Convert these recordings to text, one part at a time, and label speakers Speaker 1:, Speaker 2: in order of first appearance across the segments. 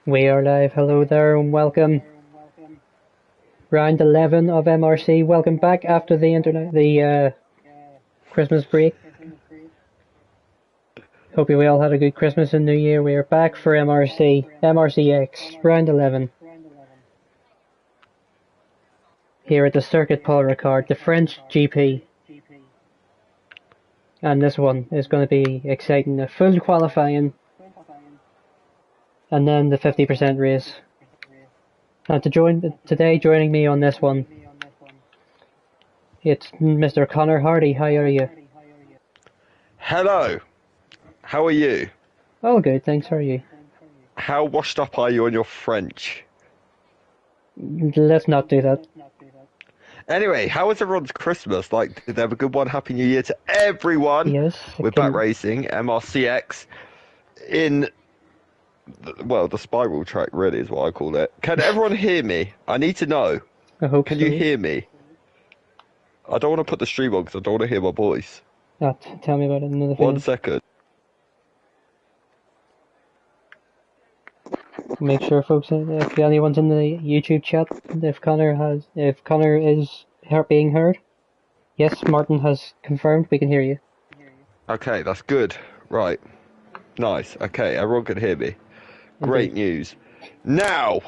Speaker 1: We are live. Hello there and welcome. Round 11 of MRC. Welcome back after the Christmas break. Hope you all had a good Christmas and New Year. We are back for MRC-X, round 11. Here at the Circuit Paul Ricard, the French GP. And this one is going to be exciting. A full qualifying and then the 50% race. And today joining me on this one, it's Mr. Connor Hardy. How are you?
Speaker 2: Hello. How are you?
Speaker 1: All good, thanks. How are you?
Speaker 2: How washed up are you on your French?
Speaker 1: Let's not do that.
Speaker 2: Anyway, how was everyone's Christmas? Like, did they have a good one? Happy New Year to everyone.
Speaker 1: Yes.
Speaker 2: We're back racing MRC-X in, the spiral track really is what I call it. Can everyone hear me? I need to know.
Speaker 1: I hope
Speaker 2: Can
Speaker 1: so.
Speaker 2: you hear me? I don't want to put the stream on because I don't want to hear my voice.
Speaker 1: Tell me about it another
Speaker 2: 1 second.
Speaker 1: Make sure, folks, if anyone's in the YouTube chat, if Connor is being heard. Yes, Martin has confirmed we can hear you.
Speaker 2: Okay, that's good. Right. Nice. Okay, everyone can hear me. Great news. Now,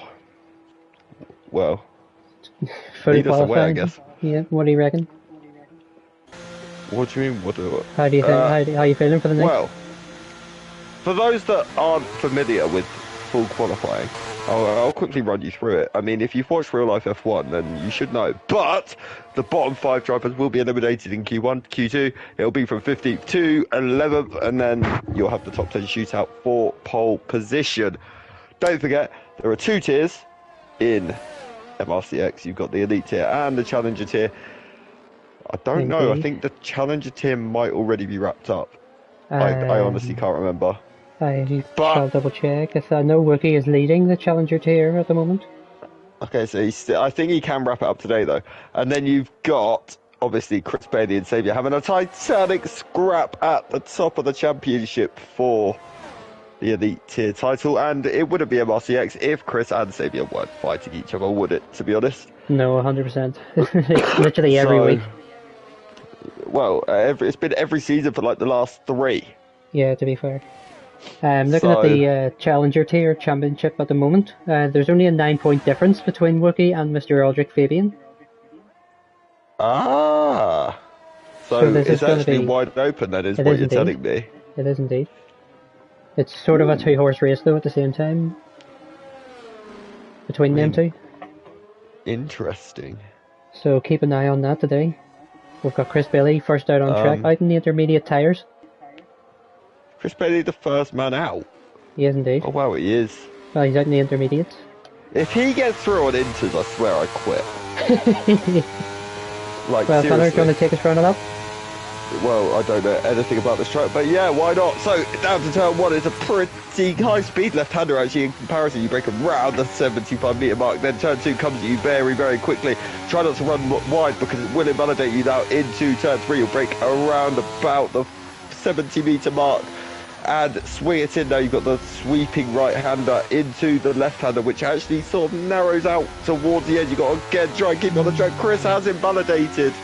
Speaker 2: well,
Speaker 1: Fully
Speaker 2: lead us away, I
Speaker 1: qualified.
Speaker 2: guess.
Speaker 1: Yeah. What do you reckon?
Speaker 2: What do you mean?
Speaker 1: How do you think? How are you feeling for the night?
Speaker 2: Well, for those that aren't familiar with full qualifying, I'll quickly run you through it. I mean, if you've watched real life F1, then you should know. But the bottom 5 drivers will be eliminated in Q1, Q2. It'll be from 15th to 11th, and then you'll have the top 10 shootout for pole position. Don't forget, there are 2 tiers in MRC-X. You've got the elite tier and the challenger tier. I don't know. I think the challenger tier might already be wrapped up. I honestly can't remember.
Speaker 1: I'll double check. I know Wookie is leading the challenger tier at the moment.
Speaker 2: Okay, so I think he can wrap it up today though. And then you've got obviously Chris Bailey and Xavier having a titanic scrap at the top of the championship for the elite tier title, and it wouldn't be MRC-X if Chris and Xavier weren't fighting each other, would it? To be honest.
Speaker 1: No, 100%. It's literally every week.
Speaker 2: Well, it's been every season for like the last 3.
Speaker 1: Yeah, to be fair. Looking at the Challenger tier championship at the moment, there's only a 9-point difference between Wookie and Mr. Aldrich Fabian.
Speaker 2: Ah, so it's actually wide open then, is what you're telling me.
Speaker 1: It is indeed. It's sort of a 2-horse race though at the same time. Between them two.
Speaker 2: Interesting.
Speaker 1: So keep an eye on that today. We've got Chris Bailey first out on track, out in the intermediate tyres.
Speaker 2: Chris Bailey the first man out?
Speaker 1: He is indeed.
Speaker 2: Oh wow, he is.
Speaker 1: Well, he's out in the intermediates.
Speaker 2: If he gets through on inters, I swear I quit. Like,
Speaker 1: well,
Speaker 2: seriously.
Speaker 1: Connor, do you want to take us round it up?
Speaker 2: Well, I don't know anything about this track, but yeah, why not? So, down to turn 1 is a pretty high-speed left-hander, actually, in comparison. You break around the 75-metre mark, then turn 2 comes at you very, very quickly. Try not to run wide, because it will invalidate you now into turn 3. You'll break around about the 70-metre mark and swing it in. Now you've got the sweeping right-hander into the left-hander, which actually sort of narrows out towards the end. You've got to again try and keep on the track. Chris has invalidated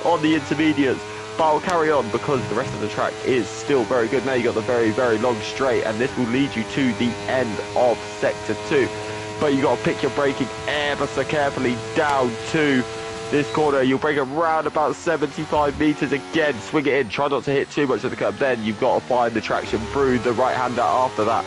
Speaker 2: on the intermediates, but I'll carry on because the rest of the track is still very good. Now you've got the very, very long straight, and this will lead you to the end of sector 2. But you've got to pick your braking ever so carefully down to this corner. You'll break around about 75 metres again, swing it in, try not to hit too much of the curb. Then you've got to find the traction through the right-hander after that.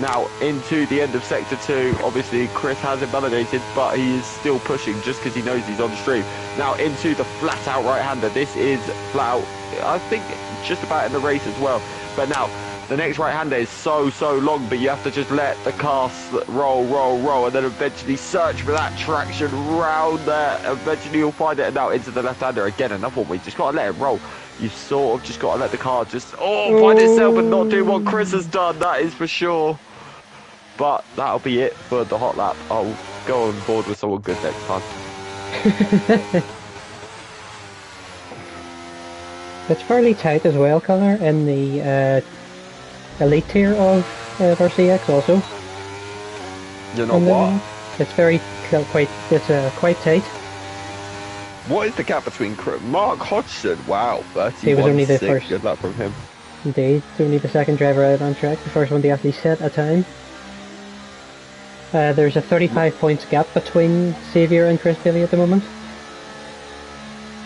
Speaker 2: Now into the end of sector 2, obviously Chris has invalidated, but he is still pushing just because he knows he's on stream. Now into the flat-out right-hander. This is flat-out, I think, just about in the race as well. But now the next right-hander is so long, but you have to just let the car roll, and then eventually search for that traction round there. Eventually you'll find it, and now into the left-hander again. Another one where you just got to let it roll. You sort of just got to let the car just find itself and not do what Chris has done, that is for sure. But that'll be it for the hot lap. I'll go on board with someone good next time.
Speaker 1: It's fairly tight as well, Connor, in the elite tier of MRC-X also.
Speaker 2: You're not
Speaker 1: on the
Speaker 2: what?
Speaker 1: lead. It's very quite tight.
Speaker 2: What is the gap between Mark Hodgson? Wow,
Speaker 1: He was only the
Speaker 2: 31.6.
Speaker 1: first.
Speaker 2: Good luck from him.
Speaker 1: Indeed, it's only the second driver out on track. The first one to actually set a time. There's a 35 points gap between Xavier and Chris Bailey at the moment.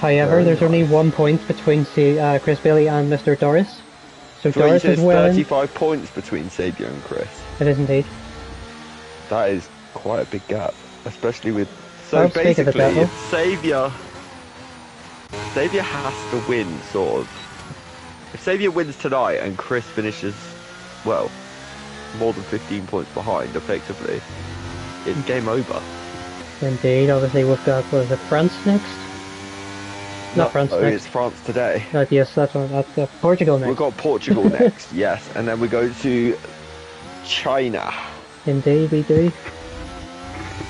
Speaker 1: However,
Speaker 2: Very
Speaker 1: there's
Speaker 2: nice.
Speaker 1: only 1 point between Chris Bailey and Mr. Doris. So
Speaker 2: So
Speaker 1: Doris
Speaker 2: there's
Speaker 1: is well in.
Speaker 2: 35 points between Xavier and Chris.
Speaker 1: It is indeed.
Speaker 2: That is quite a big gap, especially with. So
Speaker 1: Well, speak of the
Speaker 2: basically,
Speaker 1: devil.
Speaker 2: if Xavier has to win, sort of. If Xavier wins tonight and Chris finishes, well, more than 15 points behind, effectively, it's game over.
Speaker 1: Indeed, obviously we've got, what is it, France next? Not France next.
Speaker 2: It's France today.
Speaker 1: Yes, that's one. That's Portugal next.
Speaker 2: We've got Portugal next, yes, and then we go to China.
Speaker 1: Indeed, we do.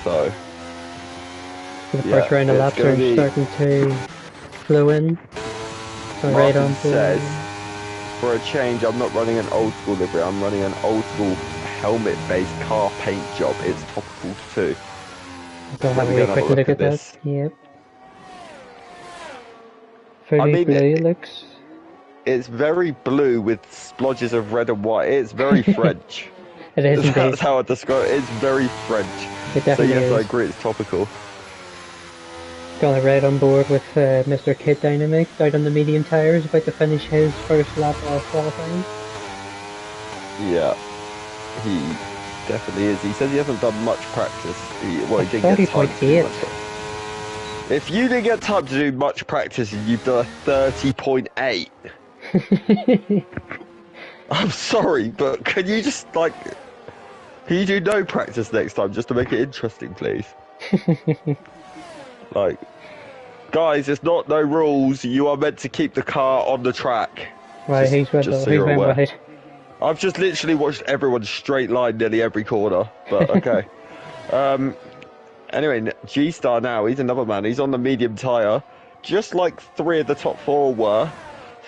Speaker 2: So,
Speaker 1: So the
Speaker 2: Yeah,
Speaker 1: first round of
Speaker 2: it's
Speaker 1: laps
Speaker 2: gonna
Speaker 1: are
Speaker 2: be-
Speaker 1: starting to flow in. So right
Speaker 2: Martin
Speaker 1: on board.
Speaker 2: says, for a change, I'm not running an old school livery, I'm running an old school helmet-based car paint job. It's topical too.
Speaker 1: So have
Speaker 2: we're
Speaker 1: a
Speaker 2: gonna have
Speaker 1: quick
Speaker 2: a look
Speaker 1: look
Speaker 2: at
Speaker 1: at that.
Speaker 2: this.
Speaker 1: Yep. Pretty
Speaker 2: mean,
Speaker 1: blue it looks.
Speaker 2: It's very blue with splodges of red and white. It's very French.
Speaker 1: It is indeed.
Speaker 2: That's how I describe it. It's very French.
Speaker 1: It
Speaker 2: So
Speaker 1: definitely
Speaker 2: yes, I
Speaker 1: is.
Speaker 2: agree, it's topical.
Speaker 1: Got right on board with Mr. Kid Dynamic out on the medium tyres, about to finish his first lap of qualifying.
Speaker 2: Yeah, he definitely is. He says he hasn't done much practice. He didn't get time to do
Speaker 1: 30.8.
Speaker 2: much practice. If you didn't get time to do much practice, you've done a 30.8. I'm sorry, but can you just can you do no practice next time just to make it interesting, please? Like, guys, it's not no rules. You are meant to keep the car on the track.
Speaker 1: Right,
Speaker 2: Just-
Speaker 1: he's went,
Speaker 2: just so
Speaker 1: he's
Speaker 2: you're
Speaker 1: went
Speaker 2: aware.
Speaker 1: wide.
Speaker 2: I've just literally watched everyone straight line nearly every corner, but okay. Anyway, G-Star now, he's another man. He's on the medium tyre, just like 3 of the top 4 were.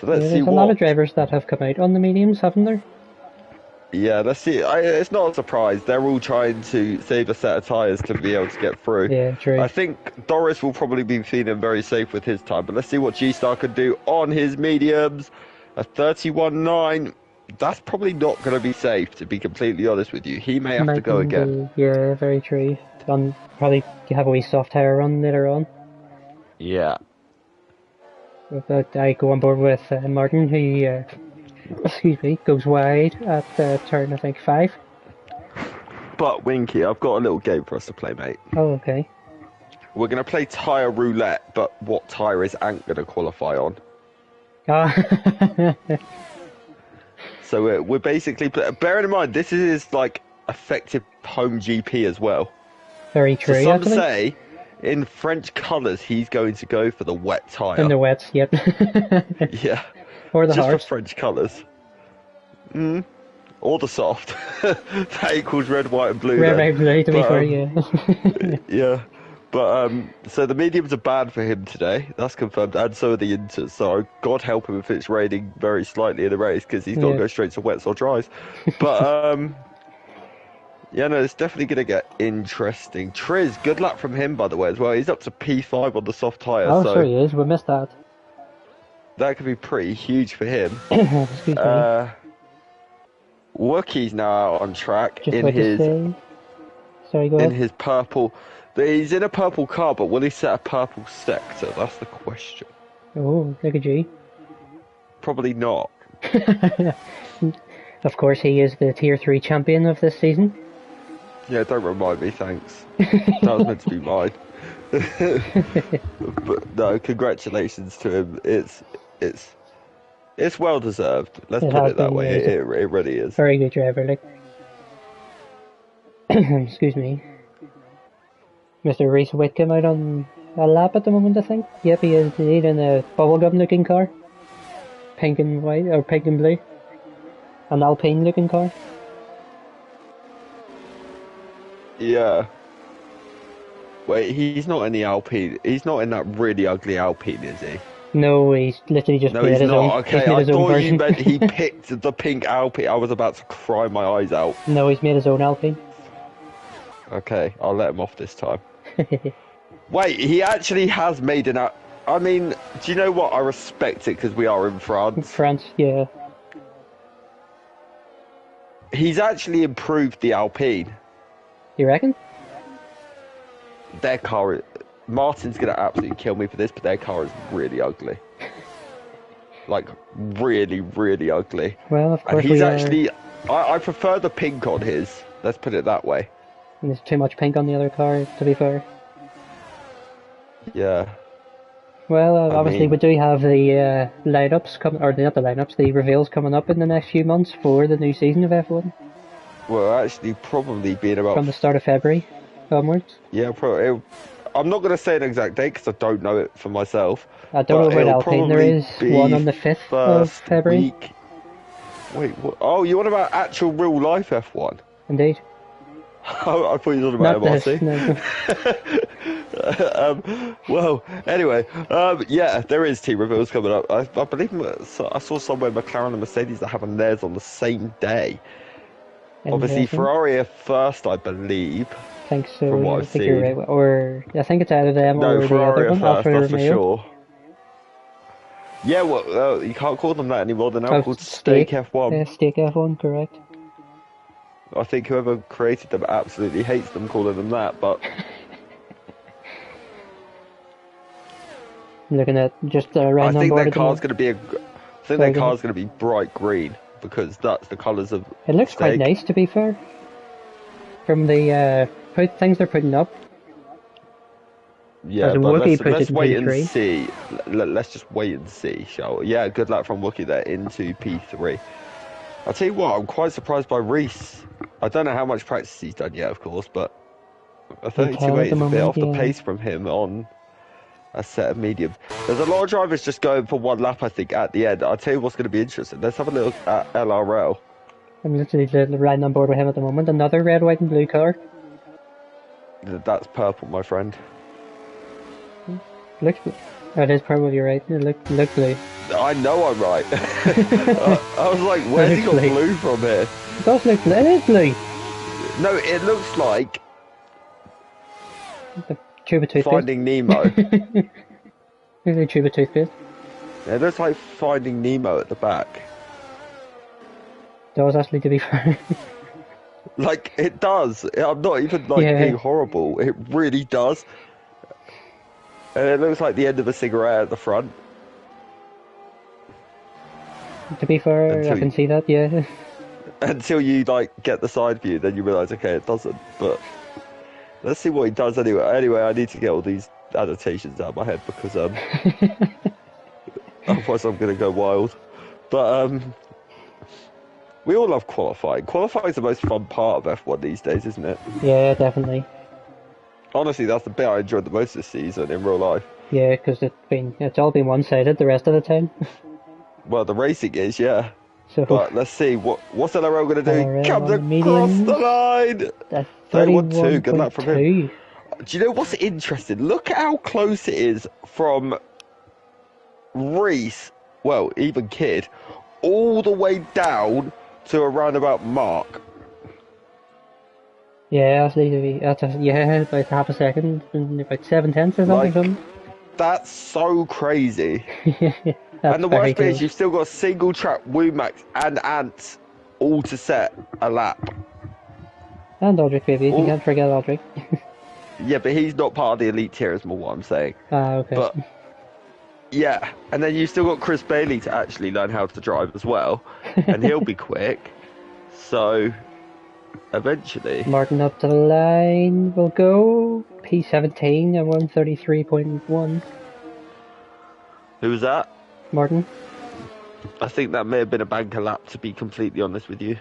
Speaker 2: So let's
Speaker 1: Yeah,
Speaker 2: see
Speaker 1: there's a
Speaker 2: what.
Speaker 1: lot of drivers that have come out on the mediums, haven't there?
Speaker 2: Yeah, let's see. It's not a surprise. They're all trying to save a set of tyres to be able to get through.
Speaker 1: Yeah, true.
Speaker 2: I think Doris will probably be feeling very safe with his time, but let's see what G-Star can do on his mediums. A 31.9. That's probably not going to be safe, to be completely honest with you. He may have to go again.
Speaker 1: Yeah, very true. Probably have a wee soft tyre run later on.
Speaker 2: Yeah.
Speaker 1: But I go on board with Martin, who, excuse me, goes wide at turn, I think, 5.
Speaker 2: But, Winky, I've got a little game for us to play, mate.
Speaker 1: Oh, okay.
Speaker 2: We're going to play tyre roulette, but what tyre is Ant going to qualify on?
Speaker 1: Ah,
Speaker 2: So we're basically... Bearing in mind, this is like effective home GP as well.
Speaker 1: very
Speaker 2: So
Speaker 1: true,
Speaker 2: some
Speaker 1: actually.
Speaker 2: say, in French colours, he's going to go for the wet tyre.
Speaker 1: In the wets, yep.
Speaker 2: Yeah.
Speaker 1: Or the
Speaker 2: Just
Speaker 1: hards.
Speaker 2: for French colours. Or the soft. That equals red, white and blue.
Speaker 1: Red,
Speaker 2: then.
Speaker 1: right, blue, to be
Speaker 2: But,
Speaker 1: fair, yeah.
Speaker 2: Yeah. But, so the mediums are bad for him today. That's confirmed. And so are the inters. So God help him if it's raining very slightly in the race, because he's got to
Speaker 1: Yeah.
Speaker 2: go straight to wets or dries. But, yeah, no, it's definitely going to get interesting. Triz, good luck from him, by the way, as well. He's up to P5 on the soft tyre,
Speaker 1: Oh,
Speaker 2: so
Speaker 1: sure he is. We missed that.
Speaker 2: that could be pretty huge for him.
Speaker 1: Excuse me.
Speaker 2: Wookiee's now out on track
Speaker 1: Just
Speaker 2: in
Speaker 1: about to
Speaker 2: his
Speaker 1: say. Sorry, go
Speaker 2: in
Speaker 1: ahead.
Speaker 2: his purple. He's in a purple car, but will he set a purple sector? That's the question.
Speaker 1: Oh, look at you.
Speaker 2: Probably not.
Speaker 1: Of course, he is the Tier 3 champion of this season.
Speaker 2: Yeah, don't remind me, thanks. That was meant to be mine. But no, congratulations to him. It's well deserved. Let's
Speaker 1: It
Speaker 2: put
Speaker 1: has
Speaker 2: it that
Speaker 1: been,
Speaker 2: way.
Speaker 1: yeah.
Speaker 2: It really is.
Speaker 1: Very good driver, like. Excuse me. Mr. Reese Whitcomb out on a lap at the moment, I think. Yep, he is indeed in a bubblegum looking car. Pink and white, or pink and blue. An Alpine looking car.
Speaker 2: Yeah. Wait, he's not in the Alpine. He's not in that really ugly Alpine, is he?
Speaker 1: No, he's literally just
Speaker 2: No,
Speaker 1: made
Speaker 2: he's
Speaker 1: his own.
Speaker 2: not. Okay,
Speaker 1: He's made
Speaker 2: I
Speaker 1: his own
Speaker 2: thought you
Speaker 1: version.
Speaker 2: meant he picked the pink Alpine. I was about to cry my eyes out.
Speaker 1: No, he's made his own Alpine.
Speaker 2: Okay, I'll let him off this time. Wait, he actually has made an... I mean, do you know what? I respect it because we are in France.
Speaker 1: France, yeah.
Speaker 2: He's actually improved the Alpine.
Speaker 1: You reckon?
Speaker 2: Their car... Martin's going to absolutely kill me for this, but their car is really ugly. Like, really, really ugly.
Speaker 1: Well, of course
Speaker 2: and he's
Speaker 1: we
Speaker 2: actually... I prefer the pink on his. Let's put it that way.
Speaker 1: And there's too much pink on the other car, to be fair.
Speaker 2: Yeah.
Speaker 1: Well, obviously we do have the lineups coming, or not the lineups, the reveals coming up in the next few months for the new season of F1.
Speaker 2: Well, actually, probably being about...
Speaker 1: From the start of February onwards.
Speaker 2: Yeah, probably. I'm not going to say an exact date because I don't know it for myself.
Speaker 1: I don't know about Alpine. There is one on the 5th of February.
Speaker 2: Week. Wait, what? Oh, you want about actual real life F1?
Speaker 1: Indeed.
Speaker 2: Oh, I thought you were talking about MRC.
Speaker 1: No.
Speaker 2: Well, anyway, yeah, there is team reveals coming up. I believe I saw somewhere McLaren and Mercedes are having theirs on the same day. Obviously, Ferrari are first, I believe.
Speaker 1: I think so.
Speaker 2: From what
Speaker 1: I
Speaker 2: I've
Speaker 1: think
Speaker 2: seen.
Speaker 1: you're right. Or I think it's either them or the
Speaker 2: Ferrari
Speaker 1: other one,
Speaker 2: first,
Speaker 1: Alfa
Speaker 2: that's
Speaker 1: Romeo.
Speaker 2: for sure. Yeah, well, you can't call them that anymore. They're now called
Speaker 1: Steak
Speaker 2: F1.
Speaker 1: Yeah, Steak F1, correct.
Speaker 2: I think whoever created them absolutely hates them calling them that, but...
Speaker 1: Looking at just the red
Speaker 2: I think
Speaker 1: board
Speaker 2: their car's going to be their car's going to be bright green because that's the colours of
Speaker 1: It looks
Speaker 2: Steak.
Speaker 1: quite nice, to be fair. From the things they're putting up.
Speaker 2: Yeah, but let's wait and see. Let's just wait and see, shall we? Yeah, good luck from Wookie there into P3. I'll tell you what, I'm quite surprised by Reese. I don't know how much practice he's done yet, of course, but a 32.8 is a bit off the pace from him on a set of mediums. There's a lot of drivers just going for one lap, I think, at the end. I'll tell you what's going to be interesting. Let's have a look at LRL.
Speaker 1: I'm literally riding on board with him at the moment. Another red, white and blue car.
Speaker 2: That's purple, my friend.
Speaker 1: Looks... Oh, it is purple, you're right. It looks blue.
Speaker 2: I know I'm right. I was like, where's he got blue from here?
Speaker 1: It does look blue. It is blue.
Speaker 2: No, it looks like...
Speaker 1: The tube of toothpaste.
Speaker 2: Finding Nemo.
Speaker 1: Here's a tube of toothpaste.
Speaker 2: It looks like Finding Nemo at the back.
Speaker 1: It does actually, to be fair.
Speaker 2: Like, it does. I'm not even, like, being horrible. It really does. And it looks like the end of a cigarette at the front.
Speaker 1: To be fair, I can see that, yeah.
Speaker 2: Until you, like, get the side view, then you realise, okay, it doesn't. But let's see what he does anyway. Anyway, I need to get all these adaptations out of my head because, otherwise I'm going to go wild. But, we all love qualifying. Qualifying is the most fun part of F1 these days, isn't it?
Speaker 1: Yeah, definitely.
Speaker 2: Honestly, that's the bit I enjoyed the most this season in real life.
Speaker 1: Yeah, because it's all been one-sided the rest of the time.
Speaker 2: Well, the racing is, yeah.
Speaker 1: So,
Speaker 2: but let's see, what's LRL going to do?
Speaker 1: LRL
Speaker 2: Comes across
Speaker 1: medium.
Speaker 2: the line!
Speaker 1: That's
Speaker 2: 31.2, good luck from him.
Speaker 1: 31.2.
Speaker 2: Do you know what's interesting? Look at how close it is from Reese, well, even Kid, all the way down to around about Mark.
Speaker 1: Yeah, that's about half a second, and about 7/10 or something.
Speaker 2: That's so crazy.
Speaker 1: That's
Speaker 2: and the worst bit is you've still got single track Womax and Ants all to set a lap.
Speaker 1: And Aldrich, baby, you can't forget Aldrich.
Speaker 2: Yeah, but he's not part of the elite tier, is more what I'm saying.
Speaker 1: Ah, okay.
Speaker 2: But yeah, and then you've still got Chris Bailey to actually learn how to drive as well, and he'll be quick. So eventually,
Speaker 1: Martin up to the line will go P17 at 133.1.
Speaker 2: Who was that?
Speaker 1: Martin.
Speaker 2: I think that may have been a banker lap, to be completely honest with you.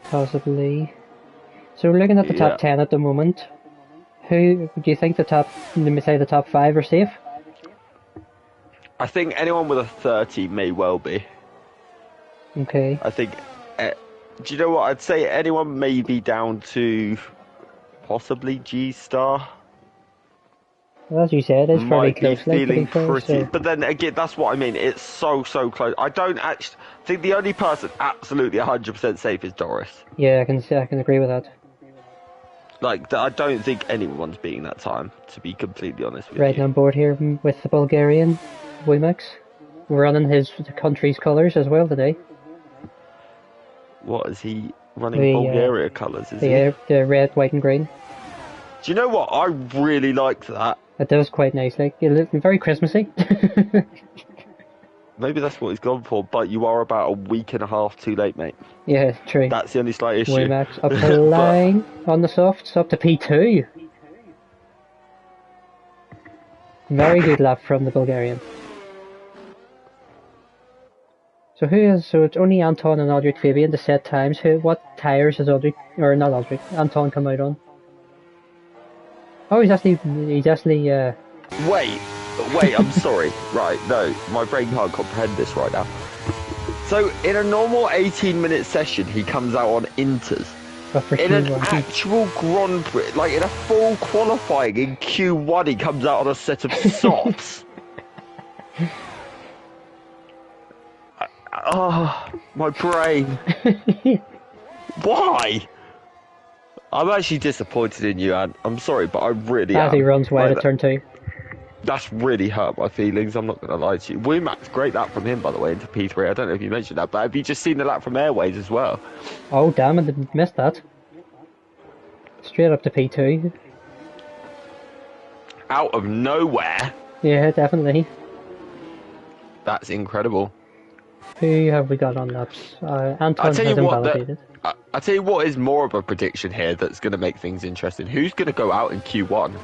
Speaker 1: Possibly. So we're looking at the top 10 at the moment. Who do you think the top 5 are safe?
Speaker 2: I think anyone with a 30 may well be.
Speaker 1: Okay.
Speaker 2: I think. Do you know what? I'd say anyone maybe down to possibly G-Star.
Speaker 1: Well, as you said, it's fairly
Speaker 2: might be
Speaker 1: close.
Speaker 2: feeling pretty.
Speaker 1: So.
Speaker 2: But then again, that's what I mean. It's so close. I don't actually think the only person absolutely 100% safe is Doris.
Speaker 1: Yeah, I can agree with that.
Speaker 2: Like, I don't think anyone's beating that time, to be completely honest with
Speaker 1: Riding
Speaker 2: you.
Speaker 1: on board here with the Bulgarian Wimax. Running his country's colours as well today.
Speaker 2: What, is he running Bulgaria colours, is he?
Speaker 1: Yeah, the red, white and green.
Speaker 2: Do you know what? I really liked that.
Speaker 1: It does quite nice, like, very Christmassy.
Speaker 2: Maybe that's what he's gone for, but you are about a week and a half too late, mate.
Speaker 1: Yeah, true.
Speaker 2: That's the only slight issue.
Speaker 1: Wimax up the line on the softs, up to P2. Very good lap from the Bulgarian. So so it's only Anton and Aldrich Fabian to set times. What tyres has Anton come out on? Oh, he's actually,
Speaker 2: Wait, I'm sorry. Right, no, my brain can't comprehend this right now. So, in a normal 18-minute session, he comes out on inters. In an actual Grand Prix, like in a full qualifying in Q1, he comes out on a set of softs. Oh, my brain. Why? I'm actually disappointed in you, Anne. I'm sorry, but I really am.
Speaker 1: As he runs wide at turn 2.
Speaker 2: That's really hurt my feelings, I'm not going to lie to you. Wimax, great lap from him, by the way, into P3. I don't know if you mentioned that, but have you just seen the lap from Airways as well?
Speaker 1: Oh, damn, I didn't miss that. Straight up to P2.
Speaker 2: Out of nowhere?
Speaker 1: Yeah, definitely.
Speaker 2: That's incredible.
Speaker 1: Who have we got on laps? Anton has invalidated.
Speaker 2: I'll tell you what is more of a prediction here that's going to make things interesting. Who's going to go out in Q1?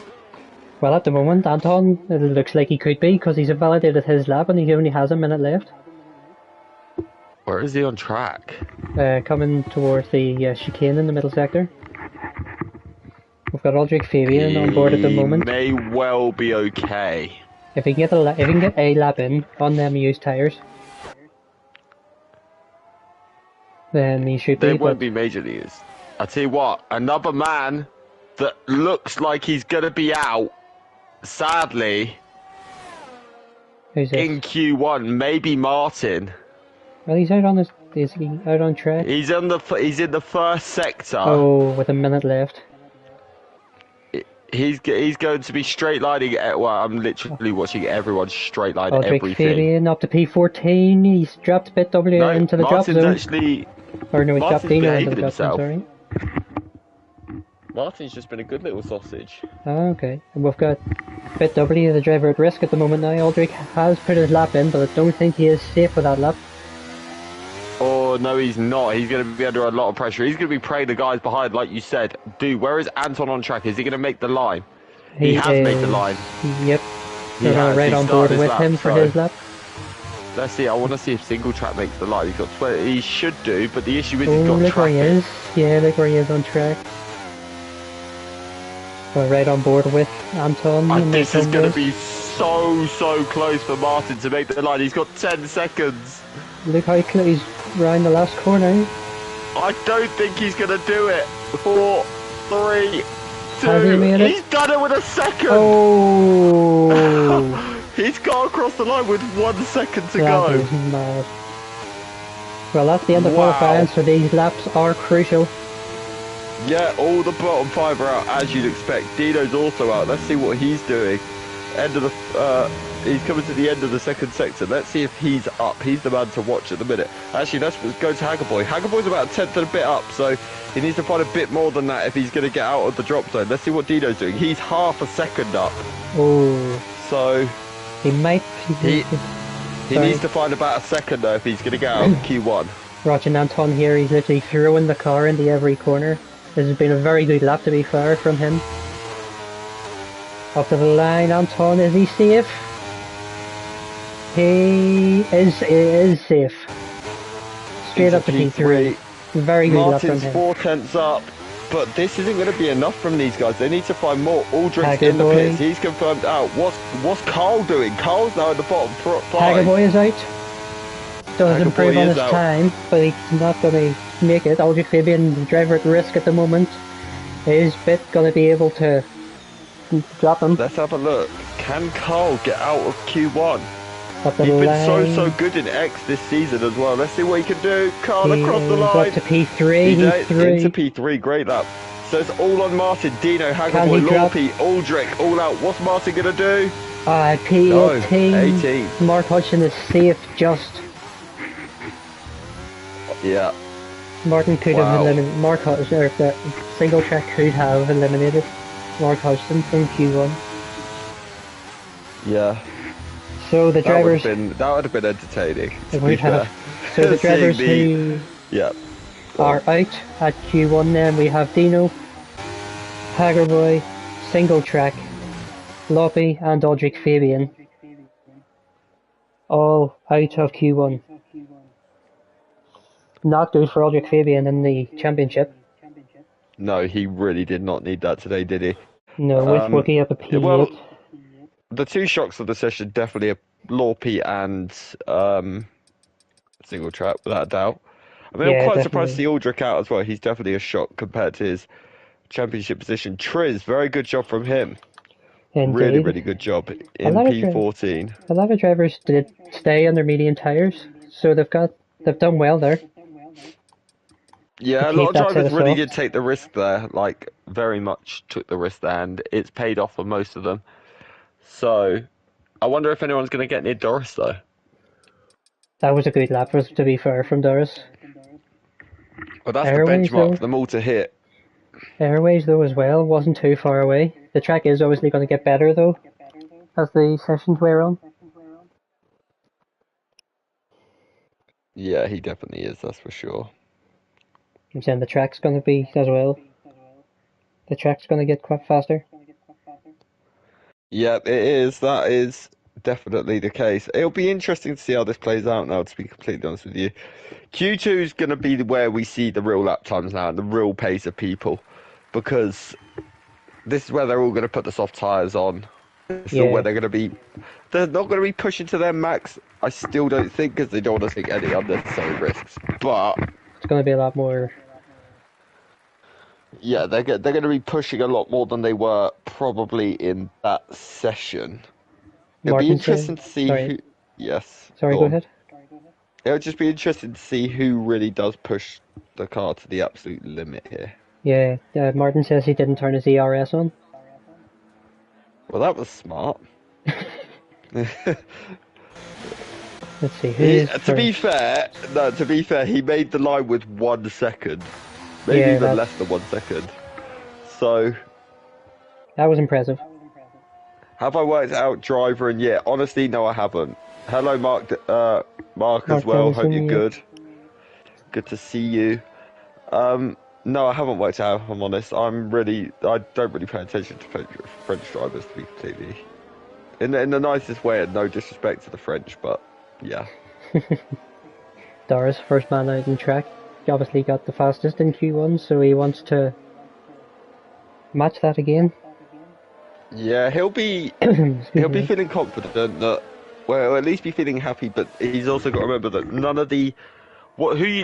Speaker 1: Well, at the moment, Anton, it looks like he could be, because he's invalidated his lap and he only has a minute left.
Speaker 2: Where is he on track?
Speaker 1: Coming towards the chicane in the middle sector. We've got Aldrich Fabian on board at the moment.
Speaker 2: May well be okay.
Speaker 1: If he can get a lap in on them used tyres, then he should be.
Speaker 2: They won't be major news. I tell you what, another man that looks like he's gonna be out, sadly, in Q1. Maybe Martin.
Speaker 1: Well, he's out on his. Is he out on track?
Speaker 2: He's in the first sector.
Speaker 1: Oh, with a minute left.
Speaker 2: He's going to be straight lining. Well, I'm literally watching everyone straight line
Speaker 1: Aldrich
Speaker 2: everything.
Speaker 1: Fabian up to P14. He's dropped bit W into the drop zone.
Speaker 2: Actually,
Speaker 1: or no, he's dropped Dino into the drop
Speaker 2: himself.
Speaker 1: zone. Sorry.
Speaker 2: Martin's just been a good little sausage.
Speaker 1: Oh, okay. And we've got bit W, the driver at risk at the moment now. Aldrich has put his lap in, but I don't think he is safe with that lap.
Speaker 2: Oh, no, he's not. He's going to be under a lot of pressure. He's going to be praying the guys behind, like you said. Dude, where is Anton on track? Is he going to make the line? He has made the line.
Speaker 1: Yep. They're right on board with him for his lap.
Speaker 2: Let's see. I want to see if single track makes the line. He's got 20. He should do, but the issue is he's got
Speaker 1: look where he
Speaker 2: traffic.
Speaker 1: is. Yeah, look where he is on track. We're right on board with Anton.
Speaker 2: And this is going to be so close for Martin to make the line. He's got 10 seconds.
Speaker 1: Look how close he's round the last corner.
Speaker 2: I don't think he's going to do it. 4, 3, 2. He's done it with a second.
Speaker 1: Oh!
Speaker 2: He's got across the line with 1 second to
Speaker 1: that
Speaker 2: go.
Speaker 1: Is mad. Well, that's the end of qualifying, so these laps are crucial.
Speaker 2: Yeah, all the bottom 5 are out, as you'd expect. Dino's also out. Let's see what he's doing. End of the... he's coming to the end of the second sector. Let's see if he's up. He's the man to watch at the minute. Actually, let's go to Haggerboy. Haggerboy's about a tenth and a bit up, so he needs to find a bit more than that if he's going to get out of the drop zone. Let's see what Dino's doing. He's half a second up.
Speaker 1: Oh.
Speaker 2: So...
Speaker 1: He might...
Speaker 2: He needs to find about a second, though, if he's going to get out of Q1.
Speaker 1: Watching Anton here, he's literally throwing the car into every corner. This has been a very good lap, to be fair, from him. Up to the line, Anton, is he safe? He is safe. Straight up to P3. Very good lap from him.
Speaker 2: Martin's 4 tenths up, but this isn't going to be enough from these guys. They need to find more. Aldrich's in the pits. He's confirmed out. What's Carl doing? Carl's now in the bottom 5.
Speaker 1: Haggerboy is out. Doesn't improve on his time, but he's not going to make it. Aldrich Fabian, the driver at risk at the moment, is going to be able to drop him.
Speaker 2: Let's have a look. Can Carl get out of Q1?
Speaker 1: Up the
Speaker 2: He's
Speaker 1: line.
Speaker 2: been so good in X this season as well. Let's see what he can do. Carl across the line.
Speaker 1: Up to P3.
Speaker 2: He's into P3. Great lap. So it's all on Martin, Dino,
Speaker 1: Can
Speaker 2: Hagelboy,
Speaker 1: he drop?
Speaker 2: Lorpy, Aldrich, all out. What's Martin going to do?
Speaker 1: P18.
Speaker 2: No, 18.
Speaker 1: Mark Hudson is safe, just.
Speaker 2: Yeah.
Speaker 1: Martin could have eliminated. Mark Hudson, or the single track could have eliminated Mark Hudson from Q1.
Speaker 2: Yeah.
Speaker 1: So the drivers.
Speaker 2: That would have been entertaining.
Speaker 1: It would have. So the drivers who are out at Q1 then, we have Dino, Hagerboy, Single Track, Loppy and Aldrich Fabian. All out of Q1. Not good for Aldrich Fabian in the championship.
Speaker 2: No, he really did not need that today, did he?
Speaker 1: No, with working up a P8.
Speaker 2: Well, the two shocks of the session definitely are Lorpy and Single Track, without a doubt. I mean, I'm quite surprised to see Aldrich out as well. He's definitely a shock compared to his championship position. Triz, very good job from him.
Speaker 1: Indeed.
Speaker 2: Really, really good job in P14.
Speaker 1: A lot of drivers did stay on their medium tyres, so they've done well there.
Speaker 2: Yeah, a lot of drivers really did take the risk there, like very much took the risk there, and it's paid off for most of them. So, I wonder if anyone's going to get near Doris though.
Speaker 1: That was a good lap, to be fair, from Doris.
Speaker 2: Well, that's Airways, the benchmark for them all to hit.
Speaker 1: Airways, though, as well, wasn't too far away. The track is obviously going to get better, though, as the sessions wear on.
Speaker 2: Yeah, he definitely is, that's for sure.
Speaker 1: I'm saying the track's going to be as well. The track's going to get quite faster.
Speaker 2: Yeah, it is. That is definitely the case. It'll be interesting to see how this plays out now, to be completely honest with you. Q2 is going to be where we see the real lap times now and the real pace of people, because this is where they're all going to put the soft tyres on. It's still where they're not going to be pushing to their max, I still don't think, because they don't want to take any unnecessary risks. But
Speaker 1: it's going to be a lot more.
Speaker 2: Yeah, they're going to be pushing a lot more than they were probably in that session. It'll be interesting to see who. Yes.
Speaker 1: Sorry, go ahead.
Speaker 2: It'll just be interesting to see who really does push the car to the absolute limit here.
Speaker 1: Yeah, Martin says he didn't turn his ERS on.
Speaker 2: Well, that was smart.
Speaker 1: Let's see.
Speaker 2: To be fair, he made the line with 1 second. Maybe even less than 1 second. So
Speaker 1: that was impressive.
Speaker 2: Have I worked out driver? And yeah, honestly, no, I haven't. Hello, Mark as well. Hope you're good. Good to see you. No, I haven't worked out, if I'm honest. I don't really pay attention to French drivers, to be completely in the nicest way, and no disrespect to the French, but yeah.
Speaker 1: Doris, first man out in track. He obviously got the fastest in Q1, so he wants to match that again.
Speaker 2: Yeah, he'll be feeling confident that, well, at least be feeling happy, but he's also got to remember that none of the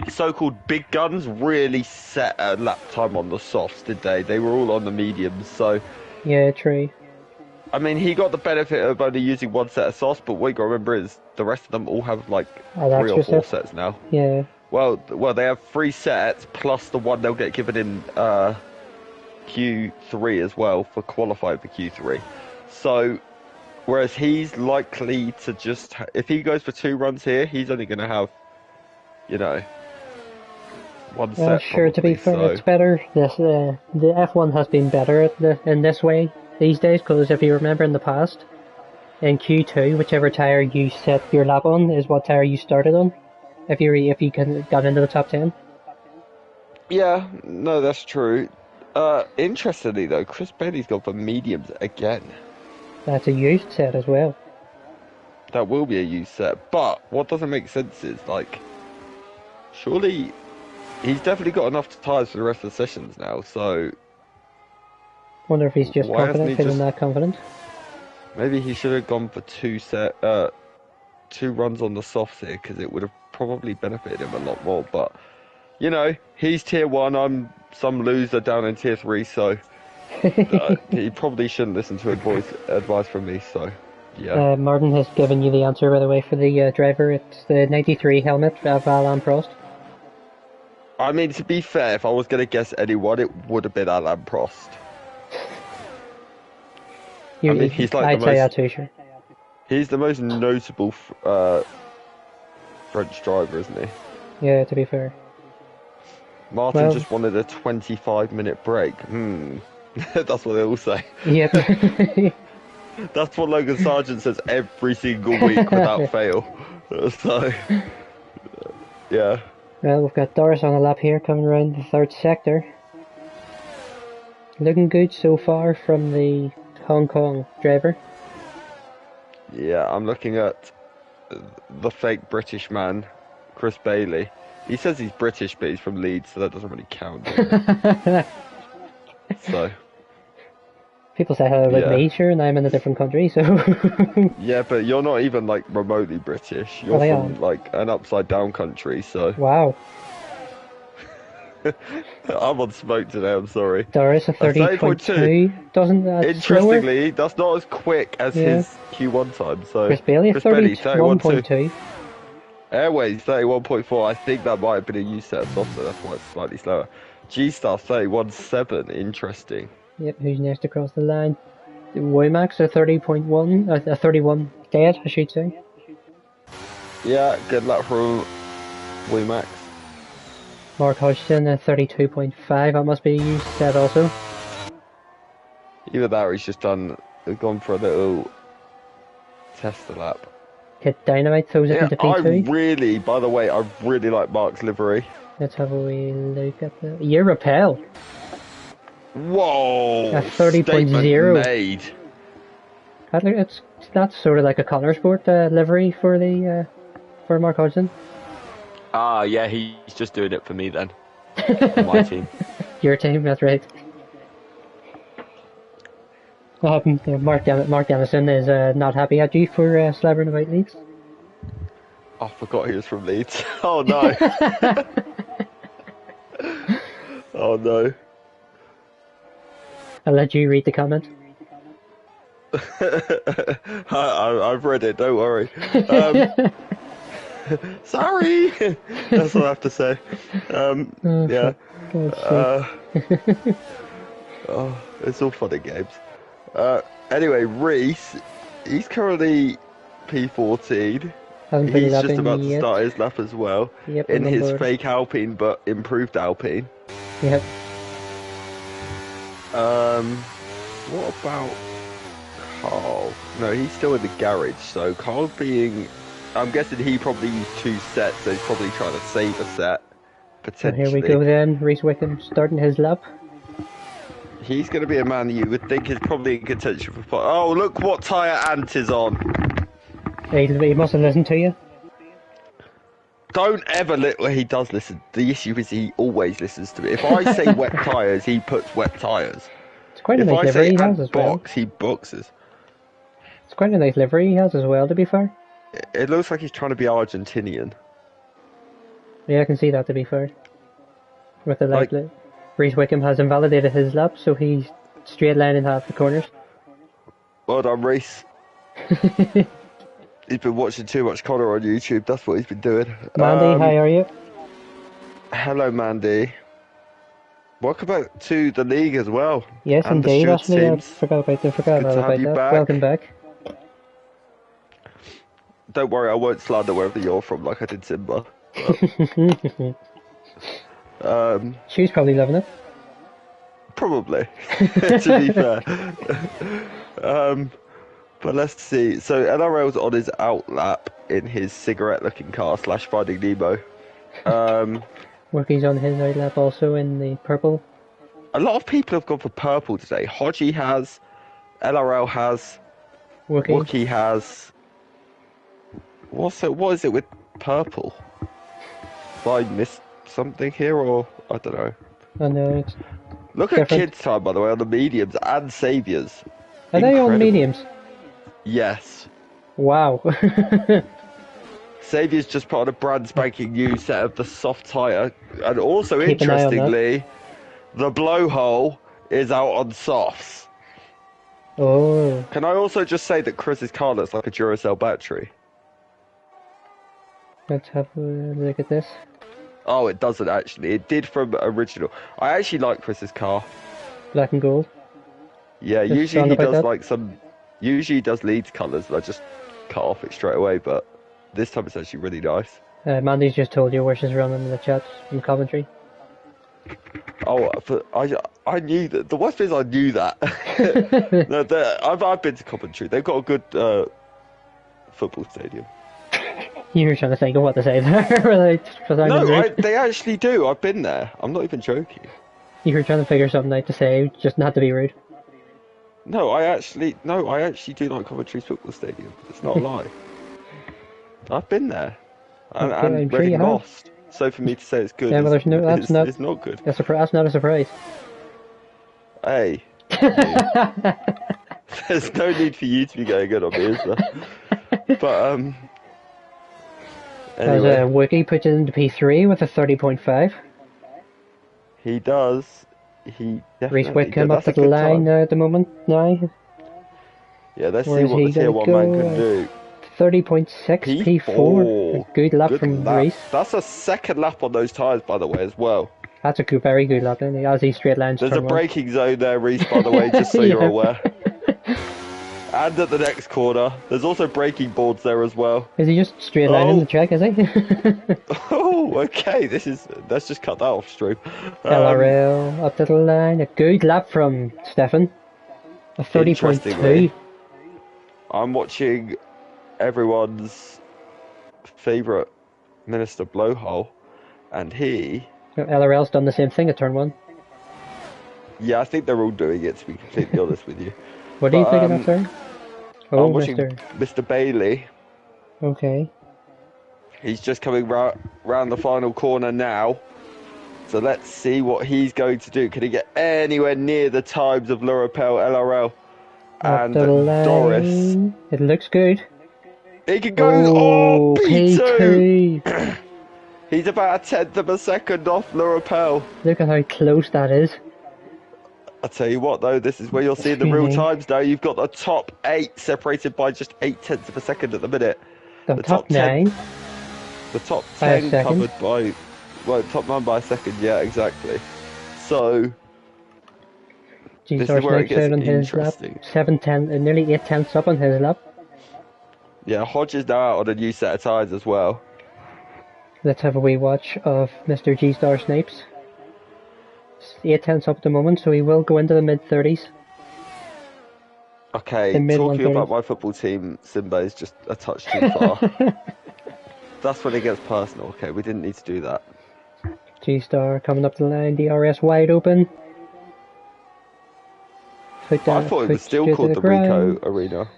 Speaker 2: so-called big guns really set a lap time on the softs, did they? They were all on the mediums, so
Speaker 1: yeah, true.
Speaker 2: I mean, he got the benefit of only using 1 set of softs, but what you got to remember is the rest of them all have like 3 or 4 sets now.
Speaker 1: Yeah.
Speaker 2: Well, they have 3 sets plus the one they'll get given in Q3 as well for qualifying for Q3. So, whereas he's likely to just, if he goes for 2 runs here, he's only going to have, 1 set.
Speaker 1: Sure, probably, to be fair, it's better. The F1 has been better in this way these days, because if you remember in the past, in Q2, whichever tyre you set your lap on is what tyre you started on. If you got into the top 10.
Speaker 2: Yeah, no, that's true. Interestingly though, Chris Bailey's gone for mediums again.
Speaker 1: That's a used set as well.
Speaker 2: That will be a used set, but what doesn't make sense is, like, surely he's definitely got enough tyres for the rest of the sessions now, so
Speaker 1: wonder if he's just confident, feeling that confident.
Speaker 2: Maybe he should have gone for 2 runs on the softs here, because it would have probably benefited him a lot more, but he's tier 1, I'm some loser down in tier 3, so he probably shouldn't listen to advice from me, so yeah.
Speaker 1: Martin has given you the answer, by the way, for the driver. It's the 93 helmet of Alain Prost.
Speaker 2: I mean, to be fair, if I was going to guess anyone, it would have been Alain Prost. I mean, he's like
Speaker 1: I'd
Speaker 2: the
Speaker 1: say
Speaker 2: most.
Speaker 1: that too, sure.
Speaker 2: He's the most notable French driver, isn't he?
Speaker 1: Yeah, to be fair.
Speaker 2: Martin
Speaker 1: Well-
Speaker 2: just wanted a 25-minute break. That's what they all say.
Speaker 1: Yep.
Speaker 2: That's what Logan Sargent says every single week without fail. So, yeah.
Speaker 1: Well, we've got Doris on a lap here coming around the third sector. Looking good so far from the Hong Kong driver.
Speaker 2: Yeah, I'm looking at the fake British man, Chris Bailey. He says he's British, but he's from Leeds, so that doesn't really count. So.
Speaker 1: People say hello with
Speaker 2: Yeah.
Speaker 1: me, sure, and I'm in a different country, so...
Speaker 2: Yeah, but you're not even like remotely British. You're
Speaker 1: Oh, I
Speaker 2: from
Speaker 1: am.
Speaker 2: like an upside down country, so
Speaker 1: Wow.
Speaker 2: I'm on smoke today, I'm sorry.
Speaker 1: Doris, a 30.2. Doesn't that
Speaker 2: Interestingly, that's not as quick as
Speaker 1: Yeah.
Speaker 2: his Q1 time, so
Speaker 1: Chris Bailey,
Speaker 2: 31.2.
Speaker 1: 31.2.
Speaker 2: Airways 31.4. I think that might have been a U set of software, that's why it's slightly slower. G-Star 31.7, interesting.
Speaker 1: Yep, who's next across the line? Womax, a 30.1. A 31 dead, I should say.
Speaker 2: Yeah, good luck from WeMax.
Speaker 1: Mark Hodgson, a 32.5. That must be a U set also.
Speaker 2: Either that or he's just gone for a little tester lap.
Speaker 1: Hit Dynamite, throws it
Speaker 2: Yeah,
Speaker 1: into P2.
Speaker 2: by the way, I really like Mark's livery.
Speaker 1: Let's have a wee look at the... Europel.
Speaker 2: Whoa!
Speaker 1: A 30.0.
Speaker 2: Statement made.
Speaker 1: That's sort of like a Connor Sport livery for the for Mark Hodgson.
Speaker 2: Ah, yeah, he's just doing it for me then. For my team.
Speaker 1: Your team, that's right. Yeah, Mark Dennison is not happy at you for slabbering about Leeds.
Speaker 2: Oh, I forgot he was from Leeds. Oh no. Oh no.
Speaker 1: I'll let you read the comment.
Speaker 2: I've read it, don't worry. Sorry! That's all I have to say. Yeah. Oh, it's all fun and games. Anyway, Reese, he's currently P14.
Speaker 1: Hasn't put
Speaker 2: He's
Speaker 1: it up
Speaker 2: just
Speaker 1: in
Speaker 2: about to
Speaker 1: yet.
Speaker 2: start his lap as well.
Speaker 1: Yep,
Speaker 2: in his
Speaker 1: number-
Speaker 2: fake Alpine, but improved Alpine.
Speaker 1: Yep.
Speaker 2: What about Carl? No, he's still in the garage, so Carl being... I'm guessing he probably used 2 sets, so he's probably trying to save a set,
Speaker 1: So
Speaker 2: potentially.
Speaker 1: here we go then, Reese Wickham starting his lap.
Speaker 2: He's going to be a man you would think is probably in contention for... Oh, look what tyre Ant is on!
Speaker 1: He must have listened to you.
Speaker 2: Don't ever well, he does listen. The issue is he always listens to me. If I say wet tyres, he puts wet tyres.
Speaker 1: It's quite a
Speaker 2: If
Speaker 1: nice
Speaker 2: I
Speaker 1: livery
Speaker 2: say
Speaker 1: he has
Speaker 2: Ant
Speaker 1: as well.
Speaker 2: box, he boxes.
Speaker 1: It's quite a nice livery he has as well, to be fair.
Speaker 2: It looks like he's trying to be Argentinian.
Speaker 1: Yeah, I can see that, to be fair. With the light. Reese Wickham has invalidated his lap, so he's straight lining half the corners.
Speaker 2: Well done, Reese. He's been watching too much Connor on YouTube. That's what he's been doing.
Speaker 1: Mandy, how are you?
Speaker 2: Hello, Mandy. Welcome back to the league as well.
Speaker 1: Yes,
Speaker 2: and
Speaker 1: indeed.
Speaker 2: The
Speaker 1: Actually, I
Speaker 2: teams.
Speaker 1: forgot
Speaker 2: Good to
Speaker 1: about
Speaker 2: have you
Speaker 1: that.
Speaker 2: back.
Speaker 1: Welcome back.
Speaker 2: Don't worry, I won't slander wherever you're from like I did Simba.
Speaker 1: She's probably loving it.
Speaker 2: Probably, to be fair. But let's see. So LRL's on his outlap in his cigarette-looking car / Finding Nemo.
Speaker 1: Wookie's on his right lap also in the purple.
Speaker 2: A lot of people have gone for purple today. Hodgie has, LRL has, Wookie has. What is it with purple? Have I missed something here, or I don't know.
Speaker 1: I know it's
Speaker 2: Look
Speaker 1: different.
Speaker 2: at kids' time, by the way, on the mediums and saviors.
Speaker 1: Are they on
Speaker 2: Incredible.
Speaker 1: mediums?
Speaker 2: Yes.
Speaker 1: Wow.
Speaker 2: Saviour's just put on a brand spanking new set of the soft tyre, and also
Speaker 1: Keep an eye on that.
Speaker 2: interestingly, the blowhole is out on softs.
Speaker 1: Oh,
Speaker 2: Can I also just say that Chris's car looks like a Duracell battery?
Speaker 1: let's have a look at this.
Speaker 2: Oh, it doesn't actually. It did from original. I actually like Chris's car.
Speaker 1: Black and gold.
Speaker 2: Yeah,
Speaker 1: Just
Speaker 2: usually
Speaker 1: sound
Speaker 2: he
Speaker 1: about
Speaker 2: does
Speaker 1: that.
Speaker 2: like some. Usually he does Leeds colours, and I just cut off it straight away. But this time it's actually really nice.
Speaker 1: Mandy's just told you where she's running in the chat from Coventry.
Speaker 2: Oh, I knew that. The worst thing is I knew that. No, I've been to Coventry. They've got a good football stadium.
Speaker 1: You were trying to think of what to say there, like, for sounding
Speaker 2: No,
Speaker 1: rude.
Speaker 2: they actually do. I've been there. I'm not even joking.
Speaker 1: You were trying to figure something out to say, just not to be rude.
Speaker 2: No, I actually do like Coventry's football stadium. It's not a lie. I've been there, and,
Speaker 1: Okay, I'm
Speaker 2: and
Speaker 1: sure you
Speaker 2: Reading
Speaker 1: have.
Speaker 2: lost. So for me to say it's good
Speaker 1: Yeah, but there's no, that's not,
Speaker 2: it's not good.
Speaker 1: that's not a surprise.
Speaker 2: Hey, there's no need for you to be going good on me, is there? But
Speaker 1: As
Speaker 2: anyway,
Speaker 1: Wiki puts it into P3 with a 30.5.
Speaker 2: he does. He
Speaker 1: Reese
Speaker 2: definitely
Speaker 1: Whitcomb
Speaker 2: does.
Speaker 1: up
Speaker 2: That's
Speaker 1: at
Speaker 2: a
Speaker 1: the
Speaker 2: good
Speaker 1: line
Speaker 2: time.
Speaker 1: at the moment now.
Speaker 2: Yeah, let's see
Speaker 1: Where's
Speaker 2: what
Speaker 1: he
Speaker 2: the tier
Speaker 1: gonna
Speaker 2: one man
Speaker 1: go?
Speaker 2: can do.
Speaker 1: 30.6 P4. A good lap
Speaker 2: Good
Speaker 1: from
Speaker 2: lap.
Speaker 1: Reese.
Speaker 2: That's a second lap on those tyres, by the way, as well.
Speaker 1: That's a very good lap, isn't he? As he straight lines
Speaker 2: There's a
Speaker 1: turn one.
Speaker 2: braking zone there, Reese, by the way, just so you're
Speaker 1: Yeah.
Speaker 2: aware. And at the next corner, there's also braking boards there as well.
Speaker 1: Is he just straight lining the track, is he?
Speaker 2: Oh, okay. Let's just cut that off stream.
Speaker 1: LRL up to the line. A good lap from Stefan. A 30.2.
Speaker 2: Interestingly, I'm watching everyone's favourite Minister Blowhole, and he.
Speaker 1: LRL's done the same thing at turn one.
Speaker 2: Yeah, I think they're all doing it, to be completely honest with you.
Speaker 1: What are you thinking of, sir? Oh,
Speaker 2: I'm watching Mr. Bailey.
Speaker 1: Okay.
Speaker 2: He's just coming round the final corner now. So let's see what he's going to do. Can he get anywhere near the times of Lurapel, LRL, and Doris?
Speaker 1: It looks good.
Speaker 2: He can go. Oh, P2!
Speaker 1: P2!
Speaker 2: He's about a tenth of a second off Lurapel.
Speaker 1: Look at how close that is.
Speaker 2: I tell you what, though, this is where you're seeing the real times now. You've got the top 8 separated by just 8/10 of a second at the minute.
Speaker 1: The top 9.
Speaker 2: The top 10 covered by, well, top 9 by a second. Yeah, exactly. So this is where it gets interesting.
Speaker 1: 7/10, nearly 8/10 up on his lap.
Speaker 2: Yeah, Hodge is now out on a new set of tyres as well.
Speaker 1: Let's have a wee watch of Mr. G-Star Snipes. 8/10 up at the moment, so he will go into the mid-30s.
Speaker 2: Okay, talking about my football team, Simba is just a touch too far. That's when it gets personal. Okay, we didn't need to do that.
Speaker 1: G-Star coming up the line, DRS wide open.
Speaker 2: I thought it was still called the Rico Arena.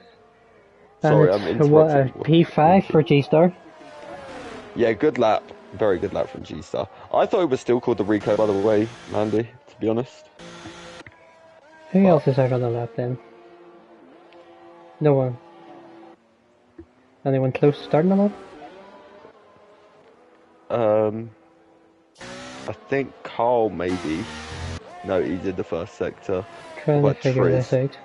Speaker 2: Sorry, I'm interrupting.
Speaker 1: P5 for G-Star.
Speaker 2: Yeah, good lap. Very good lap from G-Star. I thought it was still called the Rico, by the way, Mandy, to be honest.
Speaker 1: Who else is out on the lap then? No one. Anyone close to starting the lap?
Speaker 2: I think Carl maybe. No, he's in the first sector.
Speaker 1: Trying to figure this out.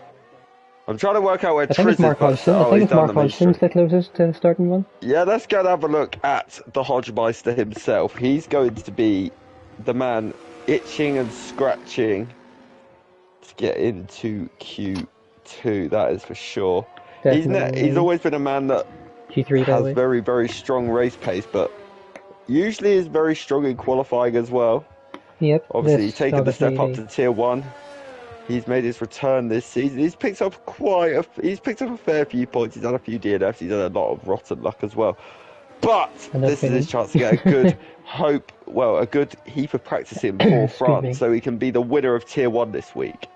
Speaker 2: I'm trying to work out where
Speaker 1: I think it's Mark Hodgson. I think it's Mark Hodgson's the closest to the starting one.
Speaker 2: Yeah, let's go and have a look at the Hodgemeister himself. He's going to be the man itching and scratching to get into Q2, that is for sure. He's always been a man that
Speaker 1: Q3
Speaker 2: has very, very strong race pace, but usually is very strong in qualifying as well.
Speaker 1: Yep.
Speaker 2: Obviously, he's taken the step up to Tier 1. He's made his return this season. He's picked up a fair few points. He's had a few DNFs. He's had a lot of rotten luck as well. But this is his chance to get a good a good heap of practicing for France, so he can be the winner of Tier 1 this week.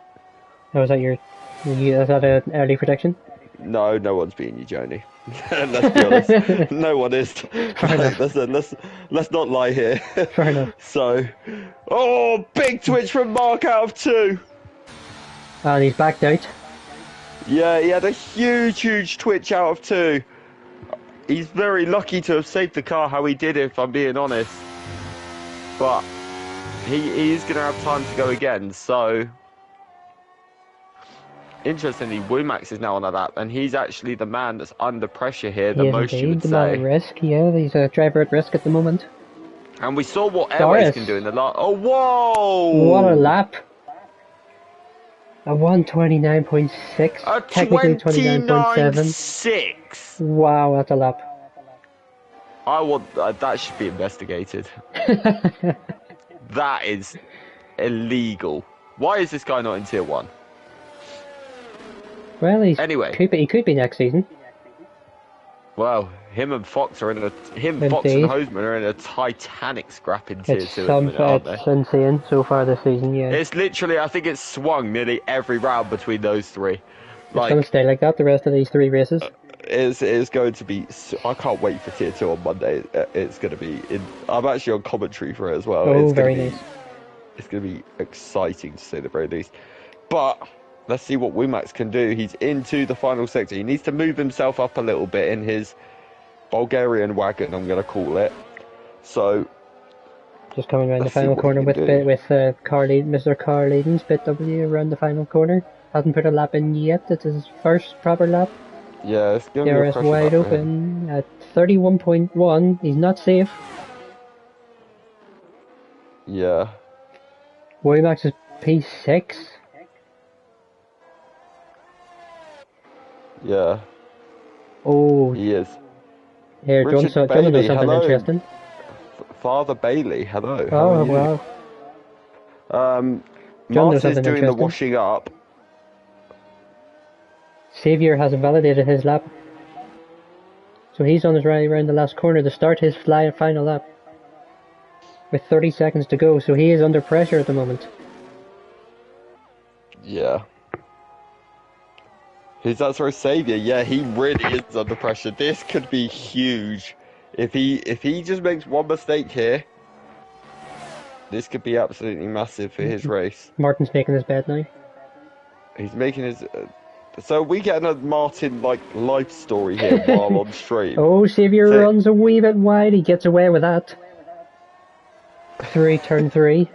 Speaker 1: Oh, is that is that an early prediction?
Speaker 2: No, no one's beating you, Joni. Let's be honest. No one is. Let's not lie here.
Speaker 1: Fair enough.
Speaker 2: So, big twitch from Mark out of 2.
Speaker 1: And he's backed out.
Speaker 2: Yeah, he had a huge twitch out of 2. He's very lucky to have saved the car how he did, if I'm being honest. But he is going to have time to go again, so... Interestingly, Womax is now on that, and he's actually the man that's under pressure here the most, you would say.
Speaker 1: Risk, yeah, he's a driver at risk at the moment.
Speaker 2: And we saw what Airways can do in the last. Oh, whoa!
Speaker 1: What a lap! A 129.6, technically 29.7.
Speaker 2: 29.6.
Speaker 1: Wow, that's a lap.
Speaker 2: I want that should be investigated. That is illegal. Why is this guy not in tier 1?
Speaker 1: Well,
Speaker 2: Anyway.
Speaker 1: he could be next season.
Speaker 2: Well, him and Fox are in a Fox and Hoseman are in a titanic scrap in tier 2 at the minute, aren't they?
Speaker 1: It's insane so far this season, yeah.
Speaker 2: It's literally, I think it's swung nearly every round between those three.
Speaker 1: It's going to stay like that the rest of these 3 races.
Speaker 2: It's going to be. I can't wait for tier 2 on Monday. It's going to be. I'm actually on commentary for it as well.
Speaker 1: Oh, very nice.
Speaker 2: It's going to be exciting to say the very least. But let's see what Wumax can do. He's into the final sector. He needs to move himself up a little bit in his Bulgarian wagon, I'm going to call it. So,
Speaker 1: just coming around the final corner with Mr. Carl Eden's Bit W around the final corner. Hasn't put a lap in yet. It's his first proper lap.
Speaker 2: Yeah, it's going to be
Speaker 1: DRS wide open at 31.1. He's not safe.
Speaker 2: Yeah.
Speaker 1: Wumax is P6.
Speaker 2: Yeah.
Speaker 1: Oh.
Speaker 2: He is.
Speaker 1: Here, John knows something interesting.
Speaker 2: Father Bailey, hello.
Speaker 1: Oh, wow.
Speaker 2: Mars is doing the washing up.
Speaker 1: Xavier has invalidated his lap. So he's on his way around the last corner to start his final lap. With 30 seconds to go, so he is under pressure at the moment.
Speaker 2: Yeah. Who's that for a Xavier? Yeah, he really is under pressure. This could be huge. If he just makes one mistake here, this could be absolutely massive for his race.
Speaker 1: Martin's making his bed now.
Speaker 2: He's making his... so we get a Martin, life story here while on stream.
Speaker 1: Oh, Xavier runs a wee bit wide. He gets away with that. Turn 3.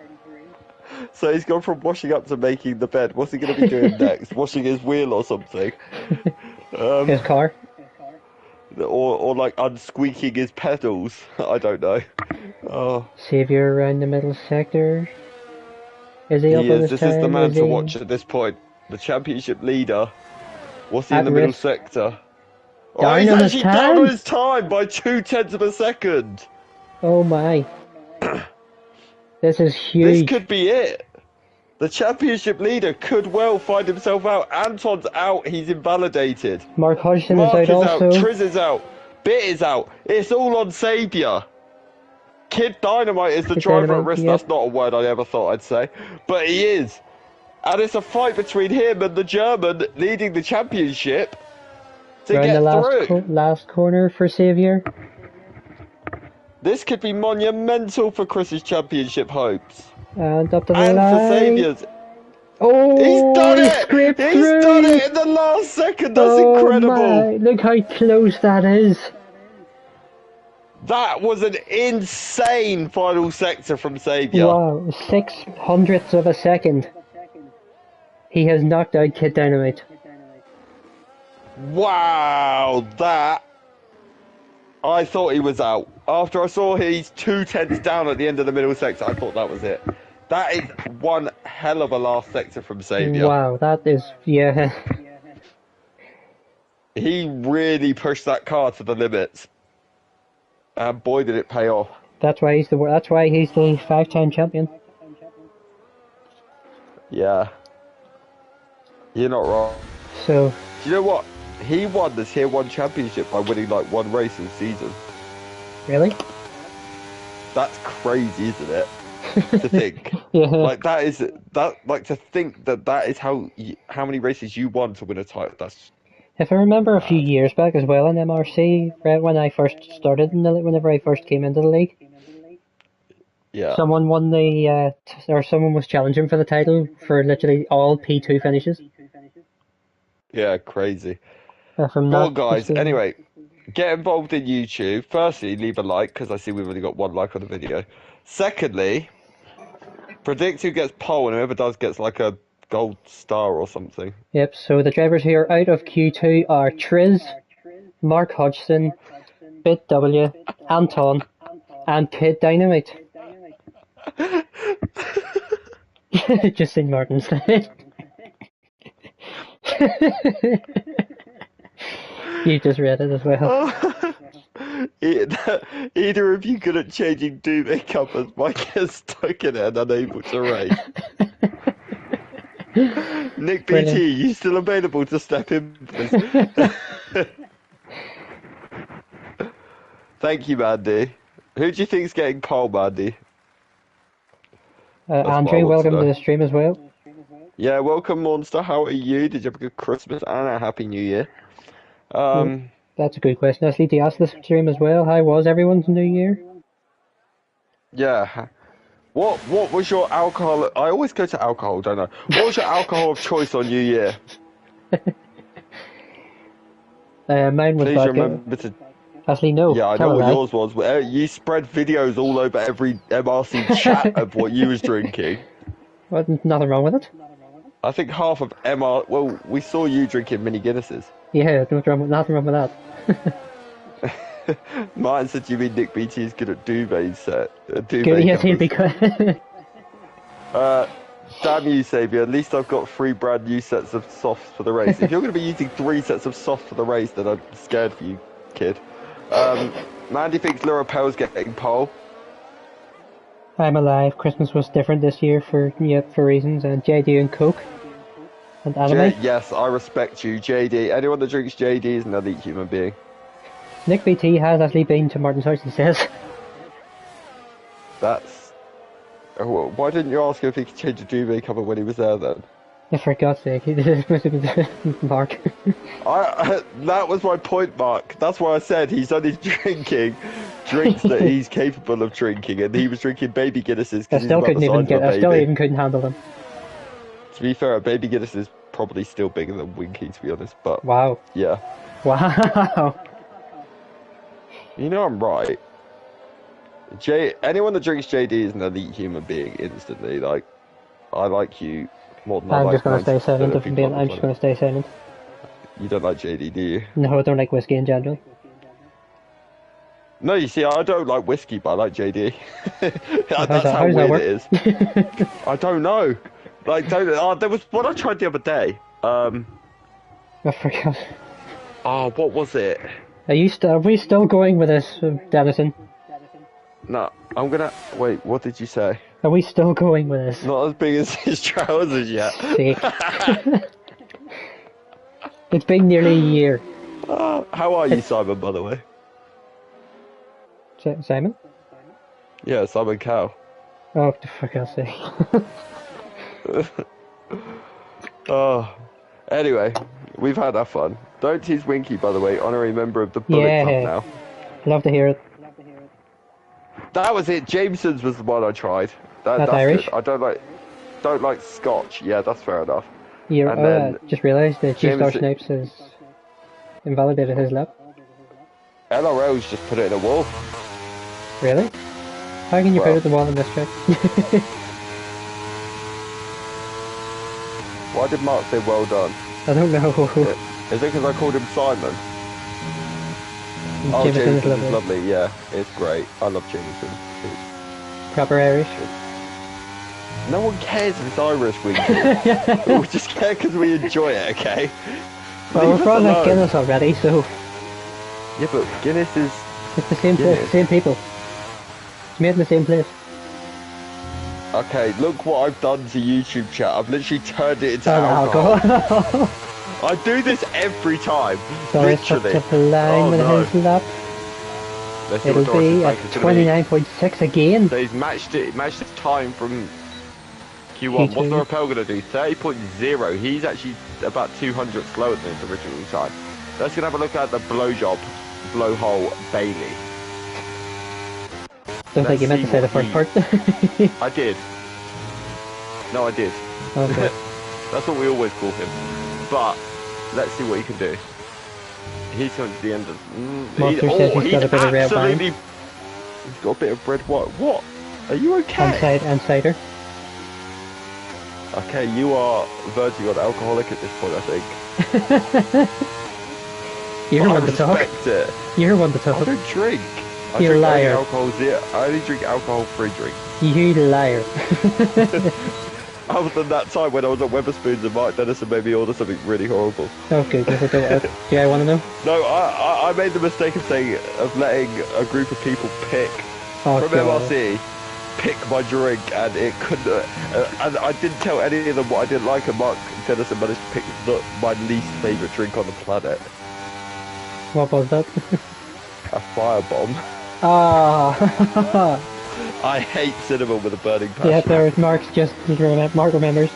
Speaker 2: So he's gone from washing up to making the bed. What's he going to be doing next? Washing his wheel or something?
Speaker 1: His car?
Speaker 2: Or unsqueaking his pedals. I don't know. Oh.
Speaker 1: Xavier around the middle sector. Is he up on his
Speaker 2: This
Speaker 1: time?
Speaker 2: is the man to watch at this point. The championship leader. What's he in the middle sector? Oh, he's actually down on his time by 0.2 of a second.
Speaker 1: Oh my. This is huge.
Speaker 2: This could be it. The championship leader could well find himself out. Anton's out. He's invalidated.
Speaker 1: Mark Hodgson is out also.
Speaker 2: Triz is out. Bit is out. It's all on Xavier. Kid Dynamite is the driver at risk. Yep. That's not a word I ever thought I'd say. But he is. And it's a fight between him and the German leading the championship to get through.
Speaker 1: Last corner for Xavier.
Speaker 2: This could be monumental for Chris's championship hopes.
Speaker 1: And up to the
Speaker 2: line.
Speaker 1: And
Speaker 2: for Xavier's.
Speaker 1: Oh,
Speaker 2: he's done it! He's done it in the last second. That's incredible. My.
Speaker 1: Look how close that is.
Speaker 2: That was an insane final sector from Xavier.
Speaker 1: Wow, 0.06 of a second. He has knocked out Kid Dynamite.
Speaker 2: Wow, that... I thought he was out. After I saw he's 0.2 down at the end of the middle sector, I thought that was it. That is one hell of a last sector from Xavier.
Speaker 1: Wow, that is... yeah.
Speaker 2: He really pushed that car to the limits. And boy, did it pay off.
Speaker 1: That's why he's the 5-time champion.
Speaker 2: Yeah. You're not wrong.
Speaker 1: So...
Speaker 2: Do you know what? He won the Tier 1 championship by winning one race all season.
Speaker 1: Really?
Speaker 2: That's crazy, isn't it? To think.
Speaker 1: Yeah.
Speaker 2: To think that is how many races you won to win a title. That's...
Speaker 1: If I remember a few years back as well in MRC, right when I first started whenever I first came into the league.
Speaker 2: Yeah.
Speaker 1: Someone won someone was challenging for the title for literally all P2 finishes.
Speaker 2: Yeah, crazy.
Speaker 1: From
Speaker 2: well, guys, anyway, get involved in YouTube. Firstly, leave a like, because I see we've only got 1 like on the video. Secondly, predict who gets pole, and whoever does gets a gold star or something.
Speaker 1: Yep, so the drivers here out of Q2 are Triz, Mark Hodgson, Bit W, Anton, And Kid Dynamite. Just St. Martin's. You just read it as well.
Speaker 2: Either of you good at changing duvet covers might get stuck in it and unable to race. Nick
Speaker 1: Brilliant.
Speaker 2: BT, you still available to step in, please? Thank you, Mandy. Who do you think's getting pole, Mandy? what I
Speaker 1: Andrew,
Speaker 2: want to
Speaker 1: welcome to
Speaker 2: know.
Speaker 1: the stream as well.
Speaker 2: Yeah, welcome, Monster. How are you? Did you have a good Christmas and a Happy New Year? Um,
Speaker 1: That's a good question. Actually, to ask the stream as well. How was everyone's New Year?
Speaker 2: yeah. What was your alcohol? I always go to alcohol, don't I? What was your alcohol of choice on New Year?
Speaker 1: Mine was
Speaker 2: Please
Speaker 1: vodka.
Speaker 2: remember to.
Speaker 1: Actually, no.
Speaker 2: Yeah, I know
Speaker 1: Tell a
Speaker 2: what
Speaker 1: lie.
Speaker 2: yours was. You spread videos all over every MRC chat of what you was drinking.
Speaker 1: Well, nothing wrong with it.
Speaker 2: I think half of MR. Well, we saw you drinking mini Guinnesses.
Speaker 1: Yeah, nothing wrong with that.
Speaker 2: Martin said you mean Nick BT is good at duvet set.
Speaker 1: Good, yes, he'd be good.
Speaker 2: Damn you, Saviour. At least I've got 3 brand new sets of softs for the race. If you're going to be using 3 sets of softs for the race, then I'm scared for you, kid. Mandy thinks Laura Pell's getting pole.
Speaker 1: I'm alive. Christmas was different this year for reasons. And JD and Coke. And anime.
Speaker 2: Yes, I respect you, JD. Anyone that drinks JD is an elite human being.
Speaker 1: Nick BT has actually been to Martin's house, he says.
Speaker 2: That's... Oh, why didn't you ask him if he could change a duvet cover when he was there then?
Speaker 1: Yeah, for God's sake, he must have been Mark.
Speaker 2: That was my point, Mark. That's why I said he's only drinking drinks that he's capable of drinking, and he was drinking baby Guinnesses because he's about the size of a baby.
Speaker 1: I still even couldn't handle them.
Speaker 2: To be fair, a baby Guinness is probably still bigger than Winky, to be honest, but...
Speaker 1: Wow.
Speaker 2: Yeah.
Speaker 1: Wow.
Speaker 2: You know I'm right. Anyone that drinks JD is an elite human being instantly. Like, I like you more than I
Speaker 1: I'm
Speaker 2: like
Speaker 1: just going to stay
Speaker 2: 90%
Speaker 1: silent.
Speaker 2: of people on the
Speaker 1: I'm just going to stay silent.
Speaker 2: planet. You don't like JD, do you?
Speaker 1: No, I don't like whiskey in general.
Speaker 2: No, you see, I don't like whiskey, but I like JD. That's how
Speaker 1: how does
Speaker 2: weird
Speaker 1: that
Speaker 2: it is. I don't know. Like, there was one I tried the other day.
Speaker 1: I forgot.
Speaker 2: Oh, what was it?
Speaker 1: Are we still going with this, Denison?
Speaker 2: No, I'm gonna... Wait, what did you say?
Speaker 1: Are we still going with this?
Speaker 2: Not as big as his trousers yet.
Speaker 1: Sick. It's been nearly a year.
Speaker 2: How are you, Simon, by the way?
Speaker 1: Simon?
Speaker 2: Yeah, Simon Cowell.
Speaker 1: Oh, for God's sake.
Speaker 2: Oh, anyway, we've had our fun. Don't tease Winky, by the way, honorary member of the Bullet Club now.
Speaker 1: Love to hear it.
Speaker 2: That was it. Jameson's was the one I tried.
Speaker 1: That's Irish.
Speaker 2: Good. I don't like Scotch. Yeah, that's fair enough.
Speaker 1: Just realised that G-Star Snipes has invalidated his lap.
Speaker 2: LRL's just put it in a wall.
Speaker 1: Really? How can you put it in the wall in this track?
Speaker 2: Why did Mark say well done?
Speaker 1: I don't know.
Speaker 2: Is it because I called him Simon? Oh, Jameson is lovely. Yeah, it's great. I love Jameson.
Speaker 1: Proper Irish.
Speaker 2: No one cares if it's Irish, we just care because we enjoy it, okay?
Speaker 1: Well, we're from Guinness already, so...
Speaker 2: Yeah, but Guinness is...
Speaker 1: It's the same place, same people. It's made in the same place.
Speaker 2: Okay, look what I've done to YouTube chat. I've literally turned it into alcohol. I do this every time.
Speaker 1: So
Speaker 2: literally.
Speaker 1: It's the line with his lap. It'll be at 29.6 again.
Speaker 2: So he's matched the time from Q1. What's the rappel going to do? 30.0. He's actually about 200 slower than his original time. Let's have a look at the blowhole Bailey.
Speaker 1: Don't think you meant to say the first part.
Speaker 2: I did. No, I did.
Speaker 1: Okay.
Speaker 2: That's what we always call him. But let's see what he can do. He's coming to the end of...
Speaker 1: Monster says he's got a bit of red wine.
Speaker 2: He's got a bit of red wine. What? Are you okay?
Speaker 1: And cider.
Speaker 2: Okay, you are verging on alcoholic at this point, I think.
Speaker 1: You're one to talk.
Speaker 2: I respect it.
Speaker 1: You're one to talk.
Speaker 2: I don't drink. I
Speaker 1: You
Speaker 2: drink
Speaker 1: liar.
Speaker 2: I only drink alcohol-free drinks.
Speaker 1: You liar.
Speaker 2: Other than that time when I was at Weatherspoons and Mark Dennison made me order something really horrible.
Speaker 1: Oh goodness, I don't. Do I want to know?
Speaker 2: No, I made the mistake of letting a group of people pick
Speaker 1: Oh
Speaker 2: from
Speaker 1: god.
Speaker 2: MRC, pick my drink, and it couldn't. And I didn't tell any of them what I didn't like, and Mark Dennison managed to pick my least favourite drink on the planet.
Speaker 1: What was that?
Speaker 2: A firebomb.
Speaker 1: Ah.
Speaker 2: I hate cinnamon with a burning passion.
Speaker 1: Yeah, there's Mark remembers.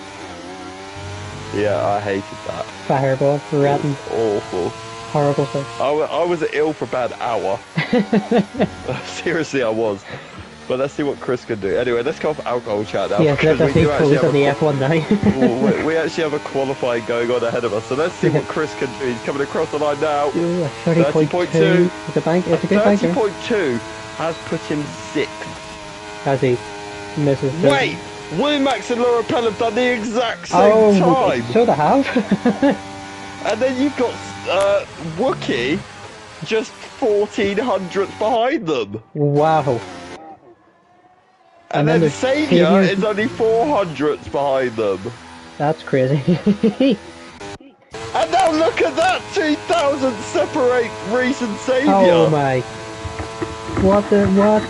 Speaker 2: Yeah, I hated that.
Speaker 1: Fireball, ratting,
Speaker 2: Awful.
Speaker 1: horrible stuff.
Speaker 2: I was ill for about an hour. Seriously, I was. But let's see what Chris can do. Anyway, let's go off alcohol chat now.
Speaker 1: Yes, let us see Chris on the F1 now.
Speaker 2: we actually have a qualifying going on ahead of us. So let's see what Chris can do. He's coming across the line now.
Speaker 1: 30.2. It's a bank. It's a good banker.
Speaker 2: 30.2 has put him 6th.
Speaker 1: As he misses.
Speaker 2: Wait! William Max and Laura Pell have done the exact same time!
Speaker 1: So they have.
Speaker 2: And then you've got Wookie just 1400ths behind them.
Speaker 1: Wow.
Speaker 2: And then Saviour is only 400ths behind them.
Speaker 1: That's crazy.
Speaker 2: And now look at that! 2,000 separate Reese and Saviour!
Speaker 1: Oh my. What the what?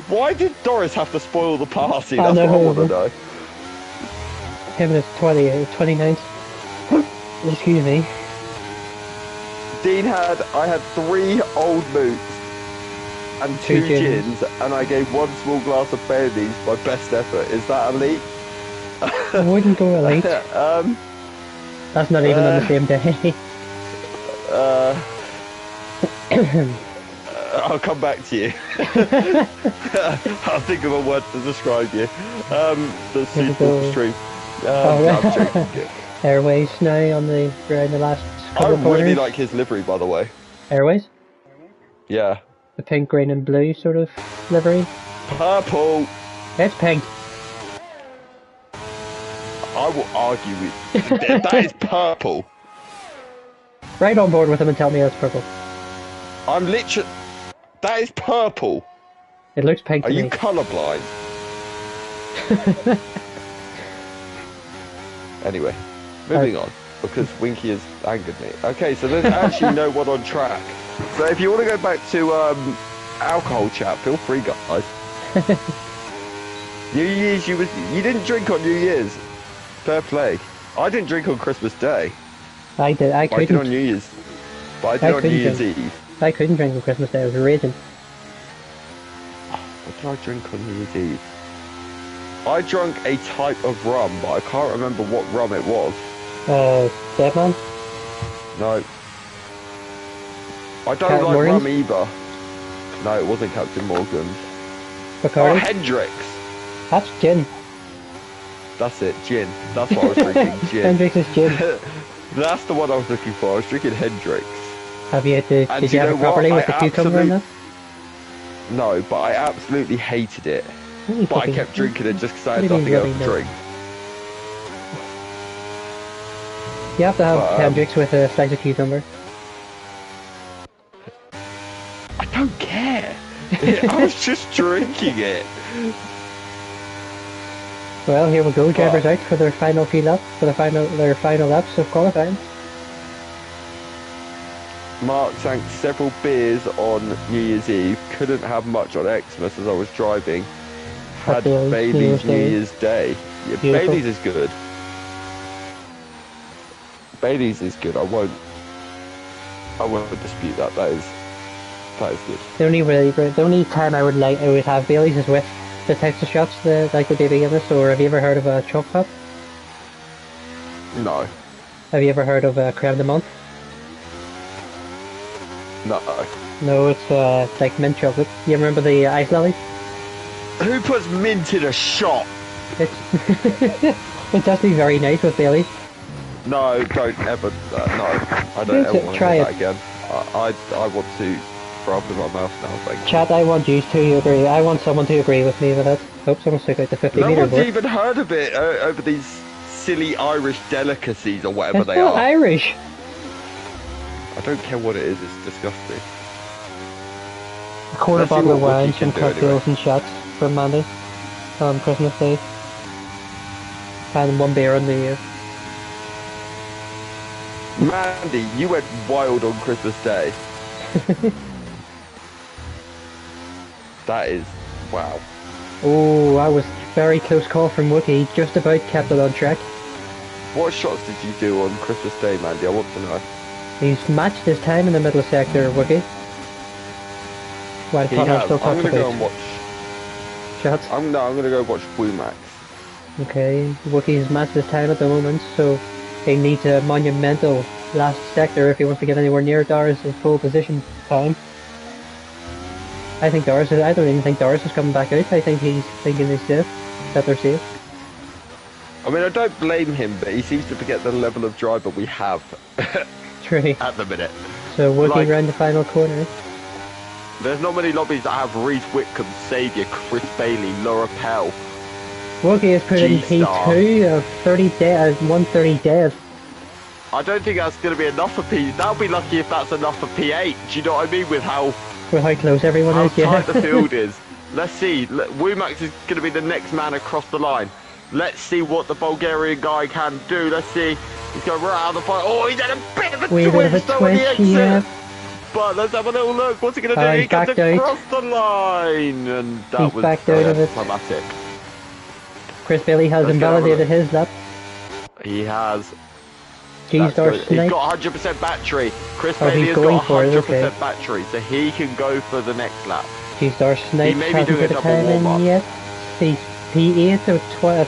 Speaker 2: Why did Doris have to spoil the party? That's what I want to know.
Speaker 1: Him and his 29th. Excuse me.
Speaker 2: Dean I had 3 old moots and 2 gins, and I gave 1 small glass of Baileys my best effort. Is that elite?
Speaker 1: I wouldn't go elite. That's not even on the same day.
Speaker 2: I'll come back to you. I'll think of a word to describe you. That's suitable for stream. I'm joking.
Speaker 1: Airways now on the last couple of
Speaker 2: I
Speaker 1: corners.
Speaker 2: really like his livery, by the way.
Speaker 1: Airways?
Speaker 2: Yeah.
Speaker 1: The pink, green and blue sort of livery.
Speaker 2: Purple.
Speaker 1: It's pink.
Speaker 2: I will argue with you. That is purple.
Speaker 1: Right on board with him and tell me it's purple.
Speaker 2: I'm literally... That is purple.
Speaker 1: It looks pink to
Speaker 2: me. Are you
Speaker 1: me.
Speaker 2: colourblind? Anyway, moving on, because Winky has angered me. Okay, so there's actually no one on track. So if you want to go back to alcohol chat, feel free, guys. New Year's, you didn't drink on New Year's. Fair play. I didn't drink on Christmas Day.
Speaker 1: I did. I couldn't.
Speaker 2: I did on New Year's. But I did on New Year's Eve.
Speaker 1: I couldn't drink on Christmas Day. I was raging.
Speaker 2: What did I drink on New Year's Eve? I drank a type of rum, but I can't remember what rum it was.
Speaker 1: Deadman?
Speaker 2: No. I don't like rum either. No, it wasn't Captain Morgan's.
Speaker 1: Bacardi?
Speaker 2: Oh, Hendrix.
Speaker 1: That's gin.
Speaker 2: That's it, gin. That's what I was drinking, gin.
Speaker 1: Hendrix is gin.
Speaker 2: That's the one I was looking for. I was drinking Hendrix.
Speaker 1: Have you did you have it properly with the cucumber in that?
Speaker 2: No, but I absolutely hated it. But I kept drinking it just because I had nothing else to drink.
Speaker 1: You have to have Hendrix with a slice of cucumber.
Speaker 2: I don't care. I was just drinking it.
Speaker 1: Well, here we go. Drivers out for their final few laps, their final laps of qualifying.
Speaker 2: Mark sank several beers on New Year's Eve. Couldn't have much on Xmas as I was driving. Had Bailey's New Year's Day. Yeah, Bailey's is good. Bailey's is good. I won't dispute that. That is good.
Speaker 1: The only time I would have Bailey's is with the types of shots like the baby Guinness. Or have you ever heard of a choc pop?
Speaker 2: No.
Speaker 1: Have you ever heard of a creme de menthe?
Speaker 2: No.
Speaker 1: No, it's like mint chocolate. You remember the ice lollies?
Speaker 2: Who puts mint in a shot?
Speaker 1: It's actually very nice with Bailey's.
Speaker 2: No, don't ever. No, I don't ever want to do that again. I want to throw up in my mouth now. Thank you.
Speaker 1: Chat, I want you to agree. I want someone to agree with me with it. Hope someone took out the 50 metre board.
Speaker 2: No one's even heard of it over these silly Irish delicacies or whatever they are.
Speaker 1: It's not Irish.
Speaker 2: I don't care what it is. It's disgusting.
Speaker 1: A quarter
Speaker 2: Let's see
Speaker 1: bottle of
Speaker 2: what
Speaker 1: wine,
Speaker 2: Wookie can
Speaker 1: some
Speaker 2: do anyway.
Speaker 1: cocktails and shots from Mandy on Christmas Day. And 1 beer on New Year.
Speaker 2: Mandy, you went wild on Christmas Day. That is, wow.
Speaker 1: Oh, that was very close call from Wookie, just about kept it on track.
Speaker 2: What shots did you do on Christmas Day, Mandy? I want to know.
Speaker 1: He's matched his time in the middle sector, Wookie. While
Speaker 2: He
Speaker 1: Connor
Speaker 2: has.
Speaker 1: still
Speaker 2: I'm
Speaker 1: talks
Speaker 2: gonna go
Speaker 1: about
Speaker 2: and watch.
Speaker 1: shots.
Speaker 2: I'm gonna go watch Max.
Speaker 1: Okay, Wookie's matched his time at the moment, so he needs a monumental last sector if he wants to get anywhere near Doris' full position time. I don't even think Doris is coming back out. I think he's thinking he's safe, that they're safe.
Speaker 2: I mean, I don't blame him, but he seems to forget the level of driver we have
Speaker 1: True.
Speaker 2: at the minute.
Speaker 1: So Wookie
Speaker 2: Like-
Speaker 1: round the final corner.
Speaker 2: There's not many lobbies that have Reese Whitcomb, Saviour, Chris Bailey, Laura Pell.
Speaker 1: Wookie has put in
Speaker 2: G-Star.
Speaker 1: P2 of 130 dead.
Speaker 2: I don't think that's going to be enough for P. That'll be lucky if that's enough for P8. Do you know what I mean? With how
Speaker 1: With how close everyone is, yeah.
Speaker 2: tight the field is. Let's see. Womax is going to be the next man across the line. Let's see what the Bulgarian guy can do. Let's see. He's going right out of the fight. Oh, he's had a bit of a
Speaker 1: Wee bit of a
Speaker 2: twist on the
Speaker 1: twitch,
Speaker 2: exit.
Speaker 1: yeah.
Speaker 2: But let's have a little look. What's he going to do?
Speaker 1: He's
Speaker 2: He gets
Speaker 1: backed out.
Speaker 2: across the line. And that
Speaker 1: He's
Speaker 2: was
Speaker 1: backed out of it.
Speaker 2: climatic.
Speaker 1: Chris Bailey has
Speaker 2: Let's go have a
Speaker 1: invalidated his lap.
Speaker 2: He has.
Speaker 1: G-Star
Speaker 2: He's
Speaker 1: Snipe.
Speaker 2: got 100% battery. Chris
Speaker 1: Oh,
Speaker 2: Bailey
Speaker 1: he's
Speaker 2: has
Speaker 1: going
Speaker 2: got
Speaker 1: for it,
Speaker 2: 100%
Speaker 1: okay.
Speaker 2: battery, so he can go for the next lap.
Speaker 1: G-Star Snipe
Speaker 2: may be
Speaker 1: hasn't
Speaker 2: doing a
Speaker 1: put a
Speaker 2: double
Speaker 1: time in
Speaker 2: warm-up.
Speaker 1: yet. He's P8 of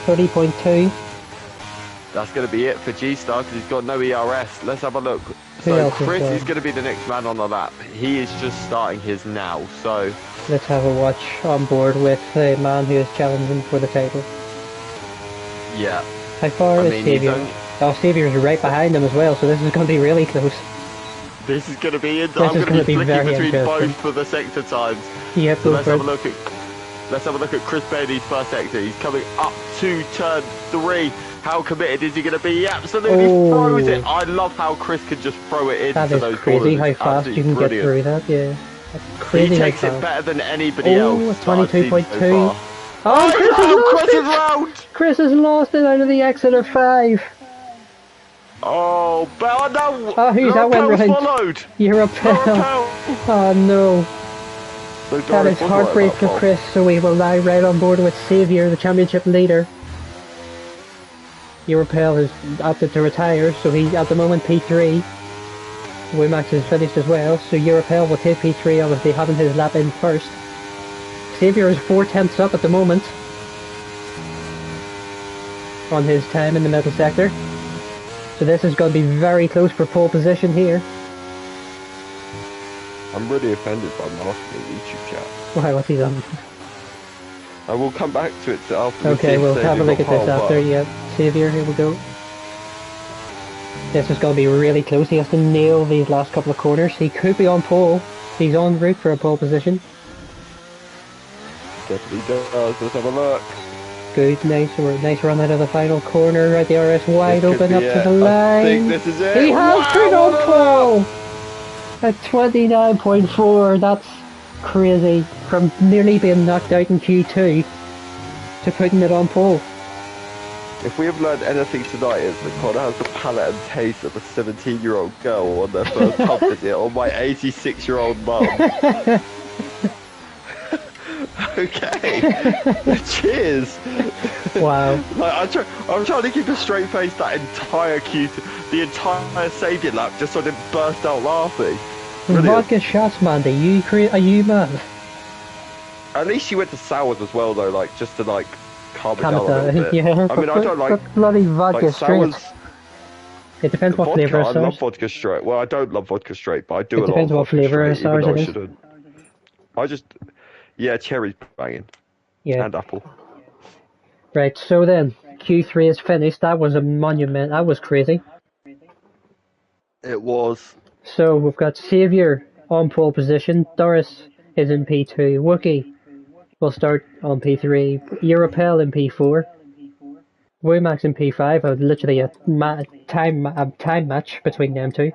Speaker 1: 30.2.
Speaker 2: That's going to be it for G-Star because he's got no ERS. Let's have a look.
Speaker 1: Who
Speaker 2: So
Speaker 1: else is
Speaker 2: Chris
Speaker 1: there?
Speaker 2: is going to be the next man on the lap. He is just starting his now. So
Speaker 1: Let's have a watch on board with the man who is challenging for the title.
Speaker 2: yeah,
Speaker 1: How far
Speaker 2: I
Speaker 1: is
Speaker 2: mean, he's
Speaker 1: Saviour?
Speaker 2: only-
Speaker 1: Oh, Saviour's right behind him as well, so this is going to be really close.
Speaker 2: this is going to be.
Speaker 1: This
Speaker 2: I'm
Speaker 1: is
Speaker 2: going
Speaker 1: gonna
Speaker 2: to be
Speaker 1: be
Speaker 2: flicking
Speaker 1: very
Speaker 2: between
Speaker 1: interesting.
Speaker 2: both for the sector times.
Speaker 1: Yep,
Speaker 2: So
Speaker 1: go
Speaker 2: let's
Speaker 1: for
Speaker 2: have
Speaker 1: it.
Speaker 2: a look at. Let's have a look at Chris Bailey's first exit. He's coming up to turn 3. How committed is he going to be? He absolutely throws it. I love how Chris can just throw it into
Speaker 1: That is
Speaker 2: those
Speaker 1: crazy
Speaker 2: corners.
Speaker 1: how
Speaker 2: It's
Speaker 1: fast you can
Speaker 2: absolutely
Speaker 1: get
Speaker 2: brilliant.
Speaker 1: through that, yeah. That's
Speaker 2: He
Speaker 1: crazy how
Speaker 2: takes it
Speaker 1: fast.
Speaker 2: better than anybody
Speaker 1: Oh,
Speaker 2: else. that I've seen
Speaker 1: 22.2.
Speaker 2: so far.
Speaker 1: Oh, Chris has lost
Speaker 2: Chris
Speaker 1: it!
Speaker 2: is round!
Speaker 1: Chris has lost it out of the exit of 5.
Speaker 2: Oh, but no!
Speaker 1: Oh, who's that went
Speaker 2: Laura Pell's
Speaker 1: round?
Speaker 2: followed!
Speaker 1: You're a
Speaker 2: Laura
Speaker 1: pal.
Speaker 2: Pell!
Speaker 1: Oh no.
Speaker 2: So
Speaker 1: That
Speaker 2: Doris
Speaker 1: is
Speaker 2: was
Speaker 1: heartbreak
Speaker 2: right
Speaker 1: for
Speaker 2: about
Speaker 1: Chris, so we will lie right on board with Saviour, the championship leader. Europel has opted to retire, so he's at the moment P3. Wimax is finished as well, so Europel will take P3, obviously having his lap in first. Saviour is 4/10ths up at the moment on his time in the middle sector. So this is going to be very close for pole position here.
Speaker 2: I'm really offended by Mark in the YouTube chat.
Speaker 1: Why, what's he done?
Speaker 2: I will come back to it after.
Speaker 1: Okay, we'll have a look at this after,
Speaker 2: Yeah.
Speaker 1: yeah. Saviour, here we go. This is going to be really close. He has to nail these last couple of corners. He could be on pole. He's en route for a pole position.
Speaker 2: Definitely does. Let's have a look.
Speaker 1: Good, nice run out of the final corner. Right, the RS wide
Speaker 2: This could
Speaker 1: open up
Speaker 2: be
Speaker 1: to
Speaker 2: it.
Speaker 1: the line.
Speaker 2: I think this is it.
Speaker 1: He has
Speaker 2: Wow,
Speaker 1: put on
Speaker 2: what a
Speaker 1: pole! At 29.4, that's crazy. From nearly being knocked out in Q2 to putting it on pole.
Speaker 2: If we have learned anything tonight, it's that Connor has the palate and taste of a 17-year-old girl on their first pub visit, or my 86-year-old mum. Okay. Cheers.
Speaker 1: Wow.
Speaker 2: Like, I'm trying to keep a straight face the entire Saviour lap, just so I didn't burst out laughing. Brilliant.
Speaker 1: Vodka shots, Mandy. Are you mad?
Speaker 2: At least she went to sours as well, though, like just to like calm it down a
Speaker 1: Canada,
Speaker 2: little bit.
Speaker 1: yeah.
Speaker 2: I mean, I don't like
Speaker 1: bloody vodka
Speaker 2: like
Speaker 1: straight.
Speaker 2: sours.
Speaker 1: It depends what
Speaker 2: Vodka,
Speaker 1: flavour of
Speaker 2: I
Speaker 1: sours.
Speaker 2: love vodka straight. Well, I don't love vodka straight, but I do
Speaker 1: It
Speaker 2: a lot
Speaker 1: depends
Speaker 2: of
Speaker 1: what
Speaker 2: vodka
Speaker 1: flavour of
Speaker 2: straight, even
Speaker 1: sours
Speaker 2: though
Speaker 1: it
Speaker 2: I
Speaker 1: is.
Speaker 2: shouldn't. I just, yeah, cherry's banging.
Speaker 1: Yeah.
Speaker 2: And apple.
Speaker 1: Right, so then, Q3 is finished. That was a monument. That was crazy.
Speaker 2: It was.
Speaker 1: So we've got Saviour on pole position. Doris is in P2. Wookie will start on P3. Europel in P4. Womax in P5. Literally a time match between them two.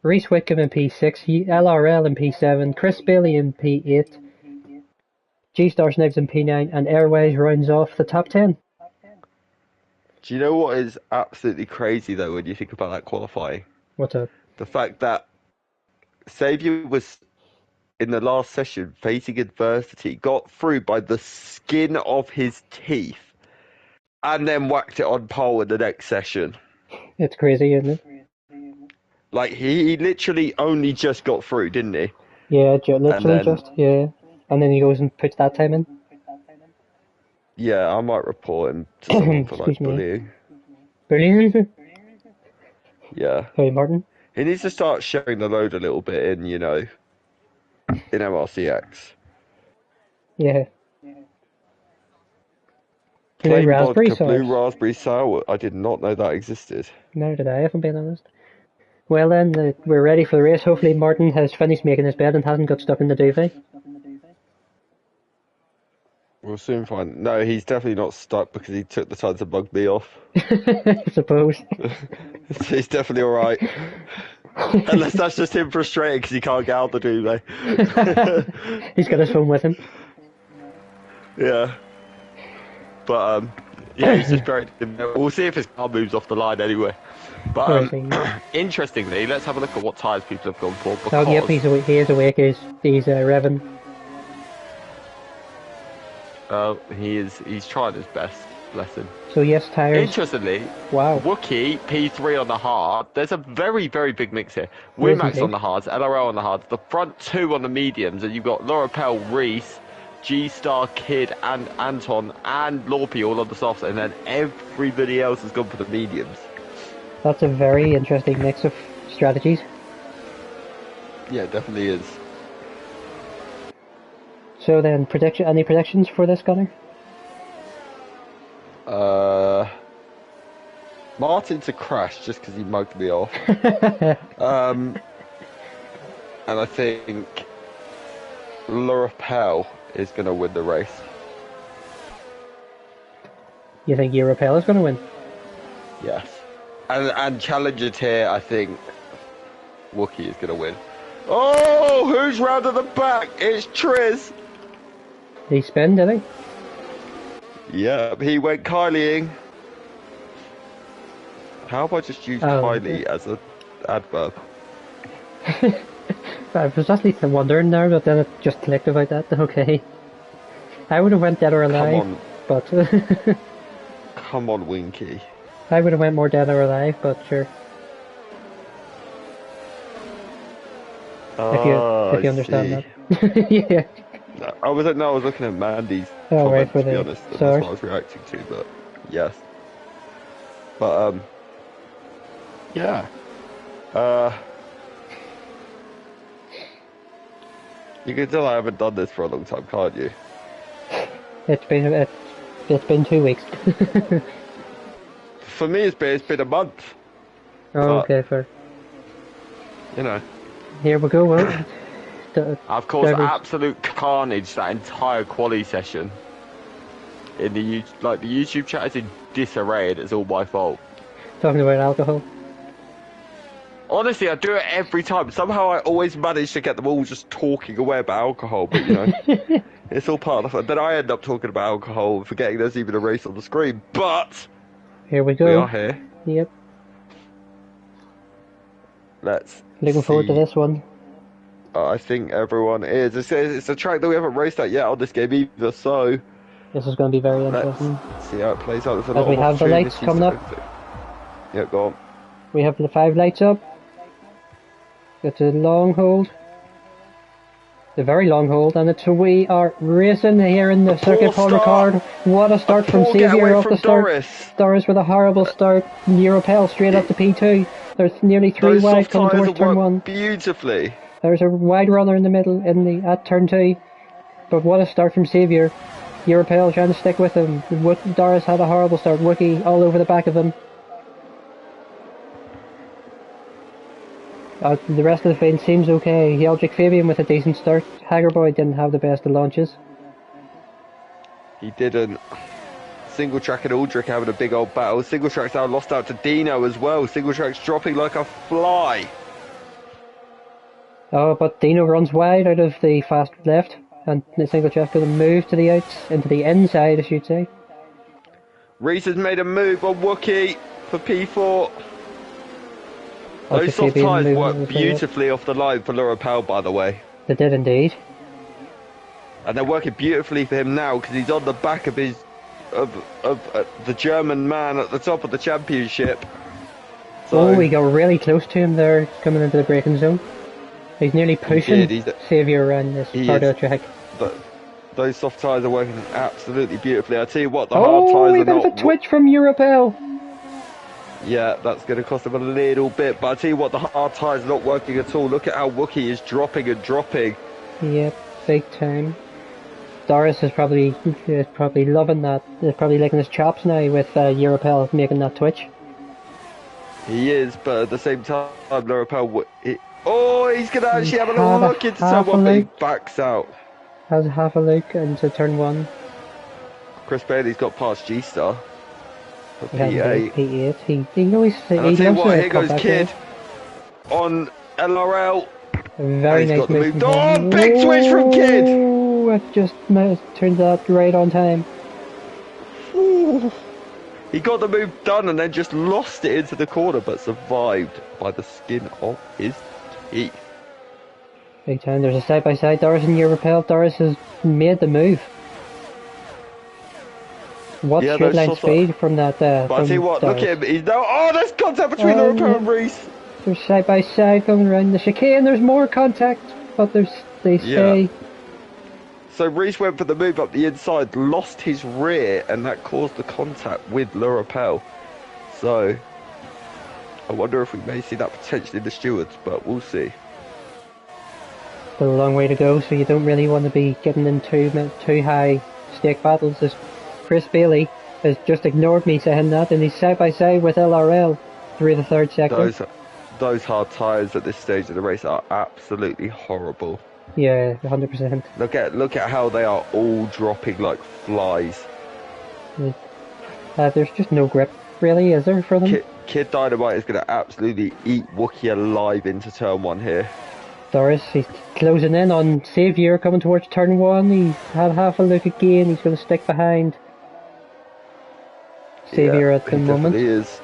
Speaker 1: Reese Whitcomb in P6, LRL in P7, Chris Bailey in P8, G-Star Snipes in P9, and Airways rounds off the top 10.
Speaker 2: Do you know what is absolutely crazy, though, when you think about that qualifying?
Speaker 1: What's up?
Speaker 2: The fact that Xavier was, in the last session, facing adversity, got through by the skin of his teeth, and then whacked it on pole in the next session.
Speaker 1: It's crazy, isn't it?
Speaker 2: Like, he literally only just got through, didn't he?
Speaker 1: Yeah, yeah. And then he goes and puts that time in.
Speaker 2: Yeah, I might report him to someone for, like, bullying.
Speaker 1: Bullying?
Speaker 2: Yeah.
Speaker 1: Sorry, Martin?
Speaker 2: He needs to start sharing the load a little bit in, you know, in MRC-X.
Speaker 1: Yeah.
Speaker 2: Plain
Speaker 1: raspberry
Speaker 2: vodka,
Speaker 1: sauce.
Speaker 2: blue raspberry sour. I did not know that existed.
Speaker 1: Neither did I, if I'm being honest. Well then, we're ready for the race. Hopefully Martin has finished making his bed and hasn't got stuck in the duvet.
Speaker 2: We'll soon find... No, he's definitely not stuck because he took the time to bug me off.
Speaker 1: I suppose.
Speaker 2: He's definitely alright. Unless that's just him frustrated because he can't get out the duvet.
Speaker 1: He's got his phone with him.
Speaker 2: Yeah. But, yeah, he's just buried. We'll see if his car moves off the line anyway. But, interestingly, let's have a look at what tyres people have gone for. Because...
Speaker 1: Oh, yep, he is awake. He's revving.
Speaker 2: He's trying his best, bless him.
Speaker 1: So yes, tyres.
Speaker 2: Interestingly,
Speaker 1: wow.
Speaker 2: Wookie, P3 on the hard. There's a very, very big mix here. Wimax on the hards, LRL on the hards, the front two on the mediums, and you've got Laura Pell, Reese, G-Star, Kid, and Anton, and Lorpy all on the softs, and then everybody else has gone for the mediums.
Speaker 1: That's a very interesting mix of strategies.
Speaker 2: Yeah, it definitely is.
Speaker 1: So then, any predictions for this, Connor?
Speaker 2: Martin to crash just because he mugged me off. And I think Laura Pell is going to win the race.
Speaker 1: You think Europel is going to win?
Speaker 2: Yes. And challengers here, I think Wookie is going to win. Oh, who's round at the back? It's Triz.
Speaker 1: Did he spin, did he?
Speaker 2: Yeah, he went Kylieing. How about I just use Kylie as an adverb?
Speaker 1: I was actually wondering there, but then it just clicked about that. Okay. I would have went Dead or Alive,
Speaker 2: Come on.
Speaker 1: but...
Speaker 2: Come on, Winky.
Speaker 1: I would have went more Dead or Alive, but sure. If you understand that. Yeah.
Speaker 2: I was looking at Mandy's comments, to be honest. That's what I was reacting to, but yes. But yeah. You can tell I haven't done this for a long time, can't you?
Speaker 1: It's been 2 weeks.
Speaker 2: For me, it's been a month.
Speaker 1: Oh, okay, fair.
Speaker 2: You know.
Speaker 1: Here we go. Well,
Speaker 2: I've caused absolute carnage that entire quali session. In the YouTube chat is in disarray, and it's all my fault.
Speaker 1: Talking about alcohol.
Speaker 2: Honestly, I do it every time. Somehow I always manage to get them all just talking away about alcohol, but you know, it's all part of the fun. Then I end up talking about alcohol and forgetting there's even a race on the screen. But
Speaker 1: here we go.
Speaker 2: We are here.
Speaker 1: Yep.
Speaker 2: Looking
Speaker 1: forward to this one.
Speaker 2: I think everyone is. It's a track that we haven't raced at yet on this game either, so
Speaker 1: this is going to be very interesting.
Speaker 2: Let's see how it plays out.
Speaker 1: As we have the lights coming up.
Speaker 2: Yeah, go on.
Speaker 1: We have the 5 lights up. It's a long hold. A very long hold, and we are racing here in the circuit. Paul Ricard. What a start from Xavier off the start. Doris with a horrible start. Europel straight up to P2. There's nearly 3 wide coming towards turn 1.
Speaker 2: Beautifully.
Speaker 1: There's a wide runner in the middle at turn 2. But what a start from Xavier. Europel trying to stick with him. Doris had a horrible start. Wookie all over the back of him. The rest of the field seems okay. Eldrick Fabian with a decent start. Hagerboy didn't have the best of launches.
Speaker 2: He didn't. Single Track and Aldrich having a big old battle. Single Track's now lost out to Dino as well. Single Track's dropping like a fly.
Speaker 1: Oh, but Dino runs wide out of the fast left, and the single chef going to move to the outs, into the inside, I should say.
Speaker 2: Reese has made a move on Wookie for P4.
Speaker 1: Also
Speaker 2: Those soft
Speaker 1: Fabian
Speaker 2: tyres
Speaker 1: moving
Speaker 2: work
Speaker 1: over the
Speaker 2: beautifully off the line for Laura Powell, by the way.
Speaker 1: They did indeed.
Speaker 2: And they're working beautifully for him now because he's on the back of his the German man at the top of the championship. So,
Speaker 1: Oh, we got really close to him there, coming into the braking zone. He's nearly pushing Xavier around this part of the track.
Speaker 2: Those soft tyres are working absolutely beautifully. I tell you what, the hard tyres are not...
Speaker 1: Oh, a bit of a twitch from Europel.
Speaker 2: Yeah, that's going to cost him a little bit. But I tell you what, the hard tyres are not working at all. Look at how Wookie is dropping and dropping.
Speaker 1: Yep, big time. Doris is probably loving that. He's probably licking his chops now with Europel making that twitch.
Speaker 2: He is, but at the same time, Europel... he's going to actually have a little look into turn one, but he backs out.
Speaker 1: Has half a look into turn one.
Speaker 2: Chris Bailey's got past G-Star.
Speaker 1: P8. He knows.
Speaker 2: And I'll tell you what, here goes Kid on LRL.
Speaker 1: Very nice move.
Speaker 2: Oh, big switch from Kid!
Speaker 1: Oh, it just turned out right on time.
Speaker 2: Ooh. He got the move done and then just lost it into the corner, but survived by the skin of his teeth.
Speaker 1: Big time. There's a side-by-side. Doris and Europel. Doris has made the move. What straight line speed from that?
Speaker 2: But I tell you what, look at him. He's now. Oh, there's contact between Europel and Reese.
Speaker 1: There's side by side coming around the chicane. There's more contact, but they stay.
Speaker 2: Yeah. So Reese went for the move up the inside, lost his rear, and that caused the contact with Europel. So I wonder if we may see that potentially in the stewards, but we'll see.
Speaker 1: Still a long way to go, so you don't really want to be getting in too high stake battles. Chris Bailey has just ignored me saying that, and he's side by side with LRL through the third sector.
Speaker 2: Those hard tyres at this stage of the race are absolutely horrible.
Speaker 1: Yeah, 100%.
Speaker 2: Look at how they are all dropping like flies.
Speaker 1: There's just no grip, really, is there, for them?
Speaker 2: Kid Dynamite is going to absolutely eat Wookie alive into turn one here.
Speaker 1: Doris, he's closing in on Xavier coming towards turn one. He's had half a look again. He's going to stick behind Xavier at the moment.
Speaker 2: He definitely is.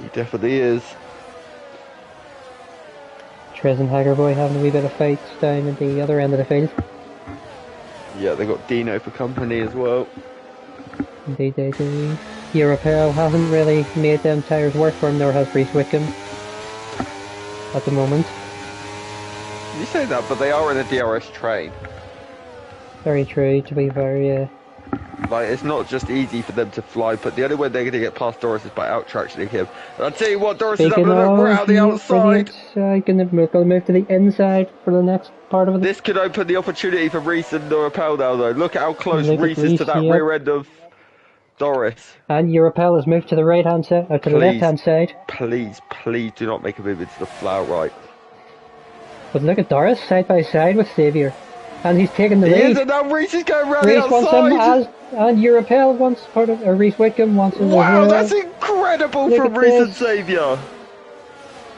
Speaker 2: He definitely is.
Speaker 1: Trez and Hagerboy having a wee bit of fights down at the other end of the field.
Speaker 2: Yeah, they got Dino for company as well.
Speaker 1: Indeed they do. Europel hasn't really made them tyres work for him, nor has Reese Wickham at the moment.
Speaker 2: You say that, but they are in a DRS train.
Speaker 1: Very true, to be very...
Speaker 2: Like, it's not just easy for them to fly, but the only way they're going to get past Doris is by out-tractioning him. And I'll tell you what, Doris is having a look around the outside.
Speaker 1: Gonna move to the inside for the next part of it.
Speaker 2: This could open the opportunity for Reese and Europel now, though. Look at how close Reese is to that rear end of Doris.
Speaker 1: And Europel has moved to the right-hand side, to the left-hand side.
Speaker 2: Please do not make a move into the flat right.
Speaker 1: But look at Doris side by side with Xavier. And he's taking the lead.
Speaker 2: And now Reese is going around the outside.
Speaker 1: Wants him and Europel wants part of, Reese Wickham wants him.
Speaker 2: Wow, that's incredible from Reese and Xavier.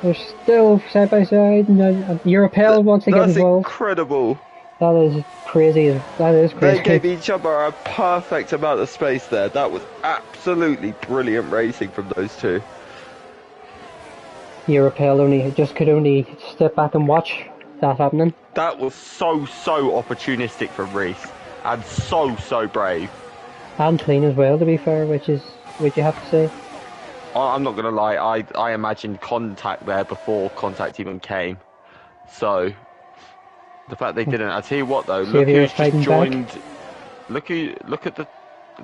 Speaker 1: They're still side by side, and Europel wants to get involved.
Speaker 2: That's incredible.
Speaker 1: That is crazy. That is crazy.
Speaker 2: They gave each other a perfect amount of space there. That was absolutely brilliant racing from those two.
Speaker 1: Europel could only step back and watch that happening.
Speaker 2: That was so opportunistic from Reese, and so brave.
Speaker 1: And clean as well, to be fair, which you have to say.
Speaker 2: I'm not gonna lie, I imagined contact there before contact even came. So the fact they didn't, I tell you what though, look who's just joined. Look at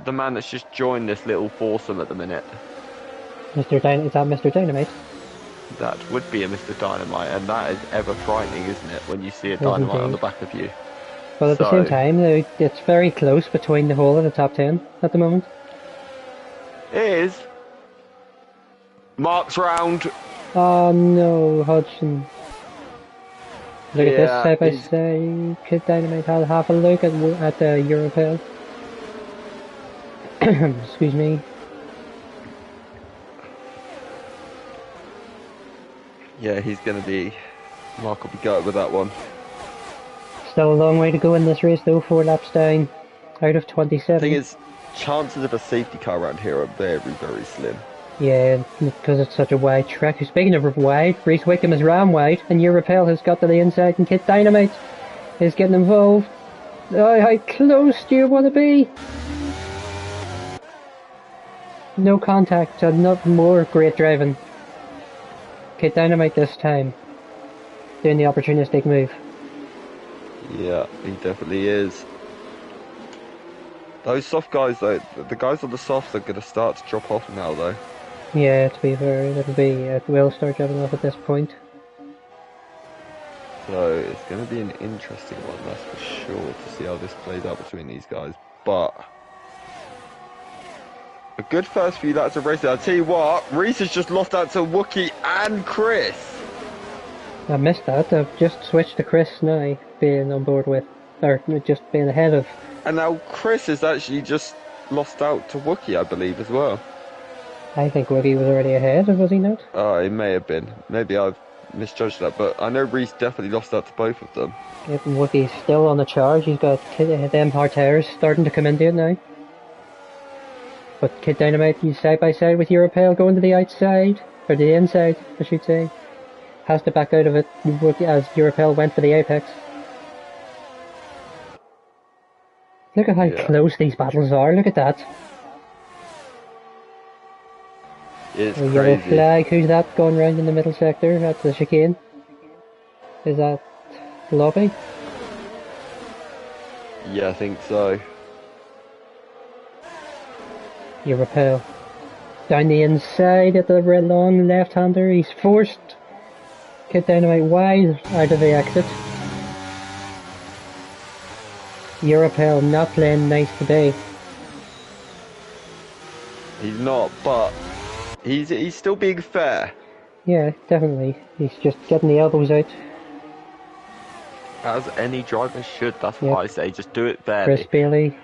Speaker 2: the man that's just joined this little foursome at the minute.
Speaker 1: Is that Mr. Dynamite?
Speaker 2: That would be a Mr. Dynamite, and that is ever frightening, isn't it, when you see a Dynamite on the back of you?
Speaker 1: Well, at the same time, it's very close between the whole of the top 10 at the moment.
Speaker 2: It is. Mark's round.
Speaker 1: Oh no, Hodgson. Look at this side by side. Kid Dynamite had half a look at the Europel. Excuse me.
Speaker 2: Yeah, he's going to be Mark will be gutted with that one.
Speaker 1: Still a long way to go in this race though, 4 laps down out of
Speaker 2: The
Speaker 1: 27.
Speaker 2: thing is, chances of a safety car around here are very, very slim.
Speaker 1: Yeah, because it's such a wide track. Speaking of wide, Reese Wickham is ram wide, and Europel has got to the inside, and Kit Dynamite is getting involved. Oh, how close do you want to be? No contact, and not more great driving. Kit Dynamite this time, doing the opportunistic move.
Speaker 2: Yeah, he definitely is. Those soft guys, though, the guys on the softs are going to start to drop off now, though.
Speaker 1: Yeah, to be fair, it will start dropping off at this point.
Speaker 2: So it's going to be an interesting one, that's for sure, to see how this plays out between these guys. But a good first few laps of racing. I'll tell you what, Reese has just lost out to Wookie and Chris.
Speaker 1: I missed that. I've just switched to Chris now, being on board with, or just being ahead of.
Speaker 2: And now Chris has actually just lost out to Wookie, I believe, as well.
Speaker 1: I think Wookie was already ahead, was he not?
Speaker 2: Oh, he may have been. Maybe I've misjudged that, but I know Reese definitely lost out to both of them.
Speaker 1: Yep, and Wookie's still on the charge. He's got them hard tires starting to come into it now. But Kid Dynamite, he's side by side with Europel going to the outside, or the inside, I should say. Has to back out of it as Europel went for the apex. Look at how close these battles are, look at that.
Speaker 2: It's
Speaker 1: a
Speaker 2: crazy.
Speaker 1: Yellow flag, who's that going round in the middle sector at the chicane? Is that Lobby?
Speaker 2: Yeah, I think so.
Speaker 1: Europel. Down the inside at the long left-hander, he's forced Kid Dynamite wide out of the exit. Europel not playing nice today.
Speaker 2: He's not, but he's still being fair.
Speaker 1: Yeah, definitely. He's just getting the elbows out.
Speaker 2: As any driver should, that's what I say, just do it fairly.
Speaker 1: Chris Bailey.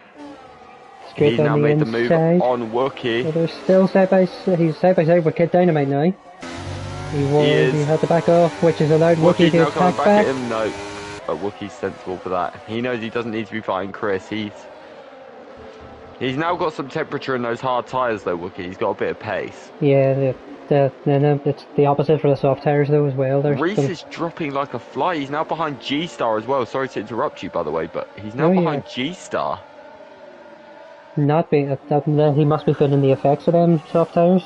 Speaker 1: Straight
Speaker 2: He's
Speaker 1: down
Speaker 2: now
Speaker 1: the
Speaker 2: made
Speaker 1: inside.
Speaker 2: the move on Wookie.
Speaker 1: But they're still he's side by side with Kid Dynamite now. He had to back off, which has allowed Wookie to
Speaker 2: now coming
Speaker 1: attack
Speaker 2: back
Speaker 1: back.
Speaker 2: at him. No, but Wookie's sensible for that. He knows he doesn't need to be fighting Chris. He's now got some temperature in those hard tyres though, Wookie. He's got a bit of pace.
Speaker 1: Yeah, it's the opposite for the soft tyres though as well.
Speaker 2: Reese is dropping like a fly. He's now behind G-Star as well. Sorry to interrupt you, by the way, but he's now behind G-Star.
Speaker 1: Not being he must be feeling the effects of them soft tyres.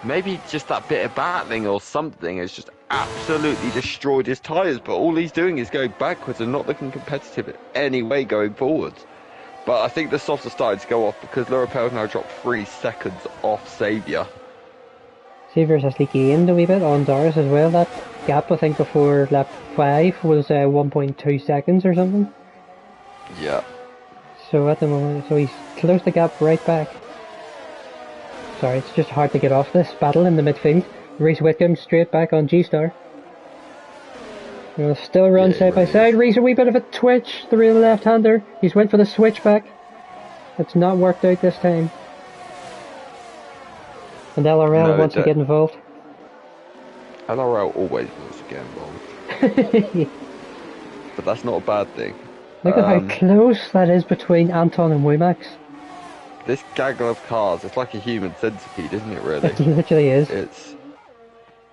Speaker 2: Maybe just that bit of battling or something has just absolutely destroyed his tyres, but all he's doing is going backwards and not looking competitive in any way going forwards. But I think the softs are starting to go off because Lorapel's now dropped 3 seconds off Saviour.
Speaker 1: Saviour's actually gained a wee bit on Doris as well. That gap, I think, before lap 5 was 1.2 seconds or something.
Speaker 2: Yeah.
Speaker 1: So at the moment, he's closed the gap right back. Sorry, it's just hard to get off this battle in the midfield. Reese Whitcomb straight back on G-Star. We'll still run side by side. Reese a wee bit of a twitch, the real left-hander. He's went for the switchback. It's not worked out this time. And LRL wants to get involved.
Speaker 2: LRL always wants to get involved. But that's not a bad thing.
Speaker 1: Look at how close that is between Anton and Wimax.
Speaker 2: This gaggle of cars, it's like a human centipede, isn't it, really?
Speaker 1: It literally is.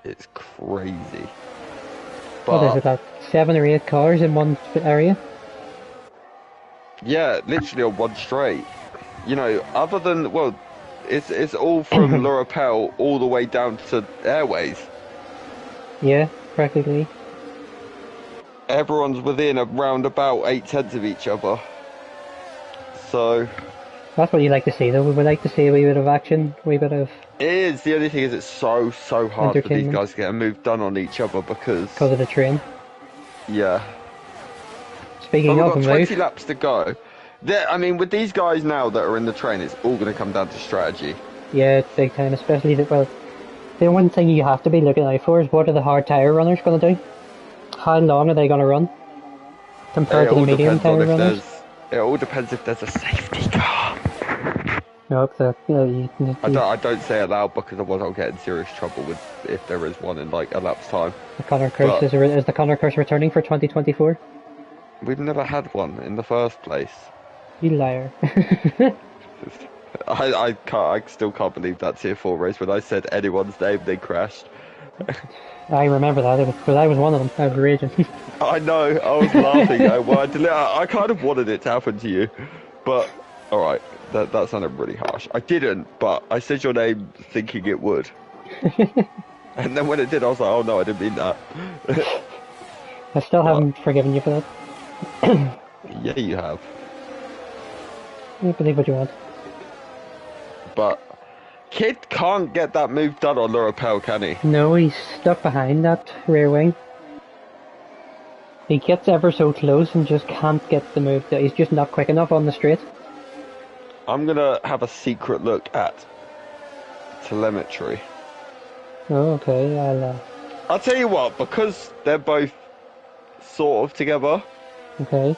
Speaker 2: It's crazy.
Speaker 1: But what is it, about 7 or 8 cars in one area?
Speaker 2: Yeah, literally on one straight. You know, other than, well, it's all from Lorapel all the way down to Airways.
Speaker 1: Yeah, practically.
Speaker 2: Everyone's within around about 8/10 of each other. So
Speaker 1: that's what you like to see though. We would like to see a wee bit of action, a wee bit of...
Speaker 2: It is. The only thing is it's so hard for these guys to get a move done on each other because
Speaker 1: of the train.
Speaker 2: Yeah.
Speaker 1: Speaking of
Speaker 2: we've got 20 laps to go. I mean, with these guys now that are in the train, it's all going to come down to strategy.
Speaker 1: Yeah, big time, especially the one thing you have to be looking out for is what are the hard tyre runners going to do? How long are they going to run compared to the medium tyre runners?
Speaker 2: It all depends if there's a safety car.
Speaker 1: hope that
Speaker 2: I don't say it loud because otherwise I'll get in serious trouble with if there is one in like a lap's time.
Speaker 1: the Connor curse is the Connor curse returning for 2024?
Speaker 2: We've never had one in the first place.
Speaker 1: You liar.
Speaker 2: I still can't believe that tier 4 race when I said anyone's name they crashed.
Speaker 1: I remember that because I was one of them. I was raging.
Speaker 2: I know, I was laughing. I kind of wanted it to happen to you, but alright, that sounded really harsh. I didn't, but I said your name thinking it would. And then when it did, I was like, oh no, I didn't mean that.
Speaker 1: I still haven't forgiven you for that.
Speaker 2: Yeah, you have.
Speaker 1: You believe what you want.
Speaker 2: But Kid can't get that move done on Lurapel, can he?
Speaker 1: No, he's stuck behind that rear wing. He gets ever so close and just can't get the move done. He's just not quick enough on the straight.
Speaker 2: I'm gonna have a secret look at telemetry.
Speaker 1: Oh, okay,
Speaker 2: I'll tell you what, because they're both sort of together,
Speaker 1: okay.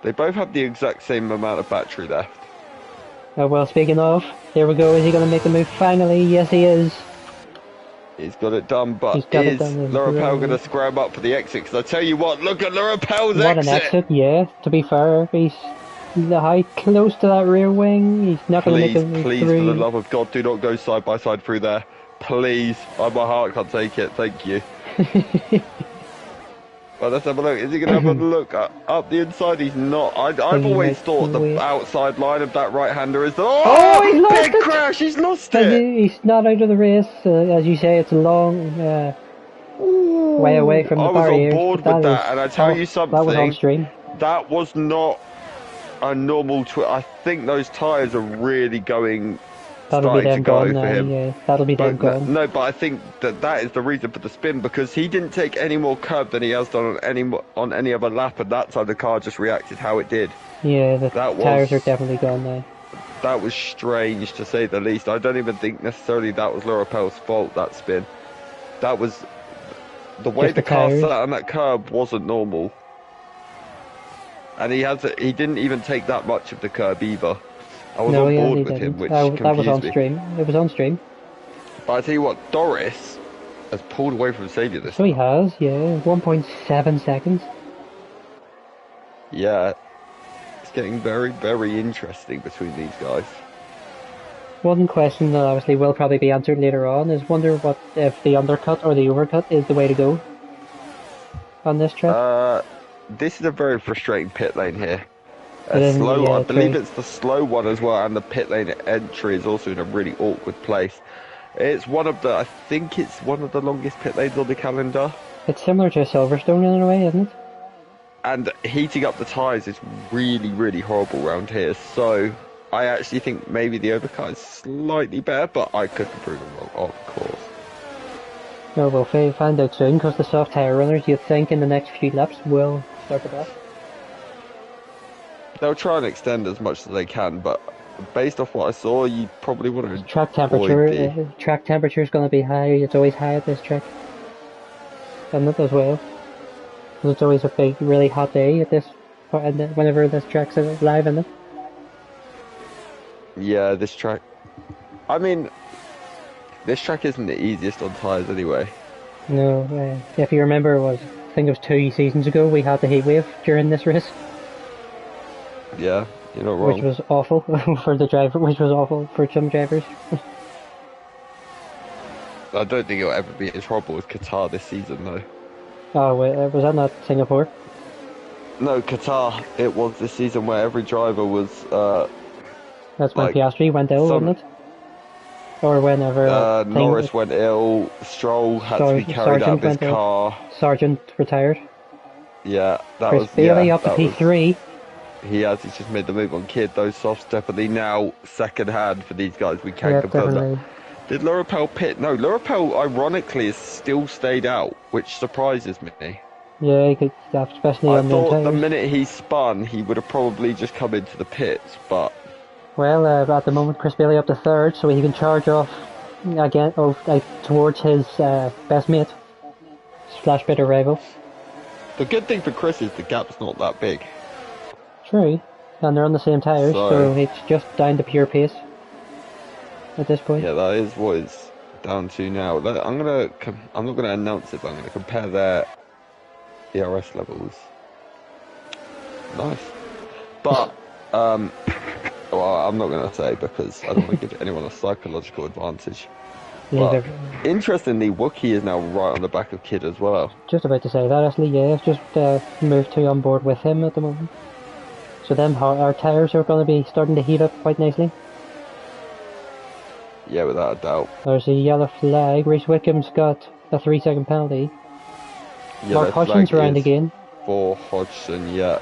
Speaker 2: they both have the exact same amount of battery left.
Speaker 1: Oh, well, speaking of, here we go. Is he going to make the move finally? Yes, he is.
Speaker 2: He's got it done, but is Lurapel going to scram up for the exit? Because I tell you what, look at Lurapel's exit!
Speaker 1: What an exit, yeah. To be fair, he's close to that rear wing. He's not going to make it.
Speaker 2: Please, for the love of God, do not go side by side through there. Please. My heart can't take it. Thank you. Well, let's have a look. Is he going to have a look up the inside? He's not. I've always thought the outside line of that right-hander is the... Oh,
Speaker 1: he's lost
Speaker 2: big
Speaker 1: it!
Speaker 2: crash! He's lost it!
Speaker 1: He's not out of the race. As you say, it's a long way away from the barriers.
Speaker 2: I was on board with that, and I tell you something.
Speaker 1: That was on stream.
Speaker 2: That was not a normal... I think those tyres are really going...
Speaker 1: That'll be them gone now, yeah. That'll be them gone.
Speaker 2: No, but I think that is the reason for the spin, because he didn't take any more curb than he has done on any other lap, and that time the car just reacted how it did.
Speaker 1: Yeah, the tyres are definitely gone now.
Speaker 2: That was strange, to say the least. I don't even think necessarily that was Lurapel's fault, that spin. That was... The way the car sat on that curb wasn't normal. And he didn't even take that much of the curb either. I was on board with him, which confused
Speaker 1: that was on
Speaker 2: me.
Speaker 1: stream. It was on stream.
Speaker 2: But I tell you what, Doris has pulled away from Saviour this time.
Speaker 1: So he has, yeah. 1.7 seconds.
Speaker 2: Yeah. It's getting very, very interesting between these guys.
Speaker 1: One question that obviously will probably be answered later on is wonder if the undercut or the overcut is the way to go on this track.
Speaker 2: This is a very frustrating pit lane here. I believe it's the slow one as well, and the pit lane entry is also in a really awkward place. It's I think it's one of the longest pit lanes on the calendar.
Speaker 1: It's similar to Silverstone in a way, isn't it?
Speaker 2: And heating up the tyres is really, really horrible around here, so I actually think maybe the overcut is slightly better, but I could be proven wrong, of course.
Speaker 1: No, we'll find out soon, because the soft tyre runners, you'd think in the next few laps will start the best.
Speaker 2: They'll try and extend as much as they can, but based off what I saw, you probably want to
Speaker 1: track temperature. Track temperature is going to be high. It's always high at this track, and not as well. It's always a big, really hot day at this. Whenever this track's live, isn't it?
Speaker 2: Yeah, this track. I mean, this track isn't the easiest on tyres anyway.
Speaker 1: No, if you remember, I think it was 2 seasons ago we had the heat wave during this race.
Speaker 2: Yeah, you're not wrong.
Speaker 1: Which was awful for the driver, which was awful for some drivers.
Speaker 2: I don't think it'll ever be as horrible as Qatar this season, though.
Speaker 1: Oh, wait, was that not Singapore?
Speaker 2: No, Qatar. It was this season where every driver was...
Speaker 1: That's when Piastri went ill, wasn't it? Or whenever...
Speaker 2: Norris went ill, Stroll had to be carried out of his car.
Speaker 1: Sargent retired.
Speaker 2: Yeah, that
Speaker 1: Chris
Speaker 2: was...
Speaker 1: Bailey up to P3.
Speaker 2: He's just made the move on Kid. Those softs definitely now second hand for these guys. We can't confirm that. Did Lurapel pit? No, Lurapel ironically has still stayed out, which surprises me.
Speaker 1: Yeah, he could, especially on the
Speaker 2: thought the minute he spun, he would have probably just come into the pits, but...
Speaker 1: Well, at the moment, Chris Bailey up to third, so he can charge off again towards his best mate / bitter rival.
Speaker 2: The good thing for Chris is the gap's not that big.
Speaker 1: True. And they're on the same tyres, so it's just down to pure pace at this point.
Speaker 2: Yeah, that is what it's down to now. I'm not gonna announce it, but I'm gonna compare their ERS levels. Nice, but well, I'm not gonna say because I don't want to give anyone a psychological advantage. But interestingly, Wookie is now right on the back of Kid as well.
Speaker 1: Just about to say that, actually, yeah. Just moved 2 on board with him at the moment. So then our tyres are going to be starting to heat up quite nicely.
Speaker 2: Yeah, without a doubt.
Speaker 1: There's a yellow flag. Reese Wickham's got a 3-second penalty.
Speaker 2: Yeah,
Speaker 1: Mark Hodgson's around again.
Speaker 2: For Hodgson, yeah.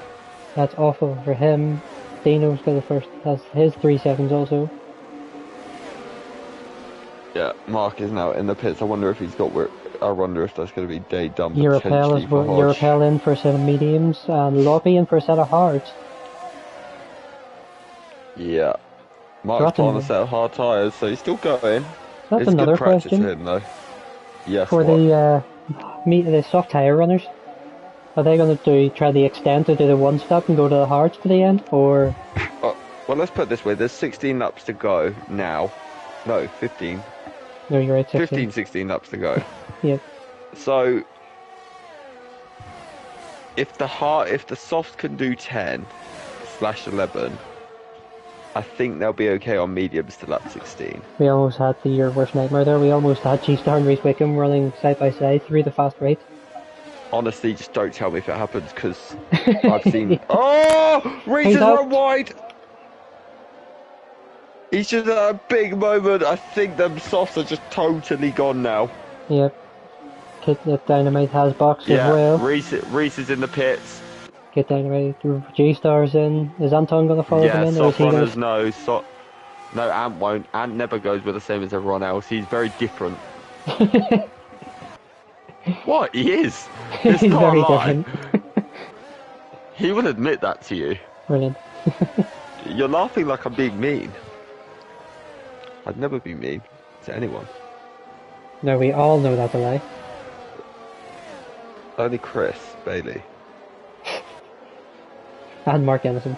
Speaker 1: That's awful for him. Dino's got the first, has his 3 seconds also.
Speaker 2: Yeah, Mark is now in the pits. I wonder if he's got work. I wonder if that's going to be day done.
Speaker 1: Europel in for a set of mediums and Lobby in for a set of hards.
Speaker 2: Yeah. Mark's on a set of hard tyres, so he's still going.
Speaker 1: That's
Speaker 2: it's
Speaker 1: another
Speaker 2: good practice
Speaker 1: question.
Speaker 2: for him, though. Yes,
Speaker 1: for the soft tyre runners, are they going to try the extend to do the one stop and go to the hards to the end, or?
Speaker 2: Well, let's put it this way: there's 16 laps to go now. No, 15.
Speaker 1: No, you're right.
Speaker 2: 15, 16 laps to go.
Speaker 1: Yeah.
Speaker 2: So, if the softs can do 10/11. I think they'll be okay on mediums to lap 16.
Speaker 1: We almost had your worst nightmare there. We almost had G-Star and Reese Wickham running side by side through the fast right.
Speaker 2: Honestly, just don't tell me if it happens, because I've seen... Oh! Reese has run wide! He's just at a big moment. I think them softs are just totally gone now.
Speaker 1: Yep. Kid Dynamite has boxed as well.
Speaker 2: Reese is in the pits.
Speaker 1: Get Dynamite. G-Star's in. Is Anton going to follow them in?
Speaker 2: Soft runners, no. No, Ant won't. Ant never goes with the same as everyone else. He's very different. What? He is. It's
Speaker 1: He's
Speaker 2: not
Speaker 1: very
Speaker 2: a lie.
Speaker 1: different.
Speaker 2: He will admit that to you.
Speaker 1: Brilliant.
Speaker 2: You're laughing like I'm being mean. I'd never be mean to anyone.
Speaker 1: No, we all know that's a lie.
Speaker 2: Only Chris Bailey.
Speaker 1: And Mark Ennison.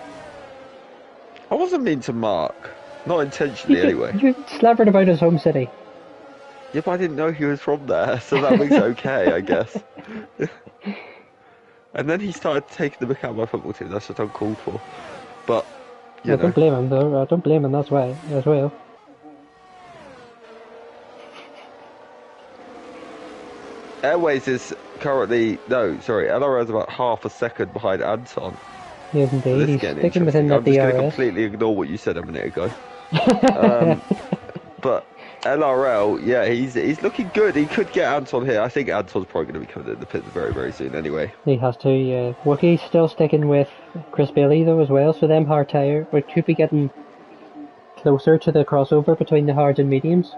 Speaker 2: I wasn't mean to Mark. Not intentionally, anyway.
Speaker 1: You slabbered about his home city.
Speaker 2: Yeah, but I didn't know he was from there, so that makes it okay, I guess. And then he started taking the mick out of my football team. That's just uncalled for. But, you know.
Speaker 1: Don't blame him, though. I don't blame him, that's why, as well.
Speaker 2: Airways is currently... No, sorry. LRO is about half a second behind Anton.
Speaker 1: Yes, indeed. He's sticking within that DRS.
Speaker 2: I'm just going to completely ignore what you said a minute ago. But LRL, yeah, he's looking good. He could get Anton here. I think Anton's probably going to be coming in the pits very, very soon anyway.
Speaker 1: He has to, yeah. Wookie's still sticking with Chris Bailey, though, as well. So them hard tyre, we could be getting closer to the crossover between the hards and mediums.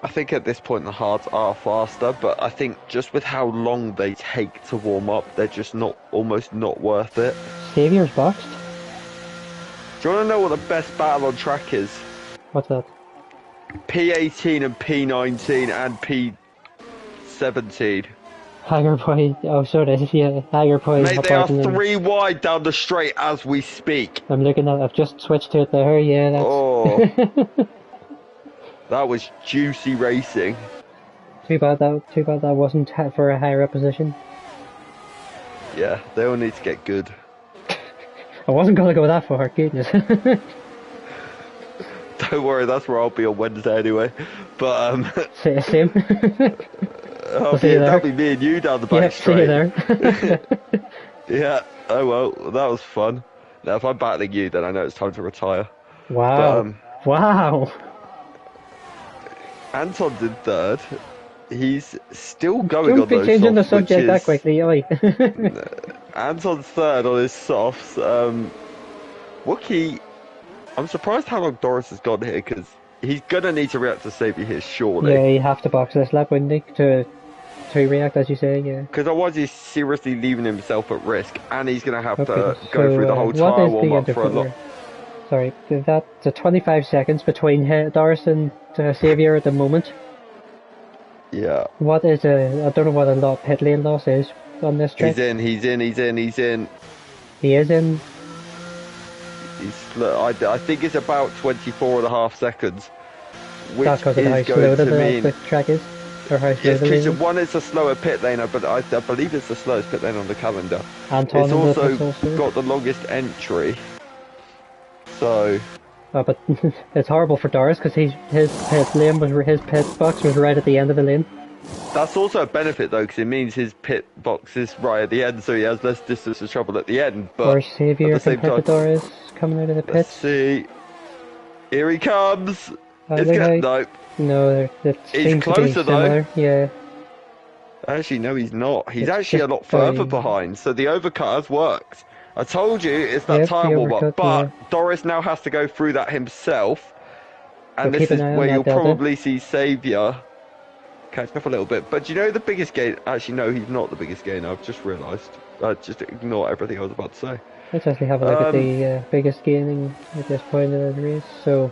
Speaker 2: I think at this point the hards are faster, but I think just with how long they take to warm up, they're just almost not worth it.
Speaker 1: Saviour's boxed.
Speaker 2: Do you want to know what the best battle on track is?
Speaker 1: What's that?
Speaker 2: P18 and P19 and P17.
Speaker 1: Hager Point, oh so it is, yeah, Hager Point.
Speaker 2: Mate, they are 3 wide down the straight as we speak.
Speaker 1: I'm looking at, I've just switched to it there, yeah, that's...
Speaker 2: Oh. That was juicy racing.
Speaker 1: Too bad that wasn't for a higher up position.
Speaker 2: Yeah, they all need to get good.
Speaker 1: I wasn't going to go that far, goodness.
Speaker 2: Don't worry, that's where I'll be on Wednesday anyway. But
Speaker 1: Same.
Speaker 2: That'll be me and you down the back straight.
Speaker 1: See you there.
Speaker 2: Yeah. Oh well, that was fun. Now if I'm battling you, then I know it's time to retire.
Speaker 1: Wow. But, wow.
Speaker 2: Anton's in third. He's still going
Speaker 1: Don't
Speaker 2: on
Speaker 1: be
Speaker 2: those
Speaker 1: changing
Speaker 2: softs,
Speaker 1: the subject that quickly, oi.
Speaker 2: Anton's third on his softs. Wookie, I'm surprised how long Doris has gone here, because he's going to need to react to Saviour here, surely.
Speaker 1: Yeah, you have to box this lap, wouldn't he, to react, as you say, yeah.
Speaker 2: Because otherwise he's seriously leaving himself at risk, and he's going to have to go through the whole tyre warm-up for a lot.
Speaker 1: Sorry, that's 25 seconds between Doris and Saviour at the moment.
Speaker 2: Yeah.
Speaker 1: What is I don't know what a pit lane loss is on this track.
Speaker 2: He's in.
Speaker 1: He is in.
Speaker 2: He's slow. I think it's about 24.5 seconds, which
Speaker 1: That's because of how
Speaker 2: is
Speaker 1: slow
Speaker 2: going to mean
Speaker 1: the track is, or how slow
Speaker 2: it's
Speaker 1: the lane
Speaker 2: because
Speaker 1: is.
Speaker 2: one, it's a slower pit lane, but I believe it's the slowest pit lane on the calendar.
Speaker 1: Anton
Speaker 2: It's
Speaker 1: in the
Speaker 2: also
Speaker 1: pits also.
Speaker 2: got the longest entry. So
Speaker 1: Oh, but it's horrible for Doris because his pit box was right at the end of the lane.
Speaker 2: that's also a benefit though, because it means his pit box is right at the end, so he has less distance to travel at the end. But
Speaker 1: Or
Speaker 2: at
Speaker 1: Xavier
Speaker 2: the same
Speaker 1: compared to
Speaker 2: time,
Speaker 1: Doris coming out of the
Speaker 2: let's
Speaker 1: pits.
Speaker 2: see. Here he comes. It's
Speaker 1: Look
Speaker 2: good.
Speaker 1: how...
Speaker 2: No,
Speaker 1: No, it
Speaker 2: he's
Speaker 1: seems to be
Speaker 2: closer though.
Speaker 1: similar. Yeah,
Speaker 2: Actually, no, he's not. He's
Speaker 1: it's
Speaker 2: actually a
Speaker 1: just
Speaker 2: lot further
Speaker 1: very...
Speaker 2: behind. So the overcut has worked. I told you it's that
Speaker 1: Yep,
Speaker 2: tire
Speaker 1: the
Speaker 2: warm up,
Speaker 1: overcut,
Speaker 2: but
Speaker 1: yeah.
Speaker 2: Doris now has to go through that himself.
Speaker 1: So
Speaker 2: And
Speaker 1: keep
Speaker 2: this
Speaker 1: an
Speaker 2: is
Speaker 1: eye on
Speaker 2: where
Speaker 1: that
Speaker 2: you'll
Speaker 1: delta.
Speaker 2: probably see Saviour catching up a little bit. But do you know the biggest gain? Actually, no, he's not the biggest gain. I've just realised. Just ignore everything I was about to say.
Speaker 1: Let's actually have a look at the biggest gaining at this point in the race. So,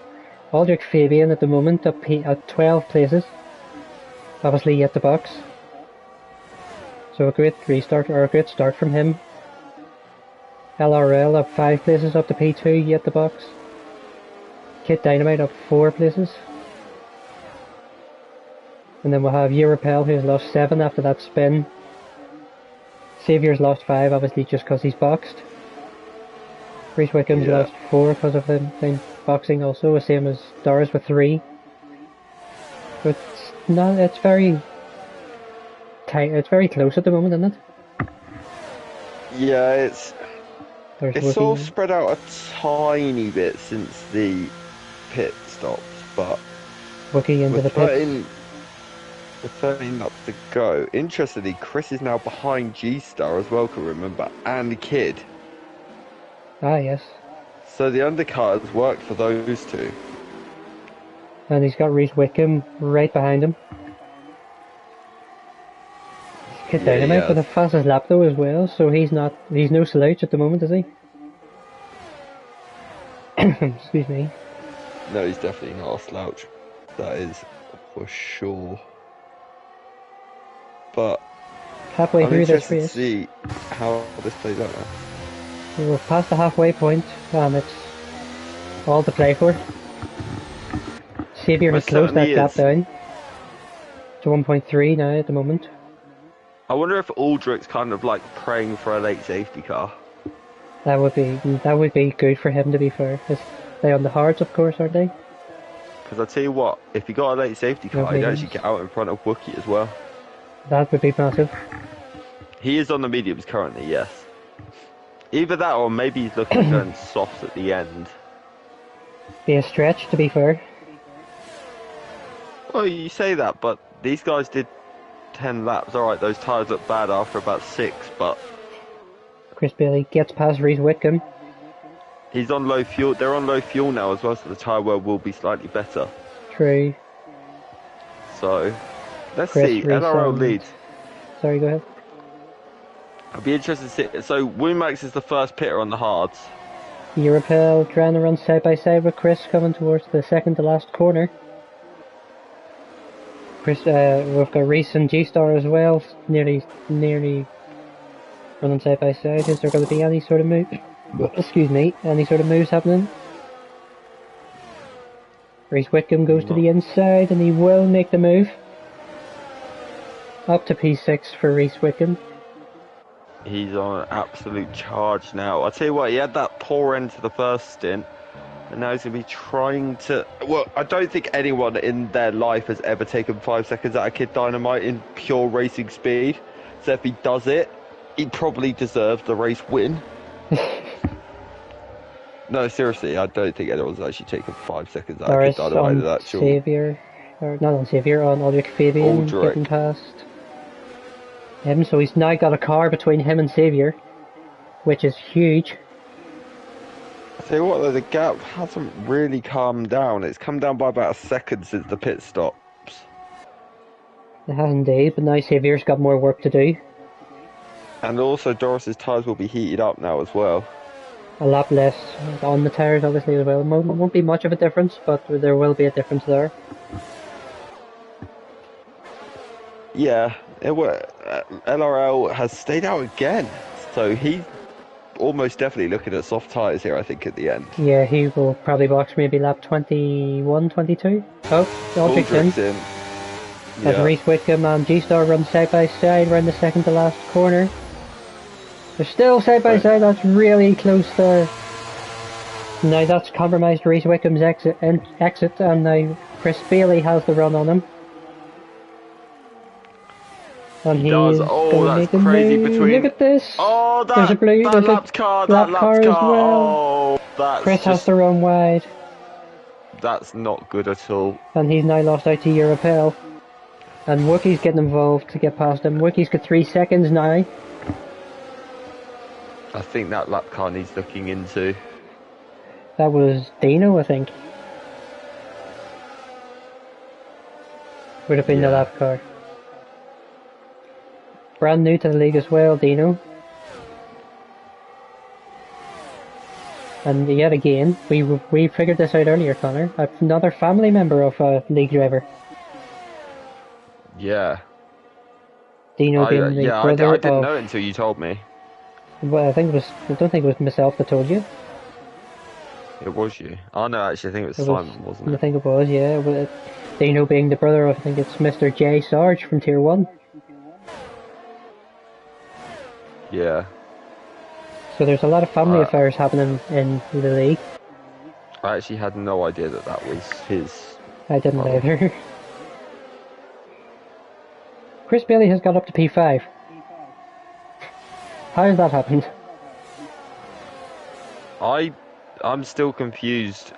Speaker 1: Aldrich Fabian at the moment at 12 places. Obviously yet the box. So a great restart, or a great start from him. LRL up 5 places up to P2, yet the box. Kit Dynamite up 4 places. And then we'll have Europel, who's lost 7 after that spin. Saviour's lost 5, obviously just because he's boxed. Reese Wickham's lost 4 because of him boxing also, the same as Doris with 3. But it's very tight, it's very close at the moment, isn't it?
Speaker 2: Yeah, it's all
Speaker 1: Wookie.
Speaker 2: spread out a tiny bit since the pit stops, but
Speaker 1: Wookie into the pits.
Speaker 2: with 13 laps to go. Interestingly, Chris is now behind G-Star as well, can remember, and Kid.
Speaker 1: Ah, yes.
Speaker 2: So the undercut has worked for those two.
Speaker 1: And he's got Reese Wickham right behind him. Kid Dynamite with the fastest lap though as well, so he's no slouch at the moment, is he? Excuse me.
Speaker 2: No, he's definitely not a slouch. That is for sure. But
Speaker 1: Halfway
Speaker 2: I'm
Speaker 1: through this
Speaker 2: interested to
Speaker 1: race.
Speaker 2: see how this plays out now.
Speaker 1: We're past the halfway point, and it's all to play for. Xavier has closed that gap down to 1.3 now at the moment.
Speaker 2: I wonder if Aldrich's kind of like praying for a late safety car.
Speaker 1: That would be good for him, to be fair. They're on the hards, of course, aren't they?
Speaker 2: Because I tell you what, if he got a late safety car, he'd actually get out in front of Wookie as well.
Speaker 1: That would be massive.
Speaker 2: He is on the mediums currently, yes. Either that, or maybe he's looking at going soft at the end.
Speaker 1: Be a stretch, to be fair.
Speaker 2: Well, you say that, but these guys did 10 laps. Alright, those tyres look bad after about 6, but...
Speaker 1: Chris Bailey gets past Reese Whitcomb.
Speaker 2: He's on low fuel. They're on low fuel now as well, so the tyre wear will be slightly better.
Speaker 1: True.
Speaker 2: So, let's see. NRL leads.
Speaker 1: Sorry, go ahead.
Speaker 2: I'd be interested to see. So, Woomax is the first pitter on the hards.
Speaker 1: Europel trying to run side by side with Chris, coming towards the second to last corner. Chris, we've got Reese and G-Star as well, nearly running side by side. Is there going to be any sort of move? Excuse me, any sort of moves happening? Reese Whitcomb goes to the inside and he will make the move. Up to P6 for Reese Whitcomb.
Speaker 2: He's on an absolute charge now. I tell you what, he had that poor end to the first stint, and now he's going to be trying to... Well, I don't think anyone in their life has ever taken 5 seconds out of Kid Dynamite in pure racing speed. So if he does it, he probably deserves the race win. No, seriously, I don't think anyone's actually taken 5 seconds out of Kid Dynamite. That
Speaker 1: Xavier, or not on Xavier, on Aldrich Fabian getting past him. So he's now got a car between him and Xavier, which is huge.
Speaker 2: I tell you what though, the gap hasn't really calmed down. It's come down by about a second since the pit stops.
Speaker 1: It has indeed, but now Xavier's got more work to do.
Speaker 2: And also Doris's tyres will be heated up now as well.
Speaker 1: A lot less on the tyres obviously as well. It won't be much of a difference, but there will be a difference there.
Speaker 2: Yeah, LRL has stayed out again. So he's almost definitely looking at soft tyres here, I think, at the end.
Speaker 1: Yeah, he will probably box maybe lap 21, 22. Oh, Aldrich's in.
Speaker 2: Aldrich's in.
Speaker 1: As
Speaker 2: Yeah.
Speaker 1: Reese Whitcomb and G-Star run side by side around the second to last corner. They're still side by side, that's really close there. Now that's compromised Reese Wickham's exit, and now Chris Bailey has the run on him. And he
Speaker 2: does.
Speaker 1: is
Speaker 2: Oh,
Speaker 1: gonna
Speaker 2: that's
Speaker 1: make a
Speaker 2: crazy
Speaker 1: move.
Speaker 2: between.
Speaker 1: Look at this.
Speaker 2: Oh,
Speaker 1: There's a blue.
Speaker 2: that
Speaker 1: There's
Speaker 2: lapped car. That
Speaker 1: lap car
Speaker 2: lapped
Speaker 1: as
Speaker 2: car.
Speaker 1: well.
Speaker 2: Oh, that's
Speaker 1: Chris has
Speaker 2: just,
Speaker 1: to run wide,
Speaker 2: that's not good at all.
Speaker 1: and he's now lost out to Europel. And Wookie's getting involved to get past him. Wookie's got 3 seconds now.
Speaker 2: I think that lap car needs looking into.
Speaker 1: That was Dino, I think. Would have been the lap car. Brand new to the league as well, Dino. And yet again, we figured this out earlier, Connor. Another family member of a league driver.
Speaker 2: Yeah.
Speaker 1: Dino being the
Speaker 2: I
Speaker 1: brother
Speaker 2: didn't
Speaker 1: of...
Speaker 2: know it until you told me.
Speaker 1: Well, I don't think it was myself that told you.
Speaker 2: It was you. Oh no, actually I think it was Simon, wasn't
Speaker 1: I
Speaker 2: it?
Speaker 1: think it was, yeah. Dino being the brother of, I think it's Mr. J. Sarge from Tier 1.
Speaker 2: Yeah.
Speaker 1: So there's a lot of family affairs happening in the league.
Speaker 2: I actually had no idea that was his.
Speaker 1: I didn't either. Chris Bailey has got up to P5. How has that happened?
Speaker 2: I'm still confused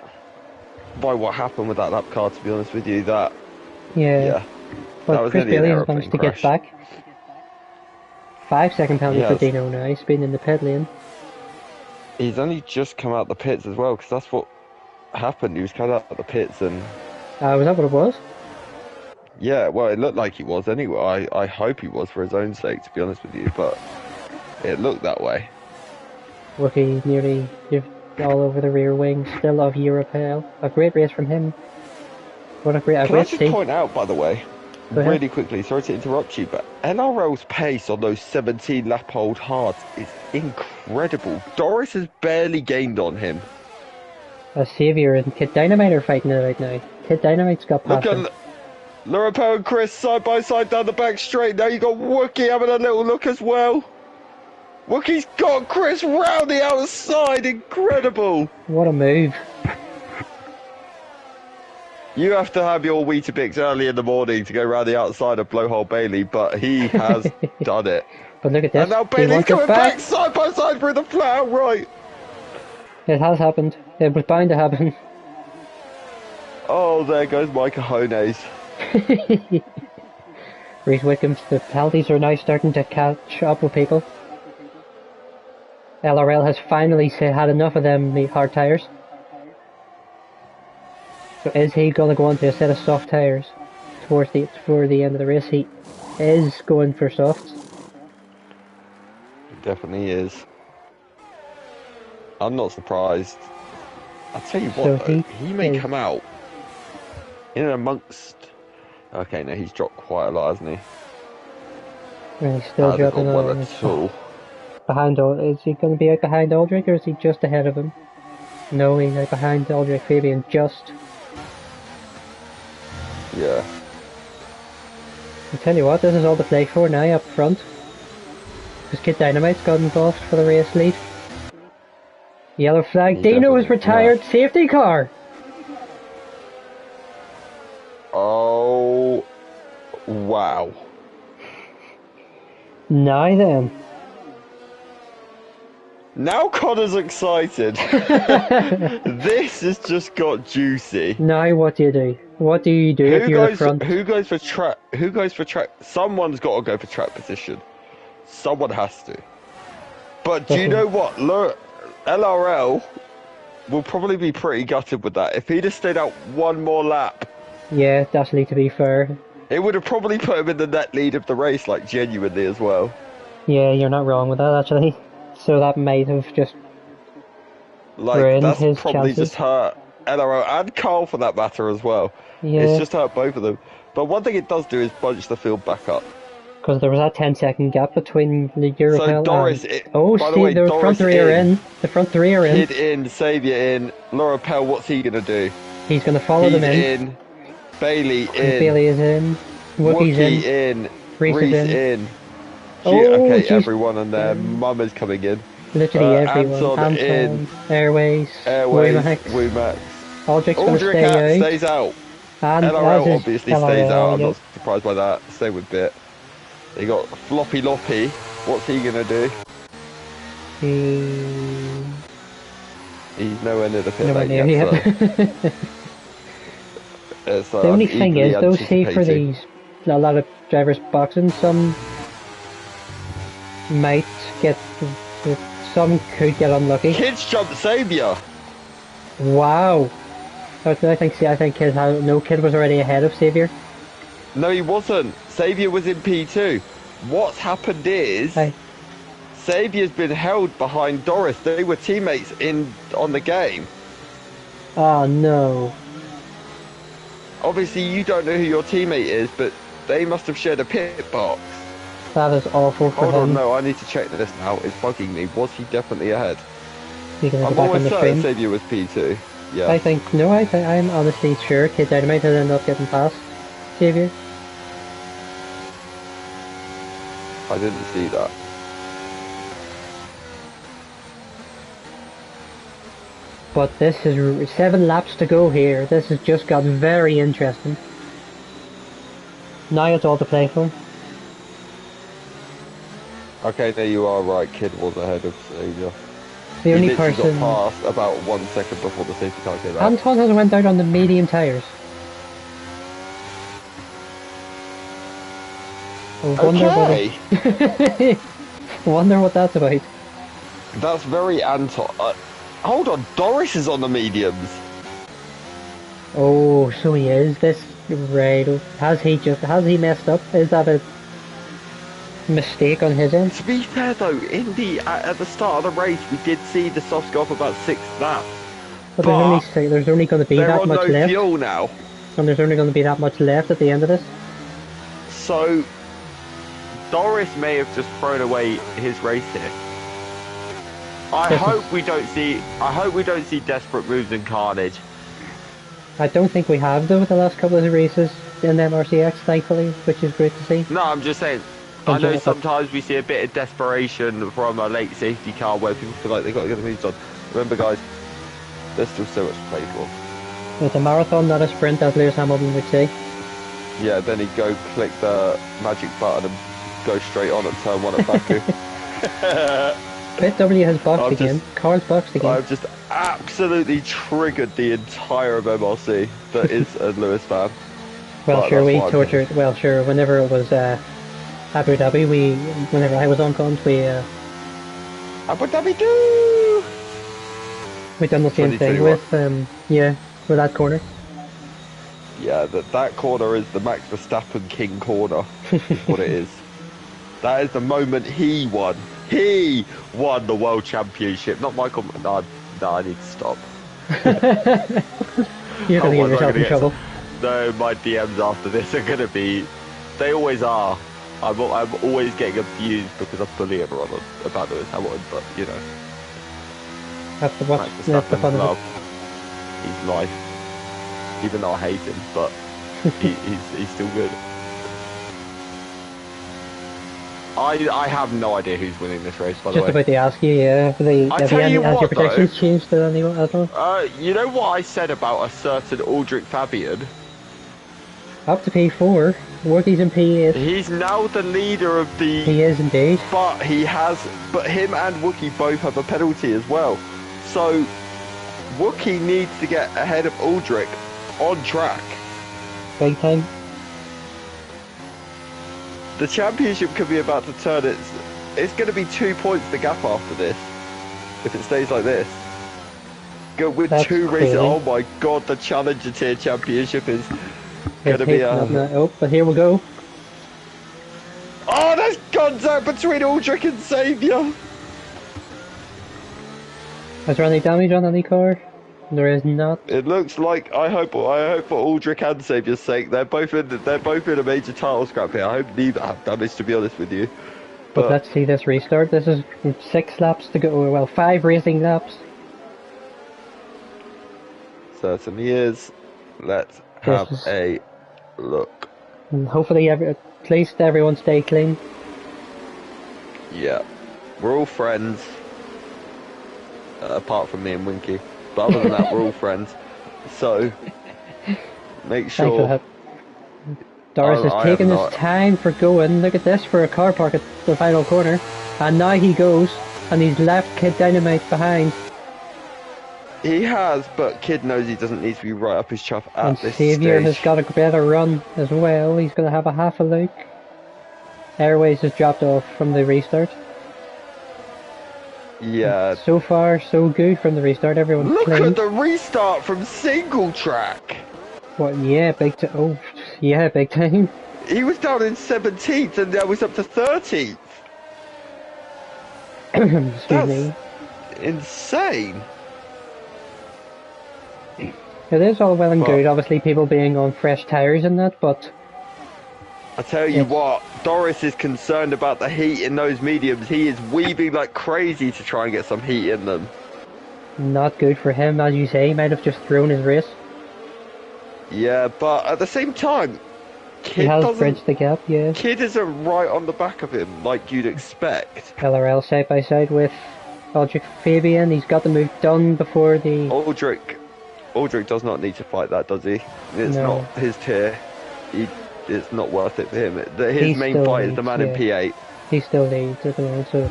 Speaker 2: by what happened with that lap car, to be honest with you. Yeah.
Speaker 1: But Chris Bailey has managed to get back. 5 second penalty for Dino now. He's been in the pit lane.
Speaker 2: He's only just come out the pits as well, because that's what happened. He was coming out the pits and...
Speaker 1: was that what it was?
Speaker 2: Yeah, well, it looked like he was anyway. I hope he was for his own sake, to be honest with you, but it looked that way.
Speaker 1: Wookie nearly all over the rear wing, still of Europel. A great race from him. What a great
Speaker 2: Can I just point out, by the way,
Speaker 1: Go
Speaker 2: really
Speaker 1: ahead.
Speaker 2: quickly, sorry to interrupt you, but NRL's pace on those 17 lap old hards is incredible. Doris has barely gained on him.
Speaker 1: A Saviour and Kid Dynamite are fighting it right now. Kid Dynamite's got past him.
Speaker 2: Look at Lurapo and Chris side by side down the back straight. Now you got Wookie having a little look as well. Wookie's got Chris round the outside. Incredible.
Speaker 1: What a move.
Speaker 2: You have to have your Weetabix early in the morning to go round the outside of Blowhole Bailey, but he has done it.
Speaker 1: But look at this.
Speaker 2: And now
Speaker 1: He
Speaker 2: Bailey's
Speaker 1: wants it
Speaker 2: coming back side by side through the flat out right.
Speaker 1: It has happened. It was bound to happen.
Speaker 2: Oh, there goes my cojones.
Speaker 1: Reese Wickham's, the penalties are now starting to catch up with people. LRL has finally had enough of them hard tyres. So is he going to go on to a set of soft tyres toward the end of the race? He is going for softs.
Speaker 2: It definitely is. I'm not surprised. I'll tell you what,
Speaker 1: So
Speaker 2: though,
Speaker 1: he
Speaker 2: he may
Speaker 1: is-
Speaker 2: come out in amongst... Okay, no, he's dropped quite a lot, hasn't he?
Speaker 1: And he's still
Speaker 2: Hasn't
Speaker 1: dropping
Speaker 2: gone well
Speaker 1: on.
Speaker 2: at all.
Speaker 1: Behind is he going to be out behind Aldrich or is he just ahead of him? No, he's out behind Aldrich Fabian just.
Speaker 2: Yeah.
Speaker 1: I tell you what, this is all to play for now up front. Because Kid Dynamite's got involved for the race lead. Yellow flag.
Speaker 2: He
Speaker 1: Dino is
Speaker 2: definitely-
Speaker 1: retired.
Speaker 2: yeah.
Speaker 1: Safety car.
Speaker 2: Oh, wow.
Speaker 1: Now then.
Speaker 2: Now Connor's excited. This has just got juicy.
Speaker 1: Now what do you do? What do you do if you're the front?
Speaker 2: Who goes for track? Who goes for track? Someone's got to go for track position. Someone has to. But do you know what? Look, LRL will probably be pretty gutted with that. If he'd have stayed out one more lap,
Speaker 1: Yeah, actually to be fair.
Speaker 2: it would have probably put him in the net lead of the race, like genuinely as well.
Speaker 1: Yeah, you're not wrong with that actually. So that might have just
Speaker 2: Like
Speaker 1: ruined
Speaker 2: that's
Speaker 1: his
Speaker 2: probably
Speaker 1: chances.
Speaker 2: just hurt LRL and Carl for that matter as well.
Speaker 1: Yeah.
Speaker 2: It's just hurt both of them. But one thing it does do is bunch the field back up.
Speaker 1: Because there was that 10-second gap between the Europel
Speaker 2: So Doris,
Speaker 1: and... Oh,
Speaker 2: by the
Speaker 1: see,
Speaker 2: way,
Speaker 1: the front
Speaker 2: Doris
Speaker 1: three are in. The front three are in.
Speaker 2: Kid in, Saviour in, Laura Pell, what's he going to do?
Speaker 1: He's going to follow
Speaker 2: He's
Speaker 1: them in.
Speaker 2: in, Bailey in,
Speaker 1: Bailey is in. Wookie's
Speaker 2: Wookie in,
Speaker 1: Reese is in.
Speaker 2: in.
Speaker 1: Oh,
Speaker 2: Okay,
Speaker 1: jeez.
Speaker 2: everyone and their mum is coming in.
Speaker 1: Literally everyone.
Speaker 2: Anton in,
Speaker 1: Airways,
Speaker 2: Woomax.
Speaker 1: Aldrich's going to
Speaker 2: Aldrich
Speaker 1: stay out.
Speaker 2: stays out.
Speaker 1: And
Speaker 2: LRL obviously stays out. I'm
Speaker 1: yep.
Speaker 2: not surprised by that. Same with Bit. They got Floppy Loppy. What's he gonna do? He's nowhere near the pit lane yet. So
Speaker 1: the only thing is, though, see, for these, a lot of drivers boxing, some might get, some could get unlucky.
Speaker 2: Kids jump Saviour.
Speaker 1: Wow. I think Kid was already ahead of Saviour.
Speaker 2: No, he wasn't. Saviour was in P2. What's happened is Saviour's been held behind Doris. They were teammates on the game.
Speaker 1: Oh no.
Speaker 2: Obviously, you don't know who your teammate is, but they must have shared a pit box.
Speaker 1: That is awful for him.
Speaker 2: Hold on, no, I need to check this now. It's bugging me. Was he definitely ahead?
Speaker 1: I'm almost certain
Speaker 2: Saviour was P2. Yeah.
Speaker 1: I'm honestly sure Kid Dynamite had ended up getting past Saviour.
Speaker 2: I didn't see that.
Speaker 1: But this is 7 laps to go here. This has just got very interesting. Now it's all to play for.
Speaker 2: Okay, there you are right. Kid was ahead of Saviour.
Speaker 1: The only person
Speaker 2: got passed about 1 second before the safety car came out.
Speaker 1: Anton has went out on the medium tyres. Wonder what that's about.
Speaker 2: That's very Anton. Hold on, Doris is on the mediums.
Speaker 1: Oh, so he is. This right? Has he messed up? Is that a mistake on his end?
Speaker 2: To be fair though, at the start of the race, we did see the softs go up about 6 laps.
Speaker 1: But there's only going to be that much left.
Speaker 2: Fuel now.
Speaker 1: And there's only going to be that much left at the end of this.
Speaker 2: So Doris may have just thrown away his race here. I hope we don't see desperate moves and carnage.
Speaker 1: I don't think we have though the last couple of races in MRC-X, thankfully, which is great to see.
Speaker 2: No, I'm just saying. I know sometimes we see a bit of desperation from a late safety car where people feel like they've got to get the moves on. Remember, guys, there's still so much to play for.
Speaker 1: It's a marathon, not a sprint, as Lewis Hamilton would say.
Speaker 2: Yeah, then he'd go click the magic button and go straight on at turn 1 at Baku.
Speaker 1: Pit W has boxed again. Carl's boxed again.
Speaker 2: I've just absolutely triggered the entire of MRC that is a Lewis fan.
Speaker 1: Well, sure, we tortured. Well, sure, whenever it was Abu Dhabi, whenever I was on comms,
Speaker 2: Abu Dhabi do.
Speaker 1: We done the same thing with with that corner.
Speaker 2: Yeah, that corner is the Max Verstappen King corner. Is what it is. That is the moment he won. He won the World Championship, not Michael. No, I need to stop.
Speaker 1: You're going to get yourself in trouble.
Speaker 2: No, my DMs after this are going to be... They always are. I'm always getting abused because I bully everyone about Lewis Hamilton, but, you know.
Speaker 1: That's the fun of it.
Speaker 2: He's life. Even though I hate him, but he's still good. I have no idea who's winning this race, by the way.
Speaker 1: Just about to ask you, has your predictions changed at all?
Speaker 2: You know what I said about a certain Aldrich Fabian?
Speaker 1: Up to P4. Wookie's in P8.
Speaker 2: He's now the leader of the...
Speaker 1: He is indeed.
Speaker 2: But him and Wookie both have a penalty as well. So, Wookie needs to get ahead of Aldrich on track.
Speaker 1: Big time.
Speaker 2: The championship could be about to turn it's going to be 2 points the gap after this, if it stays like this. Go with
Speaker 1: That's
Speaker 2: 2
Speaker 1: crazy.
Speaker 2: races. Oh my god, the Challenger Tier Championship is going to be
Speaker 1: but here we go.
Speaker 2: Oh, there's contact between Aldrich and Saviour.
Speaker 1: Is there any damage on any car? There is not.
Speaker 2: It looks like I hope for Aldrich and Saviour's sake, they're both in a major title scrap here. I hope neither have damage, to be honest with you.
Speaker 1: But let's see this restart. This is 6 laps to go. Well, 5 racing laps.
Speaker 2: Certainly is. Let's have a look.
Speaker 1: And hopefully, at least everyone stay clean.
Speaker 2: Yeah, we're all friends. Apart from me and Winky. But other than that, we're all friends. So, make sure...
Speaker 1: Doris is taking his time for going. Look at this for a car park at the final corner. And now he goes, and he's left Kid Dynamite behind.
Speaker 2: He has, but Kid knows he doesn't need to be right up his chuff at this stage.
Speaker 1: And Saviour has got a better run as well. He's going to have a half a look. Airways has dropped off from the restart.
Speaker 2: Yeah.
Speaker 1: So far, so good from the restart. Everyone's
Speaker 2: Look
Speaker 1: clean.
Speaker 2: at the restart from single track.
Speaker 1: What? Yeah, big time. Oh, yeah, big time.
Speaker 2: He was down in 17th and now he's up to 13th.
Speaker 1: Excuse me.
Speaker 2: Insane.
Speaker 1: It is all well and good, obviously, people being on fresh tyres and that, but...
Speaker 2: I tell you what, Doris is concerned about the heat in those mediums. He is weaving like crazy to try and get some heat in them.
Speaker 1: Not good for him, as you say. He might have just thrown his race.
Speaker 2: Yeah, but at the same time,
Speaker 1: Kid has bridged the gap, yeah.
Speaker 2: Kid isn't right on the back of him, like you'd expect.
Speaker 1: LRL side by side with Aldrich Fabian. He's got the move done before the...
Speaker 2: Aldrich does not need to fight that, does he? It's not his tier. It's not worth it for him. His main fight is the man in P8.
Speaker 1: He still leads at the moment, so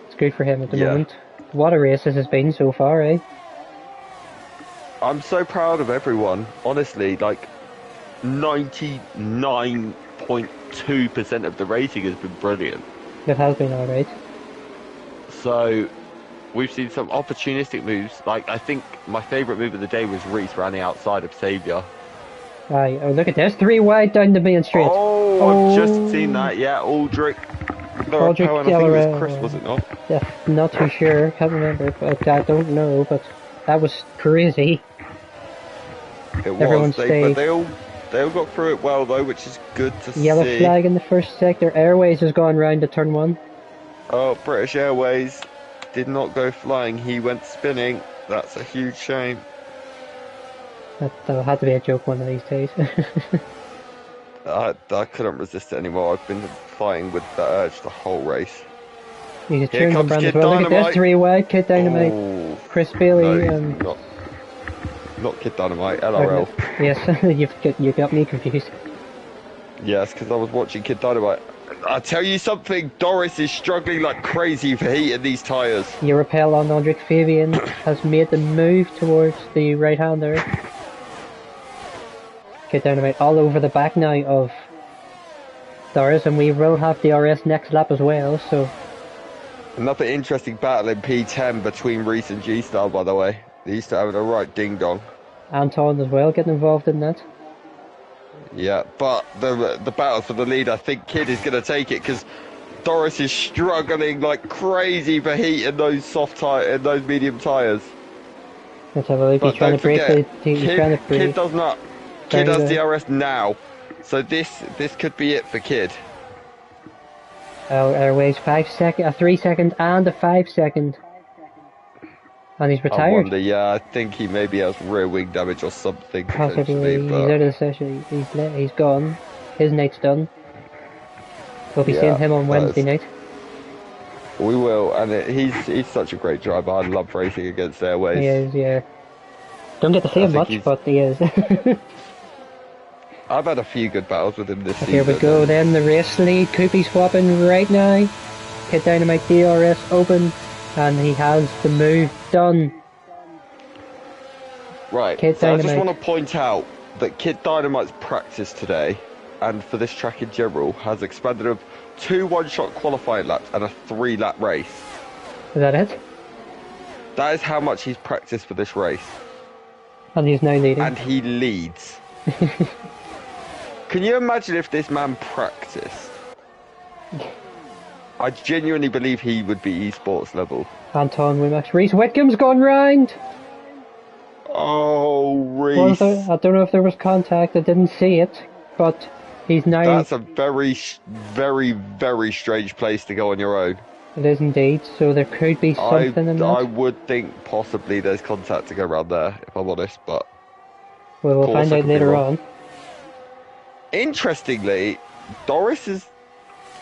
Speaker 1: it's good for him at the moment. What a race this has been so far, eh?
Speaker 2: I'm so proud of everyone. Honestly, like 99.2% of the racing has been brilliant.
Speaker 1: It has been alright.
Speaker 2: So we've seen some opportunistic moves. Like, I think my favourite move of the day was Reese running outside of Saviour.
Speaker 1: Aye, oh look at this, 3 wide down the main street.
Speaker 2: Oh, I've just seen that, yeah, Aldrich.
Speaker 1: Aldrich,
Speaker 2: I think it was Chris, was it not?
Speaker 1: Yeah, not too sure, can't remember, but I don't know, but that was crazy.
Speaker 2: It was, but they all got through it well though, which is good to see.
Speaker 1: Yellow flag in the first sector, Airways has gone round to turn 1.
Speaker 2: Oh, British Airways did not go flying, he went spinning. That's a huge shame.
Speaker 1: That'll have to be a joke one of these days.
Speaker 2: I couldn't resist it anymore. I've been fighting with that urge the whole race.
Speaker 1: He's a cheering brand as well. Look at this, 3 wide, Kid Dynamite.
Speaker 2: Oh,
Speaker 1: Chris Bailey.
Speaker 2: No, not Kid Dynamite, LRL.
Speaker 1: Yes, you got me confused.
Speaker 2: Yes, because I was watching Kid Dynamite. I tell you something, Doris is struggling like crazy for heat in these tyres.
Speaker 1: Europel on Aldrich Fabian has made the move towards the right-hander. Kid Dynamite all over the back now of Doris, and we will have DRS next lap as well, so...
Speaker 2: Another interesting battle in P10 between Reese and G-Star, by the way. They used to have a right ding-dong. Anton
Speaker 1: as well getting involved in that.
Speaker 2: Yeah, but the battle for the lead, I think Kid is going to take it, because Doris is struggling like crazy for heat in those those medium tyres.
Speaker 1: Let's have a look. He's trying to break the...
Speaker 2: Kid does not. Kid has DRS now, so this could be it for Kid.
Speaker 1: Airways 5 second, a 3 second and a 5 second. And he's retired.
Speaker 2: I wonder, yeah, I think he maybe has rear wing damage or something.
Speaker 1: Possibly, he's out of the session. He's gone. His night's done. We'll be seeing him on Wednesday night.
Speaker 2: We will, and he's such a great driver. I love racing against Airways.
Speaker 1: He is, yeah. Don't get to see him much, but he is.
Speaker 2: I've had a few good battles with him this season.
Speaker 1: Here we go then, the race lead. Koopy swapping right now. Kid Dynamite DRS open, and he has the move done.
Speaker 2: Right,
Speaker 1: Kid
Speaker 2: so
Speaker 1: Dynamite.
Speaker 2: I just want to point out that Kid Dynamite's practice today, and for this track in general, has expanded of 2 one-shot qualifying laps and a 3-lap race.
Speaker 1: Is that it?
Speaker 2: That is how much he's practiced for this race.
Speaker 1: And he's now leading.
Speaker 2: And he leads. Can you imagine if this man practiced? I genuinely believe he would be esports level.
Speaker 1: Anton Wimax. Reese Whitcomb's gone round.
Speaker 2: Oh, Reese.
Speaker 1: I don't know if there was contact. I didn't see it, but he's now.
Speaker 2: That's a very, very, very strange place to go on your own.
Speaker 1: It is indeed. So there could be something in that.
Speaker 2: I would think possibly there's contact to go around there, if I'm honest, but.
Speaker 1: Well, we'll find out later on.
Speaker 2: Interestingly, Doris has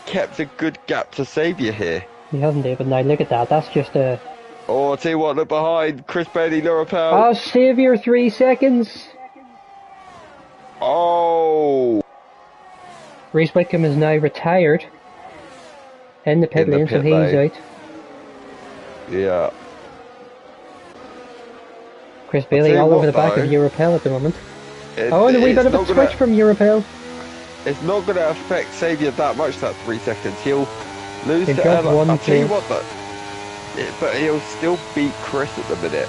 Speaker 2: kept a good gap to Saviour here.
Speaker 1: He hasn't, David. Now look at that. That's just a.
Speaker 2: Oh, I'll tell you what, look behind. Chris Bailey, Lurapel.
Speaker 1: Oh, Saviour, 3 seconds.
Speaker 2: Oh.
Speaker 1: Reese Whitcomb is now retired. In the pit lane, so he's out.
Speaker 2: Yeah.
Speaker 1: Chris Bailey all over the back of Europel at the moment. And a wee bit of a switch from Europel.
Speaker 2: It's not going to affect Saviour that much, that 3 seconds. He'll lose to
Speaker 1: Ella.
Speaker 2: I'll tell you what, but he'll still beat Chris at the minute.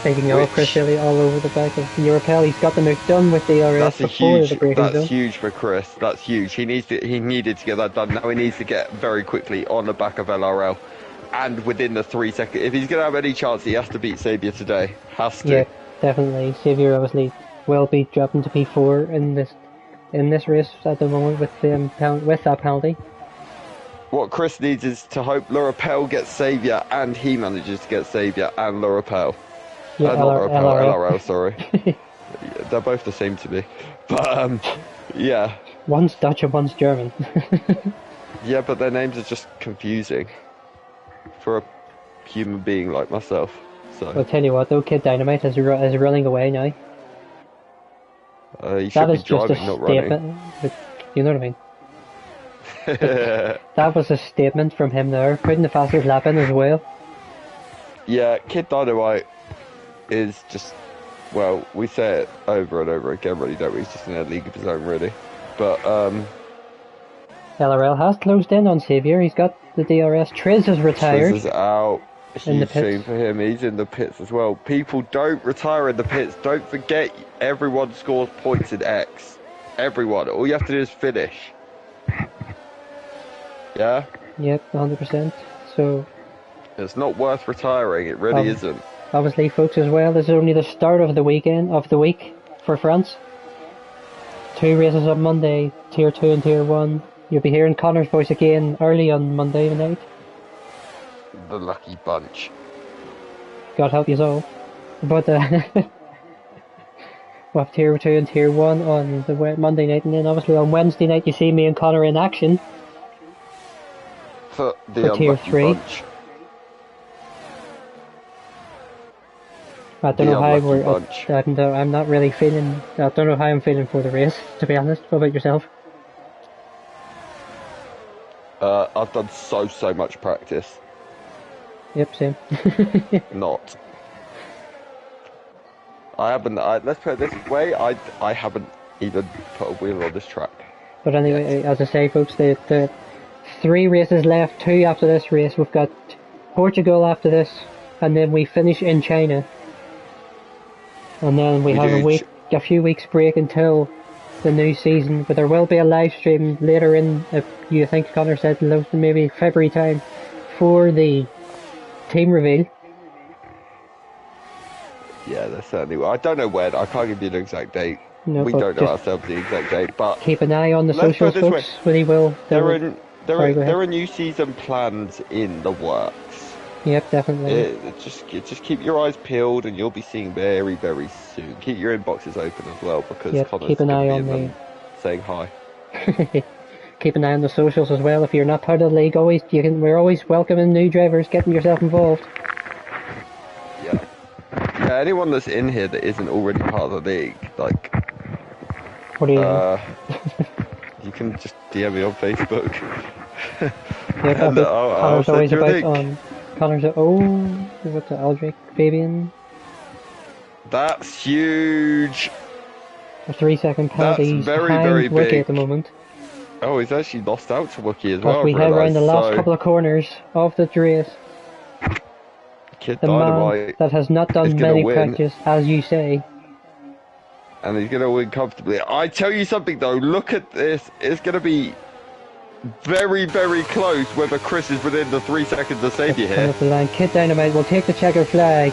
Speaker 1: Speaking of Chris Bailey all over the back of Europel, he's got the move done with the RS before the braking zone.
Speaker 2: That's huge for Chris. That's huge. He needed to get that done. Now he needs to get very quickly on the back of LRL. And within the 3 seconds, if he's going to have any chance, he has to beat Saviour today. Has to.
Speaker 1: Yeah, definitely. Saviour obviously will be dropping to P4 in this race at the moment with that penalty.
Speaker 2: What Chris needs is to hope Lurapel gets Saviour and he manages to get Saviour and Lurapel.
Speaker 1: Yeah,
Speaker 2: not LRL, sorry. They're both the same to me. But, yeah.
Speaker 1: One's Dutch and one's German.
Speaker 2: Yeah, but their names are just confusing for a human being like myself. So.
Speaker 1: I'll tell you what, though, Kid Dynamite is running away now.
Speaker 2: He should be driving, not running.
Speaker 1: You know what I mean? That was a statement from him there, putting the fastest lap in as well.
Speaker 2: Yeah, Kid Dynamite is just, well, we say it over and over again, really, don't we? He's just in a league of his own, really. But,
Speaker 1: LRL has closed in on Saviour. He's got the DRS. Triz is retired.
Speaker 2: Triz is out.
Speaker 1: In the pits.
Speaker 2: Huge for him. He's in the pits as well. People don't retire in the pits. Don't forget, everyone scores points in X. Everyone. All you have to do is finish. Yeah?
Speaker 1: Yep, 100%. So
Speaker 2: it's not worth retiring. It really isn't.
Speaker 1: Obviously, folks, as well, this is only the start of the week for France. 2 races on Monday, Tier 2 and Tier 1. You'll be hearing Connor's voice again early on Monday night.
Speaker 2: The lucky bunch.
Speaker 1: God help you all. But we'll have Tier 2 and Tier 1 on the Monday night, and then obviously on Wednesday night you see me and Connor in action.
Speaker 2: For Tier 3. Bunch.
Speaker 1: I don't know how I'm not really feeling. I don't know how I'm feeling for the race, to be honest. What about yourself?
Speaker 2: I've done so much practice.
Speaker 1: Yep, same.
Speaker 2: Not. I haven't. Let's put it this way. I haven't even put a wheel on this track.
Speaker 1: But anyway, as I say, folks, the 3 races left. 2 after this race. We've got Portugal after this, and then we finish in China. And then we have a few weeks break until the new season, but there will be a live stream later in, if you think Connor said maybe February time, for the team reveal.
Speaker 2: Yeah, there certainly will. I don't know when. I can't give you an exact date.
Speaker 1: No,
Speaker 2: we don't know ourselves the exact date, but
Speaker 1: keep an eye on the socials, folks. When he will.
Speaker 2: There are new season plans in the works.
Speaker 1: Yep, definitely.
Speaker 2: Just keep your eyes peeled, and you'll be seeing very soon. Keep your inboxes open as well, because Connor's
Speaker 1: keep an eye on them
Speaker 2: saying hi.
Speaker 1: Keep an eye on the socials as well. If you're not part of the league, we're always welcoming new drivers, getting yourself involved.
Speaker 2: Yeah. Anyone that's in here that isn't already part of the league, like,
Speaker 1: what do you
Speaker 2: you can just DM me on Facebook.
Speaker 1: Yeah, and Connor's always about on. Connor's what's the Aldrich Fabian?
Speaker 2: That's huge.
Speaker 1: A 3-second penalty.
Speaker 2: That's very big
Speaker 1: Wookie at the moment.
Speaker 2: Oh, he's actually lost out to Wookie as well.
Speaker 1: We head around the last couple of corners of the race.
Speaker 2: Kid
Speaker 1: the
Speaker 2: Dynamite
Speaker 1: man that has not done many practice, as you say.
Speaker 2: And he's going to win comfortably. I tell you something though, look at this. It's going to be very, very close whether Chris is within the 3 seconds of safety
Speaker 1: Coming
Speaker 2: here.
Speaker 1: up the line. Kid Dynamite will take the checker flag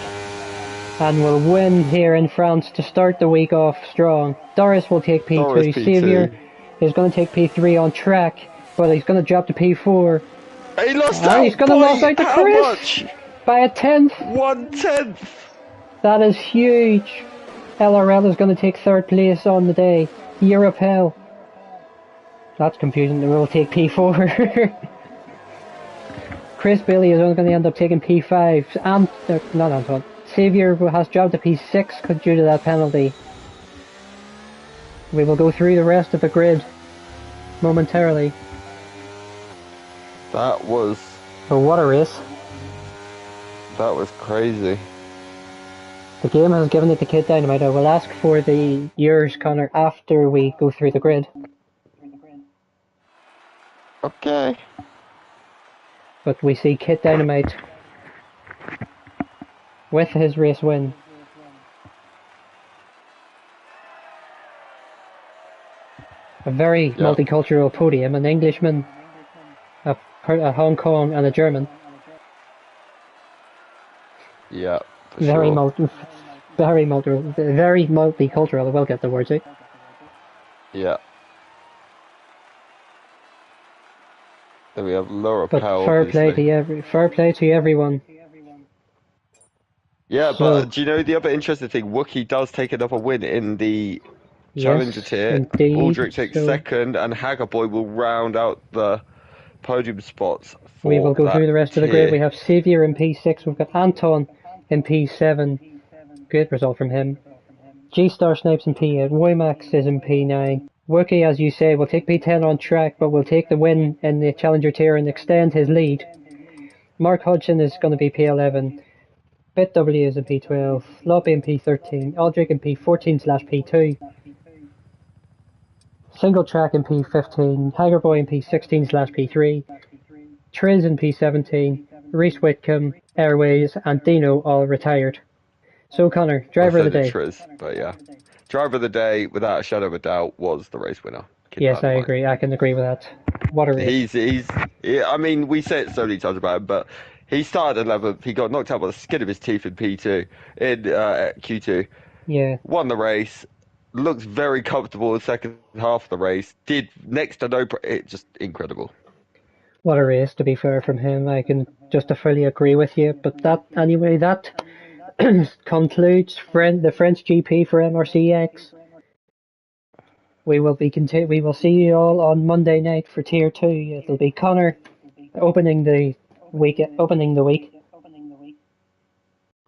Speaker 1: and will win here in France to start the week off strong. Doris will take P2.
Speaker 2: Doris P2.
Speaker 1: Xavier is going to take P3 on track, but he's going to drop to P4.
Speaker 2: He lost out.
Speaker 1: He's going to lose out to
Speaker 2: how
Speaker 1: Chris
Speaker 2: much?
Speaker 1: by a tenth.
Speaker 2: 1/10.
Speaker 1: That is huge. LRL is going to take third place on the day. Europe Hell. That's confusing. They will take P4. Chris Bailey is only going to end up taking P5. And not Antoine. Xavier has dropped to P6 due to that penalty. We will go through the rest of the grid momentarily.
Speaker 2: That was
Speaker 1: But what a race.
Speaker 2: crazy.
Speaker 1: The game has given it to Kid Dynamite. I will ask for the yours, Connor, after we go through the grid.
Speaker 2: Okay.
Speaker 1: But we see Kid Dynamite with his race win. A very multicultural podium, an Englishman, a Hong Kong and a German.
Speaker 2: Yeah.
Speaker 1: Very multicultural. I will get the words out.
Speaker 2: Yeah. Then we have Laura
Speaker 1: But
Speaker 2: Powell.
Speaker 1: fair play to everyone.
Speaker 2: Yeah,
Speaker 1: So,
Speaker 2: but do you know the other interesting thing? Wookie does take another win in the Challenger tier.
Speaker 1: indeed.
Speaker 2: Aldrich takes
Speaker 1: So
Speaker 2: second, and Haggerboy will round out the podium spots. For
Speaker 1: we will go through the rest of the grid.
Speaker 2: tier.
Speaker 1: We have Xavier in P6. We've got Anton in P7. Great result from him. G-Star Snipes in P8. Woymax is in P9. Wookie, as you say, will take P10 on track, but will take the win in the Challenger tier and extend his lead. Mark Hodgson is going to be P11. BitW is in P12. Loppy in P13. Aldrich in P14/P2. Single Track in P15. Haggerboy in P16/P3. Triz in P17. Reese Whitcomb, Airways, and Dino all retired. So Connor, driver of the day.
Speaker 2: Triz, but yeah. Driver of the day, without a shadow of a doubt, was the race winner.
Speaker 1: Yes, I agree. I can agree with that. What a race.
Speaker 2: I mean, we say it so many times about him, but he started 11th. He got knocked out by the skin of his teeth in Q2.
Speaker 1: Yeah.
Speaker 2: Won the race. Looks very comfortable in the second half of the race. Did next to no... just incredible.
Speaker 1: What a race, to be fair, from him. I can just fully agree with you. But that concludes the French GP for MRC-X. We will see you all on Monday night for Tier 2. It'll be Connor opening the week.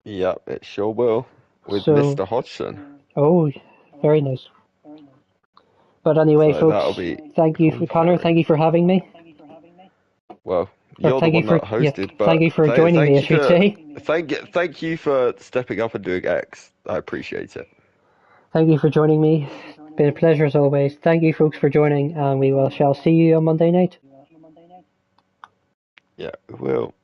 Speaker 2: Yeah, it sure will. With Mr. Hodgson.
Speaker 1: Oh, very nice. But anyway,
Speaker 2: So
Speaker 1: folks, thank you for Connor. Thank you for having me.
Speaker 2: Well, you're the one that hosted, but
Speaker 1: thank you for joining me, I should say.
Speaker 2: Thank you for stepping up and doing X. I appreciate it.
Speaker 1: Thank you for joining me. It's been a pleasure as always. Thank you, folks, for joining, and shall see you on Monday night.
Speaker 2: Yeah, we will.